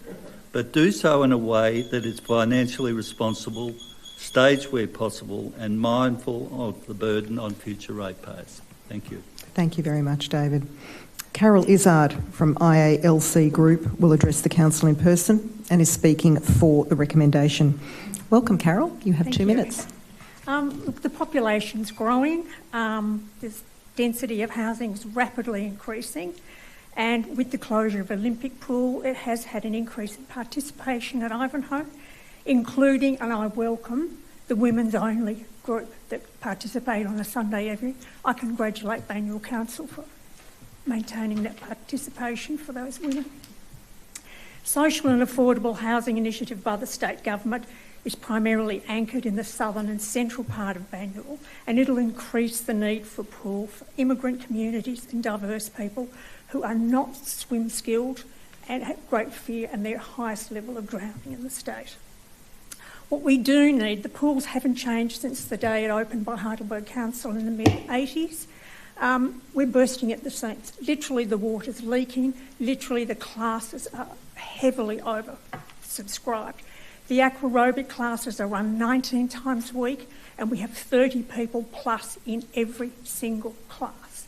but do so in a way that is financially responsible, staged where possible, and mindful of the burden on future ratepayers. Thank you. Thank you very much, David. Carol Izzard from IALC Group will address the council in person and is speaking for the recommendation. Welcome, Carol. You have 2 minutes. Look, the population's growing. This density of housing is rapidly increasing. And with the closure of Olympic Pool, it has had an increase in participation at Ivanhoe, including, and I welcome, the women's only group that participate on a Sunday evening. I congratulate Banyule Council for maintaining that participation for those women. Social and affordable housing initiative by the state government is primarily anchored in the southern and central part of Banyule, and it'll increase the need for pool for immigrant communities and diverse people who are not swim skilled and have great fear and their highest level of drowning in the state. What we do need, the pools haven't changed since the day it opened by Heidelberg Council in the mid-80s. We're bursting at the seams. Literally the water's leaking, literally the classes are heavily oversubscribed. The aquarobic classes are run 19 times a week and we have 30 people plus in every single class.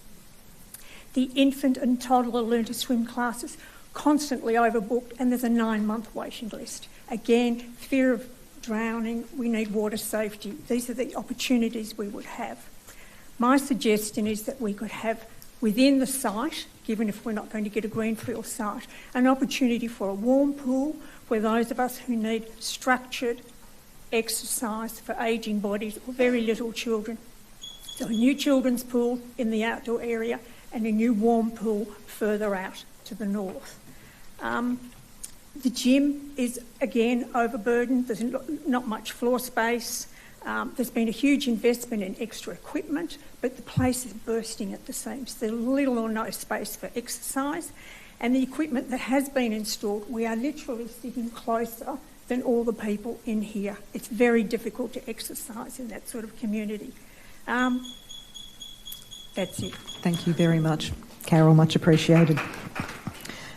The infant and toddler learn to swim classes constantly overbooked and there's a 9-month waiting list. Again, fear of drowning, we need water safety. These are the opportunities we would have. My suggestion is that we could have within the site, given if we're not going to get a greenfield site, an opportunity for a warm pool where those of us who need structured exercise for ageing bodies or very little children. So a new children's pool in the outdoor area and a new warm pool further out to the north. The gym is, again, overburdened. There's not much floor space. There's been a huge investment in extra equipment, but the place is bursting at the seams. There's little or no space for exercise. And the equipment that has been installed, we are literally sitting closer than all the people in here. It's very difficult to exercise in that sort of community. That's it. Thank you very much, Carol. Much appreciated.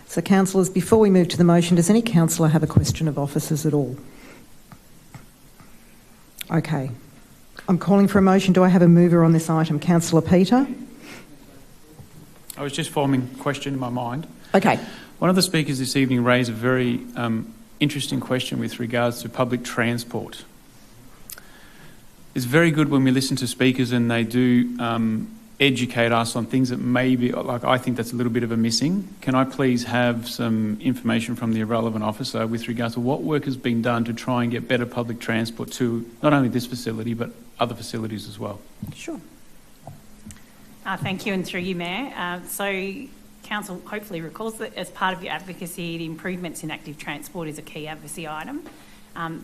So, councillors, before we move to the motion, does any councillor have a question of officers at all? Okay. I'm calling for a motion. Do I have a mover on this item? Councillor Peter? I was just forming a question in my mind. Okay. One of the speakers this evening raised a very interesting question with regards to public transport. It's very good when we listen to speakers and they do educate us on things that maybe, like I think that's a little bit of a missing. Can I please have some information from the relevant officer with regards to what work has been done to try and get better public transport to not only this facility but other facilities as well? Sure. Thank you, and through you, Mayor. So Council hopefully recalls that as part of your advocacy, the improvements in active transport is a key advocacy item.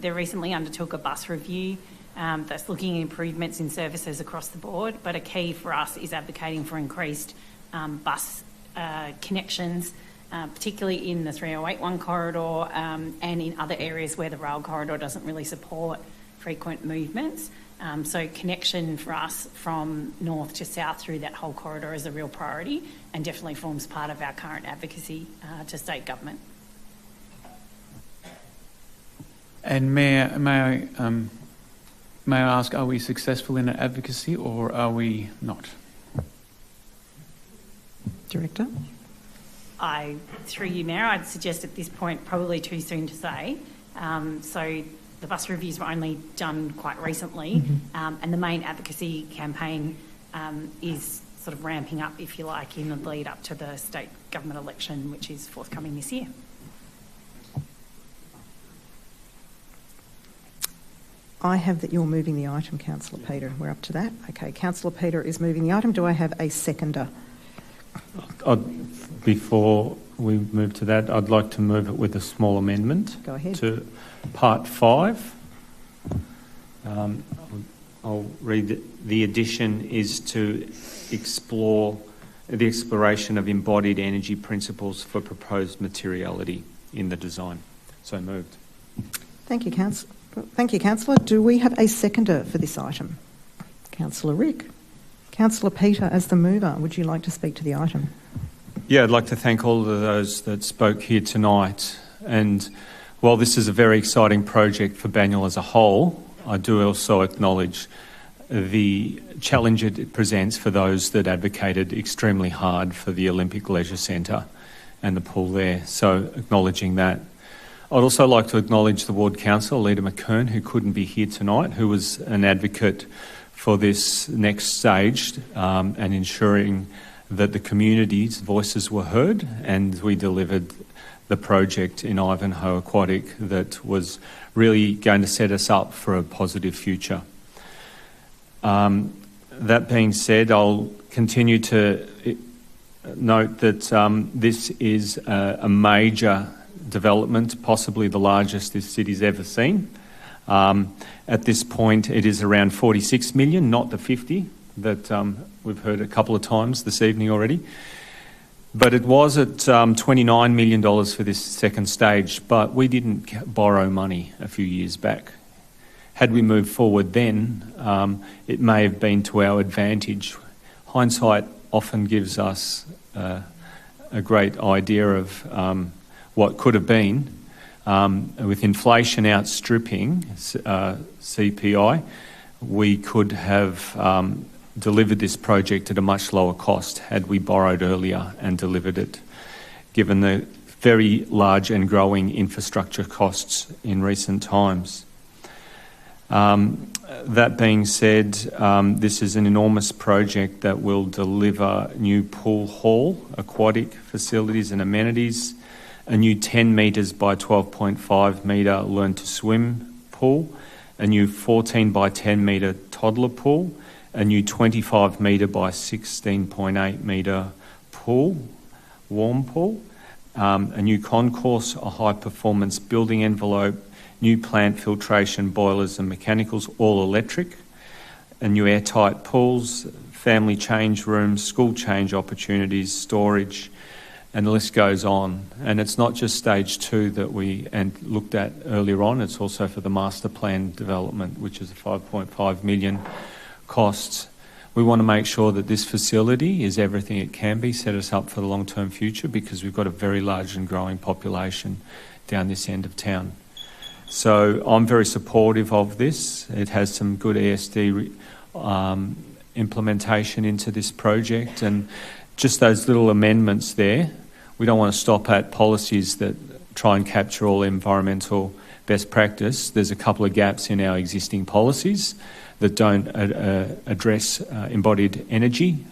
They recently undertook a bus review that's looking at improvements in services across the board, but a key for us is advocating for increased bus connections, particularly in the 3081 corridor and in other areas where the rail corridor doesn't really support frequent movements. So connection for us from north to south through that whole corridor is a real priority and definitely forms part of our current advocacy to state government. And may I ask, are we successful in our advocacy or are we not? Director? Through you, Mayor, I'd suggest at this point probably too soon to say. So the bus reviews were only done quite recently, and the main advocacy campaign is sort of ramping up, if you like, in the lead up to the state government election, which is forthcoming this year. I have that you're moving the item, Councillor Peter. We're up to that. Okay, Councillor Peter is moving the item. Do I have a seconder? Before we move to that, I'd like to move it with a small amendment. Go ahead. To Part 5. I'll read it. The addition is to explore the exploration of embodied energy principles for proposed materiality in the design. So moved. Thank you, Councillor. Thank you, Councillor. Do we have a seconder for this item? Councillor Rick. Councillor Peter, as the mover, would you like to speak to the item? Yeah, I'd like to thank all of those that spoke here tonight. And while this is a very exciting project for Banyule as a whole, I do also acknowledge the challenge it presents for those that advocated extremely hard for the Olympic Leisure Centre and the pool there. So acknowledging that. I'd also like to acknowledge the Ward Council, Leader McKern, who couldn't be here tonight, who was an advocate for this next stage and ensuring that the community's voices were heard, and we delivered the project in Ivanhoe Aquatic that was really going to set us up for a positive future. That being said, I'll continue to note that this is a major development, possibly the largest this city's ever seen. At this point, it is around 46 million, not the 50 that we've heard a couple of times this evening already. But it was at $29 million for this second stage, but we didn't borrow money a few years back. Had we moved forward then, it may have been to our advantage. Hindsight often gives us a great idea of what could have been. With inflation outstripping CPI, we could have delivered this project at a much lower cost had we borrowed earlier and delivered it, given the very large and growing infrastructure costs in recent times. That being said, this is an enormous project that will deliver new pool hall, aquatic facilities and amenities, a new 10 metres by 12.5 metre learn to swim pool, a new 14 by 10 metre toddler pool, a new 25 metre by 16.8 metre pool, warm pool, a new concourse, a high performance building envelope, new plant filtration boilers and mechanicals, all electric, a new airtight pools, family change rooms, school change opportunities, storage, and the list goes on. And it's not just stage 2 that we looked at earlier on, it's also for the master plan development, which is a 5.5 million costs. We want to make sure that this facility is everything it can be, set us up for the long-term future, because we've got a very large and growing population down this end of town. So I'm very supportive of this. It has some good ESD implementation into this project, and just those little amendments there. We don't want to stop at policies that try and capture all environmental best practice. There's a couple of gaps in our existing policies that don't address embodied energy.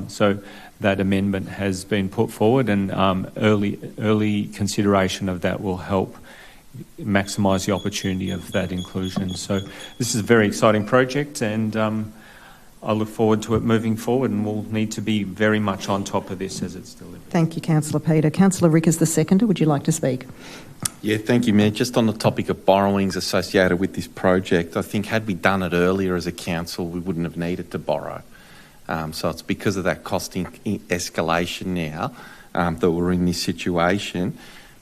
So that amendment has been put forward, and early consideration of that will help maximise the opportunity of that inclusion. So this is a very exciting project, and I look forward to it moving forward, and we'll need to be very much on top of this as it's delivered. Thank you, Councillor Peter. Councillor Rick is the seconder. Would you like to speak? Yeah, thank you, Mayor. Just on the topic of borrowings associated with this project, I think had we done it earlier as a council, we wouldn't have needed to borrow. So it's because of that costing escalation now that we're in this situation.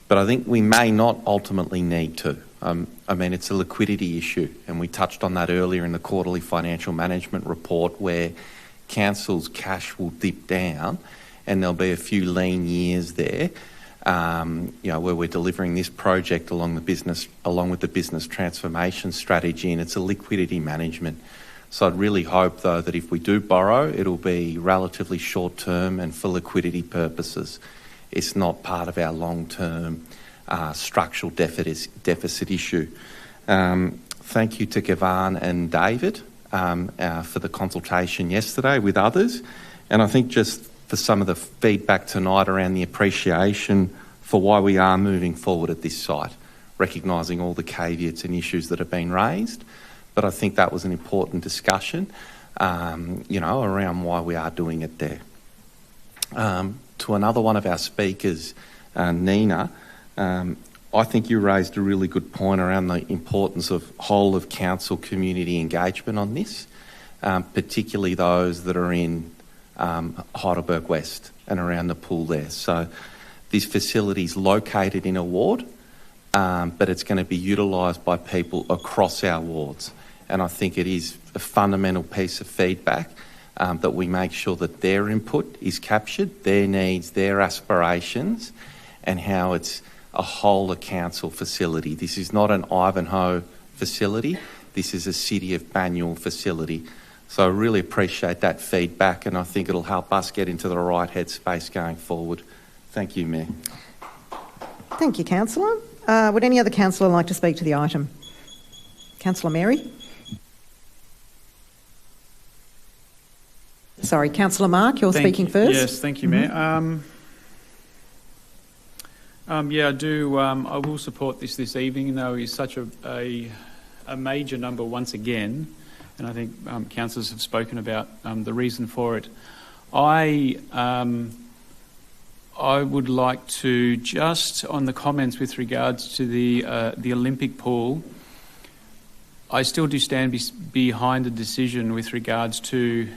But I think we may not ultimately need to. I mean, it's a liquidity issue, and we touched on that earlier in the quarterly financial management report, where council's cash will dip down and there'll be a few lean years there, where we're delivering this project along with the business transformation strategy, and it's a liquidity management. So I'd really hope, though, that if we do borrow, it'll be relatively short-term and for liquidity purposes. It's not part of our long-term structural deficit issue. Thank you to Gavan and David for the consultation yesterday with others, and I think just for some of the feedback tonight around the appreciation for why we are moving forward at this site, recognising all the caveats and issues that have been raised. But I think that was an important discussion, around why we are doing it there. To another one of our speakers, Nina, I think you raised a really good point around the importance of whole of council community engagement on this, particularly those that are in Heidelberg West and around the pool there. So this facility is located in a ward, but it's going to be utilised by people across our wards. And I think it is a fundamental piece of feedback that we make sure that their input is captured, their needs, their aspirations, and how it's a whole of council facility. This is not an Ivanhoe facility. This is a City of Banyule facility. So I really appreciate that feedback, and I think it'll help us get into the right headspace going forward. Thank you, Mayor. Thank you, Councillor. Would any other councillor like to speak to the item? Councillor Mary? Sorry, Councillor Mark, you're speaking first. Yes, thank you, Mayor. I do. I will support this evening, though it's such a major number once again, and I think councillors have spoken about the reason for it. I would like to just on the comments with regards to the Olympic pool. I still do stand behind the decision with regards to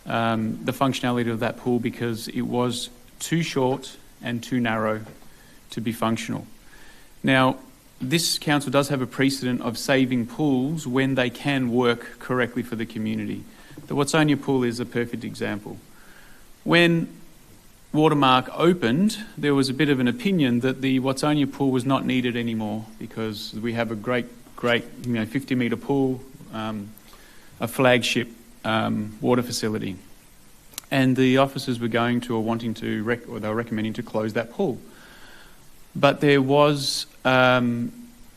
the functionality of that pool, because it was too short and too narrow to be functional. Now, this council does have a precedent of saving pools when they can work correctly for the community. The Watsonia pool is a perfect example. When Watermark opened, there was a bit of an opinion that the Watsonia pool was not needed anymore, because we have a great 50-metre pool, a flagship water facility, and the officers were going to or wanting to or they were recommending to close that pool. But there was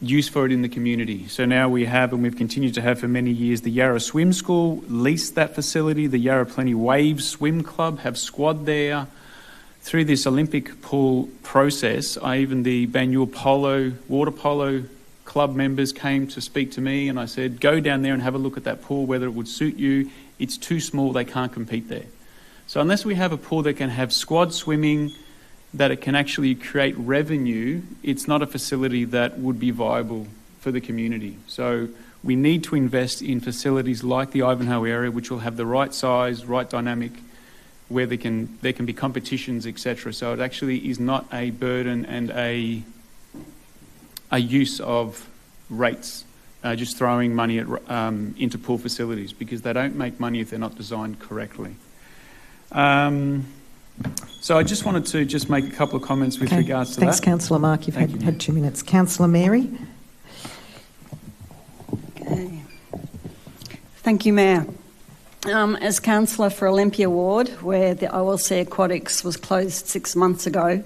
use for it in the community. So now we have, and we've continued to have for many years, the Yarra Swim School leased that facility. The Yarra Plenty Waves Swim Club have squad there. Through this Olympic pool process, even the Banyule water polo club members came to speak to me, and I said, go down there and have a look at that pool, whether it would suit you. It's too small, they can't compete there. So unless we have a pool that can have squad swimming, that it can actually create revenue, it's not a facility that would be viable for the community. So we need to invest in facilities like the Ivanhoe area, which will have the right size, right dynamic, where there can be competitions, etc. So it actually is not a burden and a use of rates, just throwing money at, into pool facilities, because they don't make money if they're not designed correctly. So I just wanted to just make a couple of comments with regards to that. Thanks, Councillor Mark. You've had 2 minutes. Councillor Mary. Okay. Thank you, Mayor. As councillor for Olympia Ward, where the OLC Aquatics was closed 6 months ago,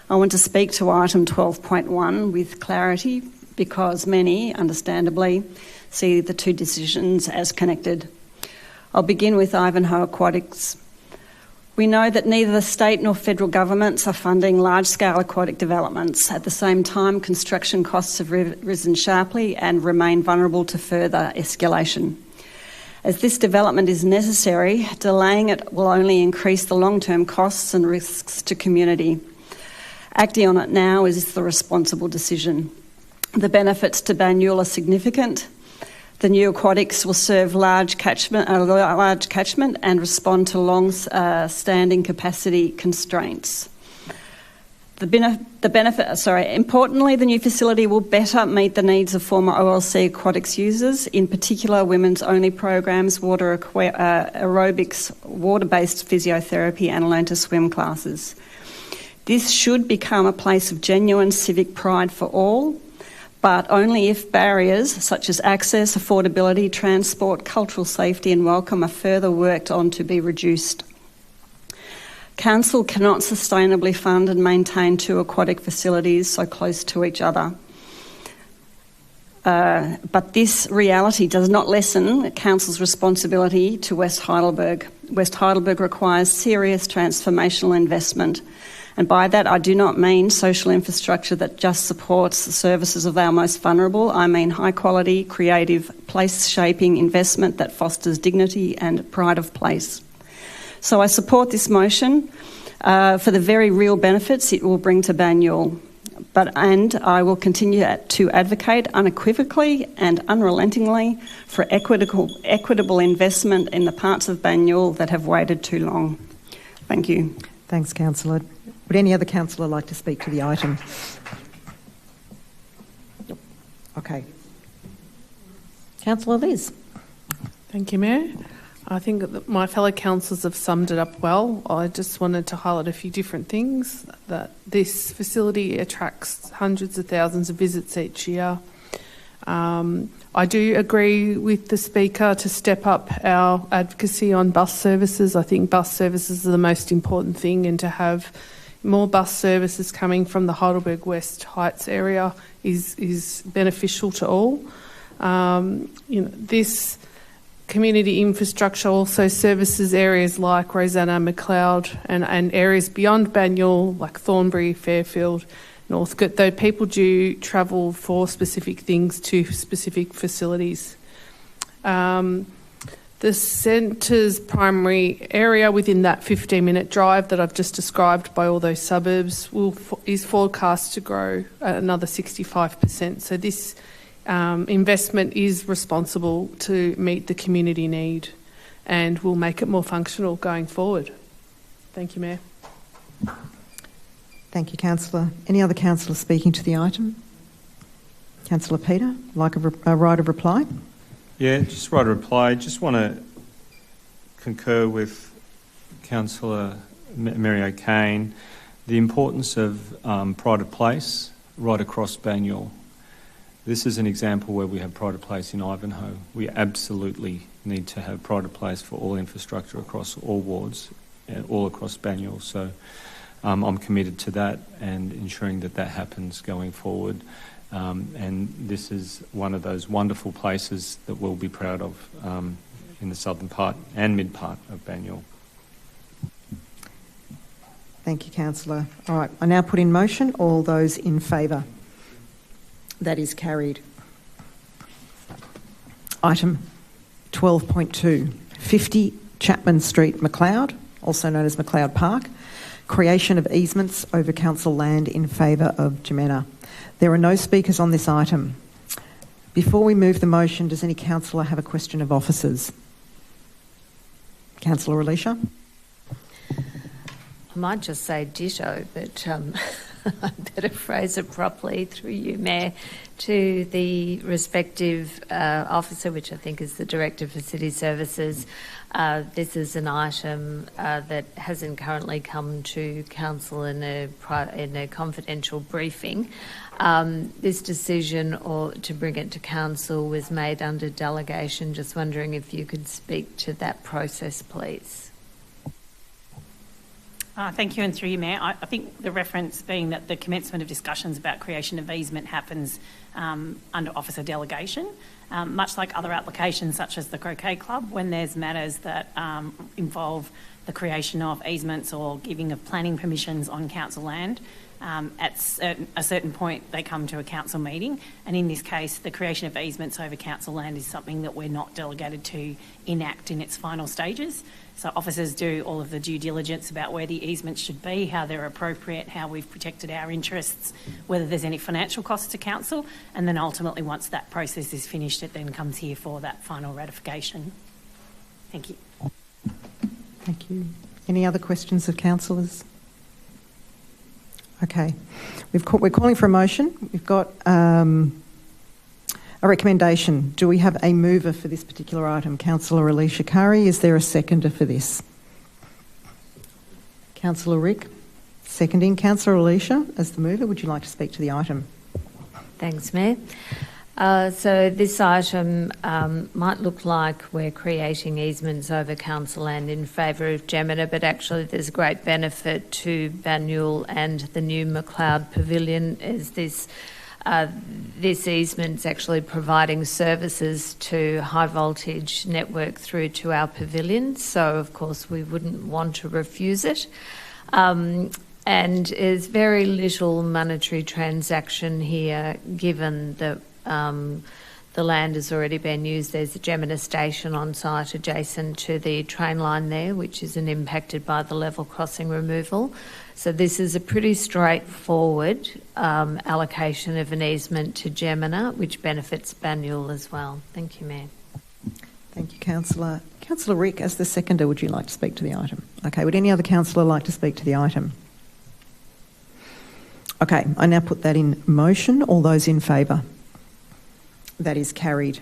I want to speak to item 12.1 with clarity, because many, understandably, see the two decisions as connected. I'll begin with Ivanhoe Aquatics. We know that neither the state nor federal governments are funding large-scale aquatic developments. At the same time, construction costs have risen sharply and remain vulnerable to further escalation. As this development is necessary, delaying it will only increase the long-term costs and risks to community. Acting on it now is the responsible decision. The benefits to Banyule are significant. The new aquatics will serve a large catchment and respond to long-standing capacity constraints. Importantly, the new facility will better meet the needs of former OLC aquatics users, in particular women's-only programs, water aerobics, water-based physiotherapy and learn to swim classes. This should become a place of genuine civic pride for all, but only if barriers such as access, affordability, transport, cultural safety and welcome are further worked on to be reduced. Council cannot sustainably fund and maintain two aquatic facilities so close to each other. But this reality does not lessen Council's responsibility to West Heidelberg. West Heidelberg requires serious transformational investment. And by that, I do not mean social infrastructure that just supports the services of our most vulnerable. I mean high quality, creative, place-shaping investment that fosters dignity and pride of place. So I support this motion for the very real benefits it will bring to Banyule. And I will continue to advocate unequivocally and unrelentingly for equitable investment in the parts of Banyule that have waited too long. Thank you. Thanks, Councillor. Would any other councillor like to speak to the item? Okay. Councillor Liz. Thank you, Mayor. I think that my fellow councillors have summed it up well. I just wanted to highlight a few different things. That this facility attracts hundreds of thousands of visits each year. I do agree with the Speaker to step up our advocacy on bus services. I think bus services are the most important thing, and to have more bus services coming from the Heidelberg West Heights area is beneficial to all. This community infrastructure also services areas like Rosanna, McLeod and areas beyond Banyule like Thornbury, Fairfield, Northcote, though people do travel for specific things to specific facilities. The centre's primary area within that 15-minute drive that I've just described by all those suburbs is forecast to grow at another 65%. So this investment is responsible to meet the community need and will make it more functional going forward. Thank you, Mayor. Thank you, Councillor. Any other councillor speaking to the item? Councillor Peter, like a right of reply? Yeah, just right of reply. Just want to concur with Councillor Mary O'Kane, the importance of pride of place right across Banyule. This is an example where we have pride of place in Ivanhoe. We absolutely need to have pride of place for all infrastructure across all wards and all across Banyule. So I'm committed to that and ensuring that that happens going forward. And this is one of those wonderful places that we'll be proud of in the southern part and mid part of Banyule. Thank you, Councillor. All right, I now put in motion. All those in favour? That is carried. Item 12.2, 50 Chapman Street, McLeod, also known as McLeod Park, creation of easements over council land in favour of Jimena. There are no speakers on this item. Before we move the motion, does any councillor have a question of officers? Councillor Alicia? I might just say ditto, but I better phrase it properly through you, Mayor, to the respective officer, which I think is the Director for City Services. This is an item that hasn't currently come to Council in a confidential briefing. This decision to bring it to Council was made under delegation. Just wondering if you could speak to that process, please. Thank you, and through you, Mayor. I think the reference being that the commencement of discussions about creation of easement happens under officer delegation, much like other applications such as the Croquet Club, when there's matters that involve the creation of easements or giving of planning permissions on council land. At a certain point, they come to a council meeting, and in this case, the creation of easements over council land is something that we're not delegated to enact in its final stages. So officers do all of the due diligence about where the easements should be, how they're appropriate, how we've protected our interests, whether there's any financial costs to council, and then ultimately once that process is finished, it then comes here for that final ratification. Thank you. Thank you. Any other questions of councillors? Okay. We're calling for a motion. We've got a recommendation. Do we have a mover for this particular item? Councillor Alicia Curry. Is there a seconder for this? Councillor Rick. Seconding. Councillor Alicia, as the mover, would you like to speak to the item? Thanks, Mayor. So this item might look like we're creating easements over council land in favour of Jemina, but actually there's great benefit to Banyule and the new McLeod pavilion, as this easement's actually providing services to high voltage network through to our pavilion. So of course we wouldn't want to refuse it. And there's very little monetary transaction here, given that the land has already been used. There's a Jemina station on site adjacent to the train line there, which isn't impacted by the level crossing removal. So this is a pretty straightforward allocation of an easement to Jemina, which benefits Banyule as well. Thank you, Mayor. Thank you, Councillor. Councillor Rick, as the seconder, would you like to speak to the item? Okay, would any other councillor like to speak to the item? Okay, I now put that in motion. All those in favour? That is carried.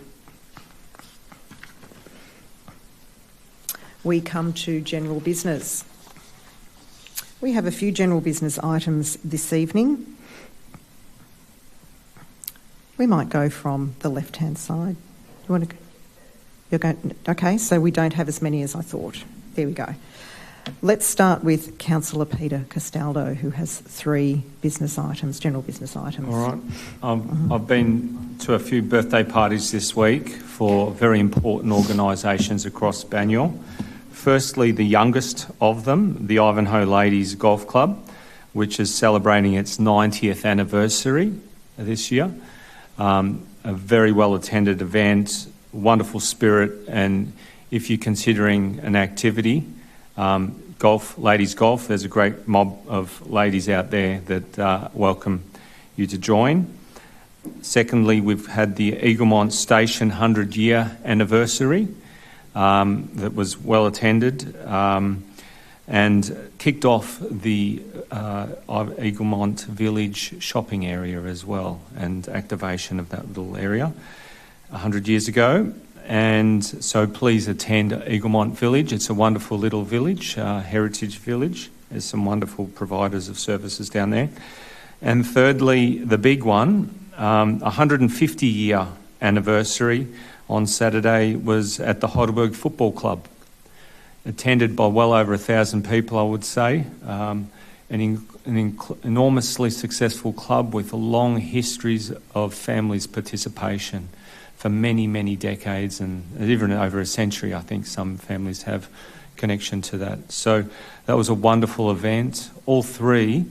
We come to general business. We have a few general business items this evening. We might go from the left-hand side. You want to? You're going. Okay, so we don't have as many as I thought. There we go. Let's start with Councillor Peter Castaldo, who has 3 business items, general business items. All right. I've been to a few birthday parties this week for very important organisations across Banyule. Firstly, the youngest of them, the Ivanhoe Ladies Golf Club, which is celebrating its 90th anniversary this year. A very well-attended event, wonderful spirit, and if you're considering an activity, ladies golf, there's a great mob of ladies out there that welcome you to join. Secondly, we've had the Eaglemont Station 100-year anniversary that was well attended and kicked off the Eaglemont Village shopping area as well, and activation of that little area 100 years ago. And so please attend Eaglemont Village. It's a wonderful little village, heritage village. There's some wonderful providers of services down there. And thirdly, the big one, 150-year anniversary on Saturday was at the Heidelberg Football Club, attended by well over 1,000 people, I would say. An enormously successful club with long histories of families' participation for many, many decades, and even over a century. I think some families have connection to that. So that was a wonderful event. All 3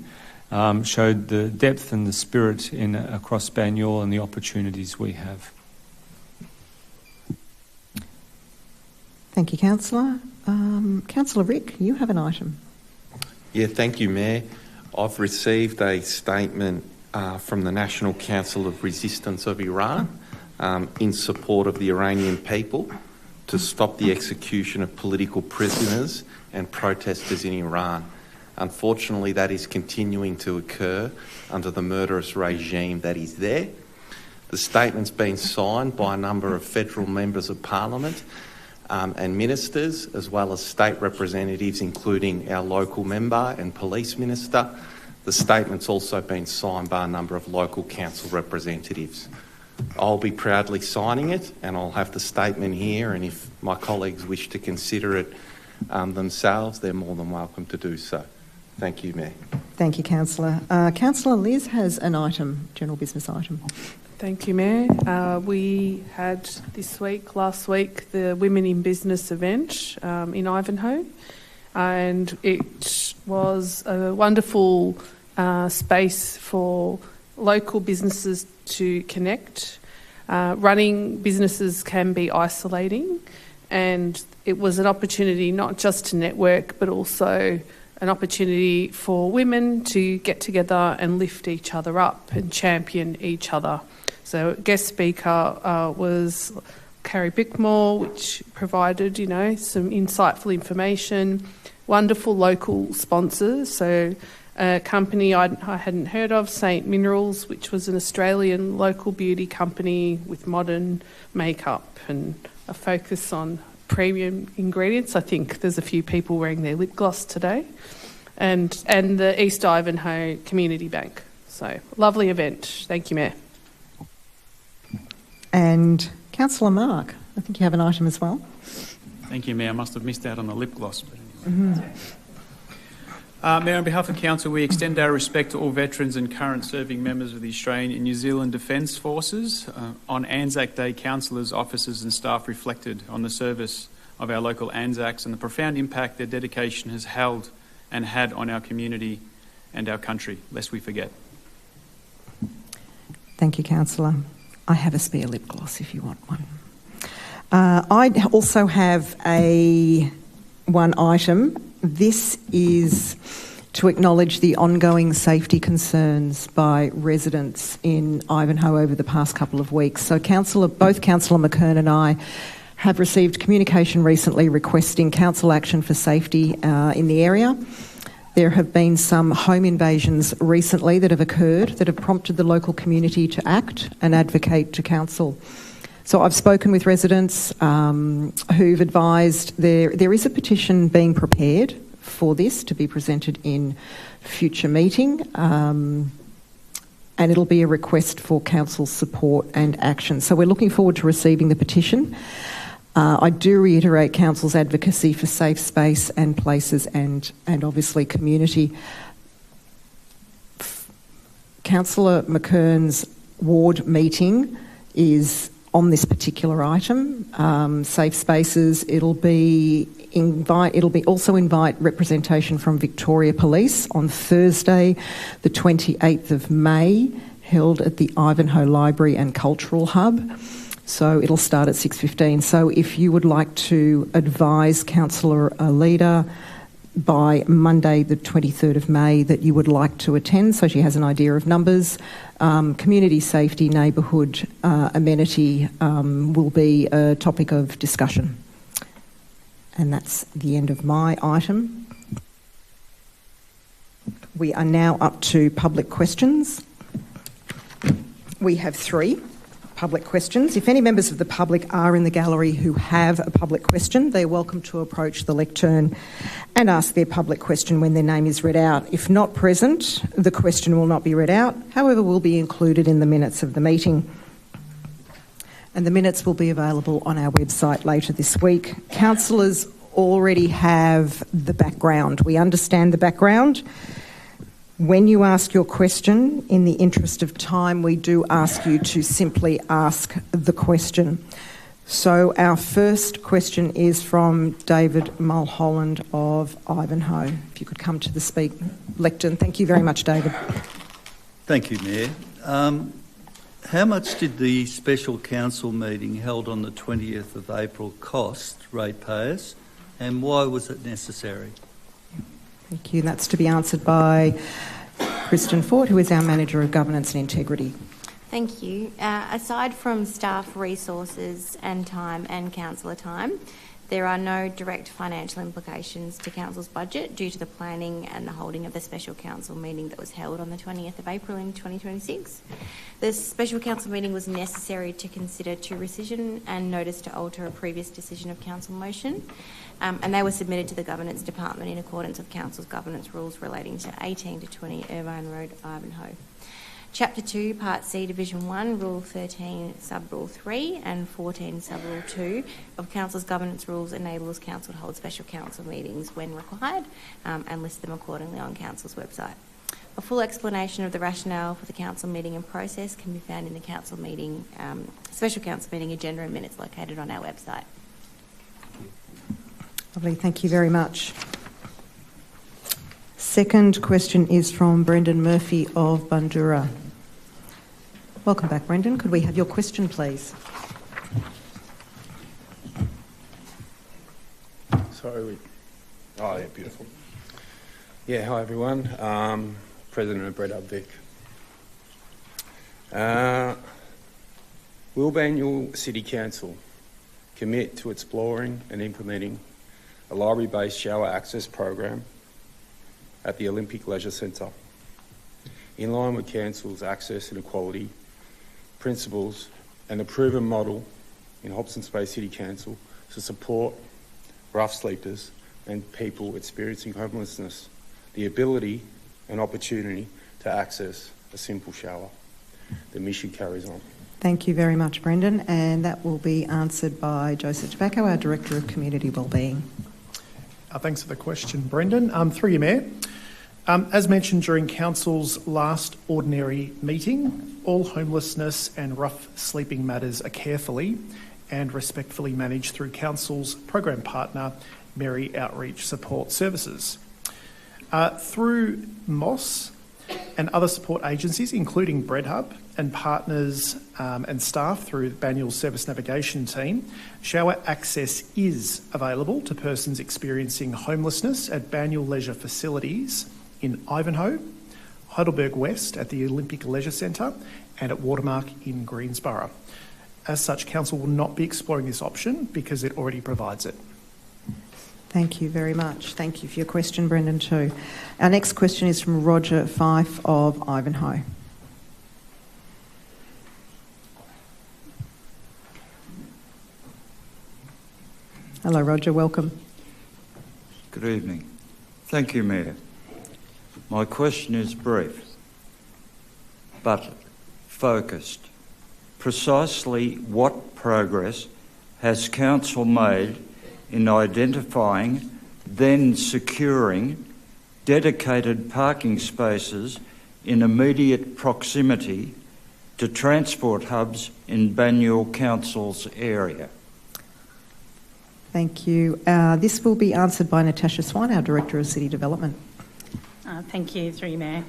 showed the depth and the spirit across Banyule and the opportunities we have. Thank you, Councillor. Councillor Rick, you have an item. Yeah, thank you, Mayor. I've received a statement from the National Council of Resistance of Iran in support of the Iranian people to stop the execution of political prisoners and protesters in Iran. Unfortunately, that is continuing to occur under the murderous regime that is there. The statement's been signed by a number of federal members of parliament and ministers, as well as state representatives, including our local member and police minister. The statement's also been signed by a number of local council representatives. I'll be proudly signing it, and I'll have the statement here, and if my colleagues wish to consider it themselves, they're more than welcome to do so. Thank you, Mayor. Thank you, Councillor. Councillor Liz has an item, general business item. Thank you, Mayor. We had last week, the Women in Business event in Ivanhoe. and it was a wonderful space for local businesses to connect. Running businesses can be isolating, and it was an opportunity not just to network but also an opportunity for women to get together and lift each other up and champion each other. So guest speaker was Carrie Bickmore, which provided, some insightful information, wonderful local sponsors. So a company I hadn't heard of, St Minerals, which was an Australian local beauty company with modern makeup and a focus on premium ingredients. I think there's a few people wearing their lip gloss today. And the East Ivanhoe Community Bank. So, lovely event. Thank you, Mayor. And Councillor Mark, I think you have an item as well. Thank you, Mayor. I must have missed out on the lip gloss. But anyway. Mayor, on behalf of Council, we extend our respect to all veterans and current serving members of the Australian and New Zealand Defence Forces. On Anzac Day, councillors, officers and staff reflected on the service of our local Anzacs and the profound impact their dedication has held and had on our community and our country, lest we forget. Thank you, Councillor. I have a spare lip gloss if you want one. I also have one item. This is to acknowledge the ongoing safety concerns by residents in Ivanhoe over the past couple of weeks. So both Councillor McKern and I have received communication recently requesting council action for safety in the area. There have been some home invasions recently that have occurred that have prompted the local community to act and advocate to council. So I've spoken with residents who've advised there is a petition being prepared for this to be presented in future meeting, and it'll be a request for council support and action. So we're looking forward to receiving the petition. I do reiterate council's advocacy for safe space and places and obviously community. Councillor McKern's ward meeting is on this particular item, safe spaces. It'll also invite representation from Victoria Police on Thursday, the 28th of May, held at the Ivanhoe Library and Cultural Hub. So it'll start at 6:15. So if you would like to advise Councillor Alida by Monday the 23rd of May that you would like to attend, so she has an idea of numbers, community safety, neighbourhood amenity will be a topic of discussion. And that's the end of my item. We are now up to public questions. We have 3 public questions. If any members of the public are in the gallery who have a public question, they're welcome to approach the lectern and ask their public question when their name is read out. If not present, the question will not be read out, however will be included in the minutes of the meeting. And the minutes will be available on our website later this week. Councillors already have the background. We understand the background. When you ask your question, in the interest of time, we do ask you to simply ask the question. So our first question is from David Mulholland of Ivanhoe. If you could come to the lectern. Thank you very much, David. Thank you, Mayor. How much did the special council meeting held on the 20th of April cost ratepayers, and why was it necessary? Thank you. That's to be answered by Kristen Ford, who is our Manager of Governance and Integrity. Thank you. Aside from staff resources and time and councillor time, there are no direct financial implications to council's budget due to the planning and the holding of the special council meeting that was held on the 20th of April in 2026. The special council meeting was necessary to consider to rescission and notice to alter a previous decision of council motion, and they were submitted to the Governance Department in accordance with council's governance rules relating to 18 to 20 Irvine Road, Ivanhoe. Chapter 2, Part C, Division 1, Rule 13, Sub-Rule 3 and 14, Sub-Rule 2 of Council's Governance Rules enables Council to hold special council meetings when required and list them accordingly on Council's website. A full explanation of the rationale for the council meeting and process can be found in the council meeting, special council meeting agenda and minutes located on our website. Lovely, thank you very much. Second question is from Brendan Murphy of Bundoora. Welcome back, Brendan. Could we have your question, please? Oh, yeah, beautiful. Yeah, hi everyone. President of Bread Up Vic. Will Banyule City Council commit to exploring and implementing a library-based shower access program at the Olympic Leisure Centre, in line with Council's access and equality principles and a proven model in Hobson's Bay City Council to support rough sleepers and people experiencing homelessness the ability and opportunity to access a simple shower? The mission carries on. Thank you very much, Brendan, and that will be answered by Joseph Tobacco, our Director of Community Wellbeing. Thanks for the question, Brendan. Through you, Mayor. As mentioned during Council's last ordinary meeting, all homelessness and rough sleeping matters are carefully and respectfully managed through Council's program partner, Mary Outreach Support Services. Through MOS and other support agencies, including Bread Hub and partners and staff through Banyule's Service Navigation team, shower access is available to persons experiencing homelessness at Banyule Leisure facilities in Ivanhoe, Heidelberg West at the Olympic Leisure Centre and at Watermark in Greensborough. As such, Council will not be exploring this option because it already provides it. Thank you very much. Thank you for your question, Brendan, too. Our next question is from Roger Fife of Ivanhoe. Hello, Roger. Welcome. Good evening. Thank you, Mayor. My question is brief, but focused. Precisely what progress has Council made in identifying, then securing, dedicated parking spaces in immediate proximity to transport hubs in Banyule Council's area? Thank you. This will be answered by Natasha Swan, our Director of City Development. Thank you, through you, Mayor.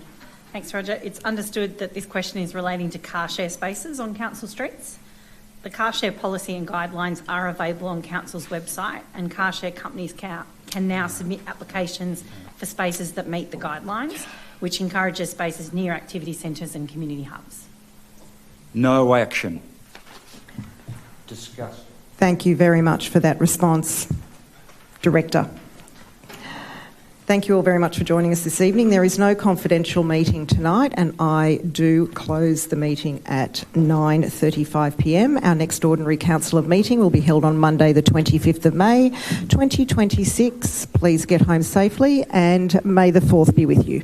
Thanks, Roger. It's understood that this question is relating to car share spaces on council streets. The car share policy and guidelines are available on Council's website, and car share companies can now submit applications for spaces that meet the guidelines, which encourages spaces near activity centres and community hubs. No action. Discuss. Thank you very much for that response, Director. Thank you all very much for joining us this evening. There is no confidential meeting tonight, and I do close the meeting at 9:35 p.m. Our next ordinary council meeting will be held on Monday, the 25th of May, 2026. Please get home safely, and may the 4th be with you.